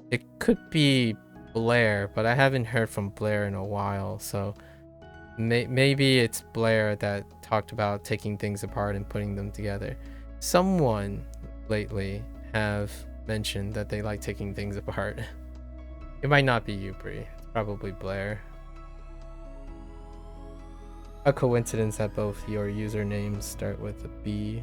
It could be Blair, but I haven't heard from Blair in a while, so maybe it's Blair that talked about taking things apart and putting them together. Someone lately have mentioned that they like taking things apart. It might not be you, Bree. It's probably Blair. A coincidence that both your usernames start with a B.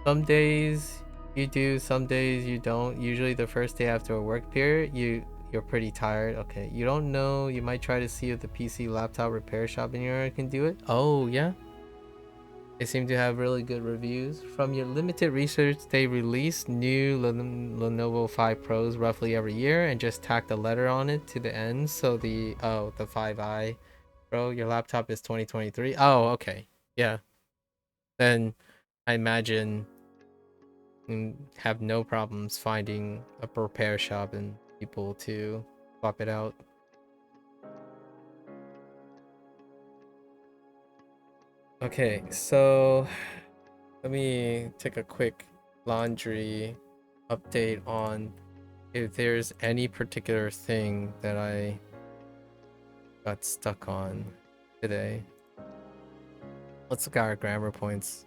Some days you do, some days you don't. Usually the first day after a work period, you're pretty tired. Okay, you don't know. You might try to see if the PC laptop repair shop in your area can do it. Oh, yeah. They seem to have really good reviews. From your limited research, they release new Lenovo 5 Pros roughly every year and just tacked a letter on it to the end. So the 5i Pro, your laptop is 2023. Oh, okay. Yeah. Then I imagine have no problems finding a repair shop and people to swap it out. Okay, so let me take a quick laundry update on if there's any particular thing that I got stuck on today. Let's look at our grammar points.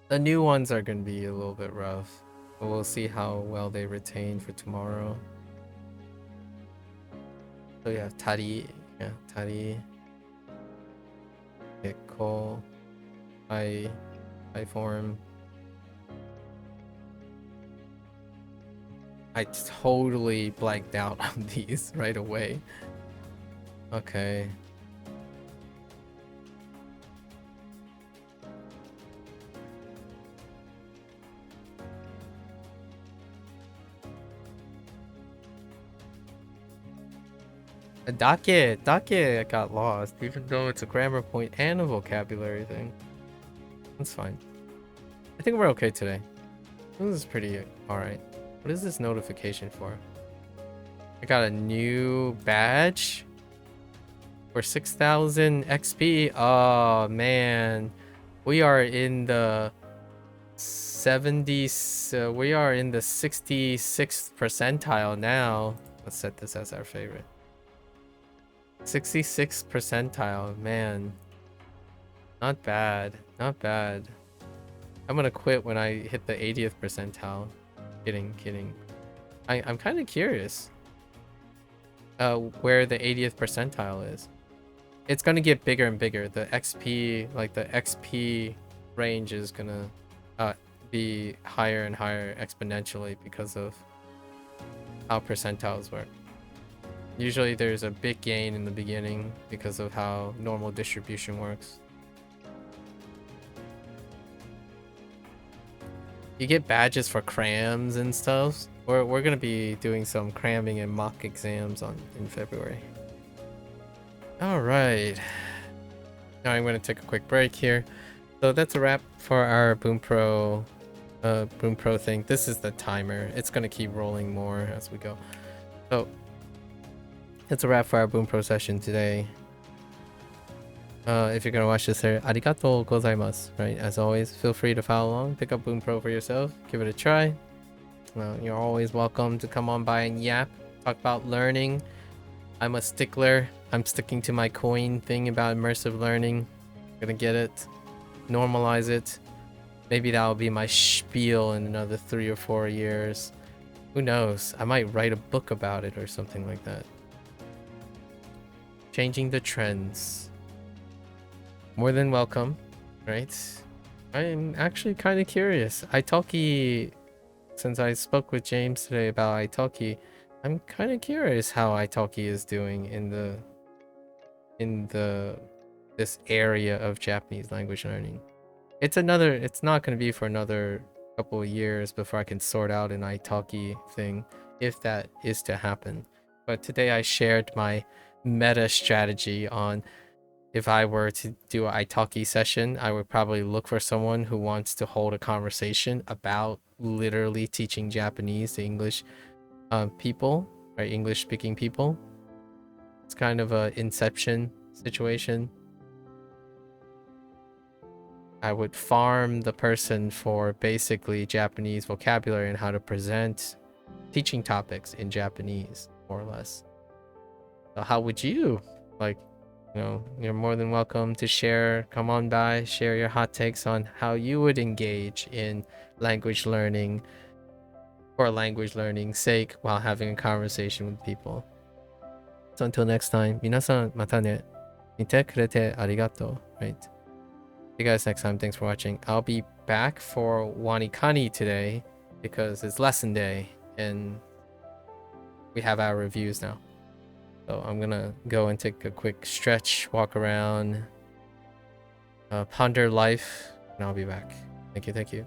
The new ones are going to be a little bit rough, but we'll see how well they retain for tomorrow. So yeah, tari, ko, I form. I totally blanked out on these right away. Okay. Dake got lost, even though it's a grammar point and a vocabulary thing. That's fine. I think we're okay today. This is pretty alright. What is this notification for? I got a new badge for 6,000 XP. Oh man, we are in the 70s. We are in the 66th percentile now. Let's set this as our favorite. 66th percentile, man. Not bad, not bad. I'm gonna quit when I hit the 80th percentile. Kidding. I'm kind of curious where the 80th percentile is. It's gonna get bigger and bigger. The XP, like the XP range is gonna be higher and higher exponentially because of how percentiles work. Usually there's a big gain in the beginning because of how normal distribution works. You get badges for crams and stuff. We're gonna be doing some cramming and mock exams in February. All right. Now I'm gonna take a quick break here. So that's a wrap for our Bunpro thing. This is the timer. It's gonna keep rolling more as we go. So that's a wrap for our Bunpro session today. if you're gonna watch this here, arigatou gozaimasu, right? As always, feel free to follow along, pick up Bunpro for yourself, give it a try. You're always welcome to come on by and yap, talk about learning. I'm a stickler. I'm sticking to my coin thing about immersive learning. Gonna get it, normalize it. Maybe that'll be my spiel in another 3 or 4 years. Who knows? I might write a book about it or something like that. Changing the trends. More than welcome, right? I'm actually kind of curious. Italki, since I spoke with James today about Italki, I'm kind of curious how Italki is doing in this area of Japanese language learning. It's not going to be for another couple of years before I can sort out an Italki thing, if that is to happen. But today I shared my meta strategy on if I were to do an Italki session, I would probably look for someone who wants to hold a conversation about literally teaching Japanese to English people, right? English speaking people. It's kind of a inception situation. I would farm the person for basically Japanese vocabulary and how to present teaching topics in Japanese, more or less. So how would you, like, you know, you're more than welcome to share, come on by, share your hot takes on how you would engage in language learning for language learning's sake while having a conversation with people. So until next time, 皆さんまたね。見てくれてありがとう, right? See you guys next time. Thanks for watching. I'll be back for Wanikani today because it's lesson day and we have our reviews now. So I'm gonna go and take a quick stretch, walk around, ponder life, and I'll be back. Thank you.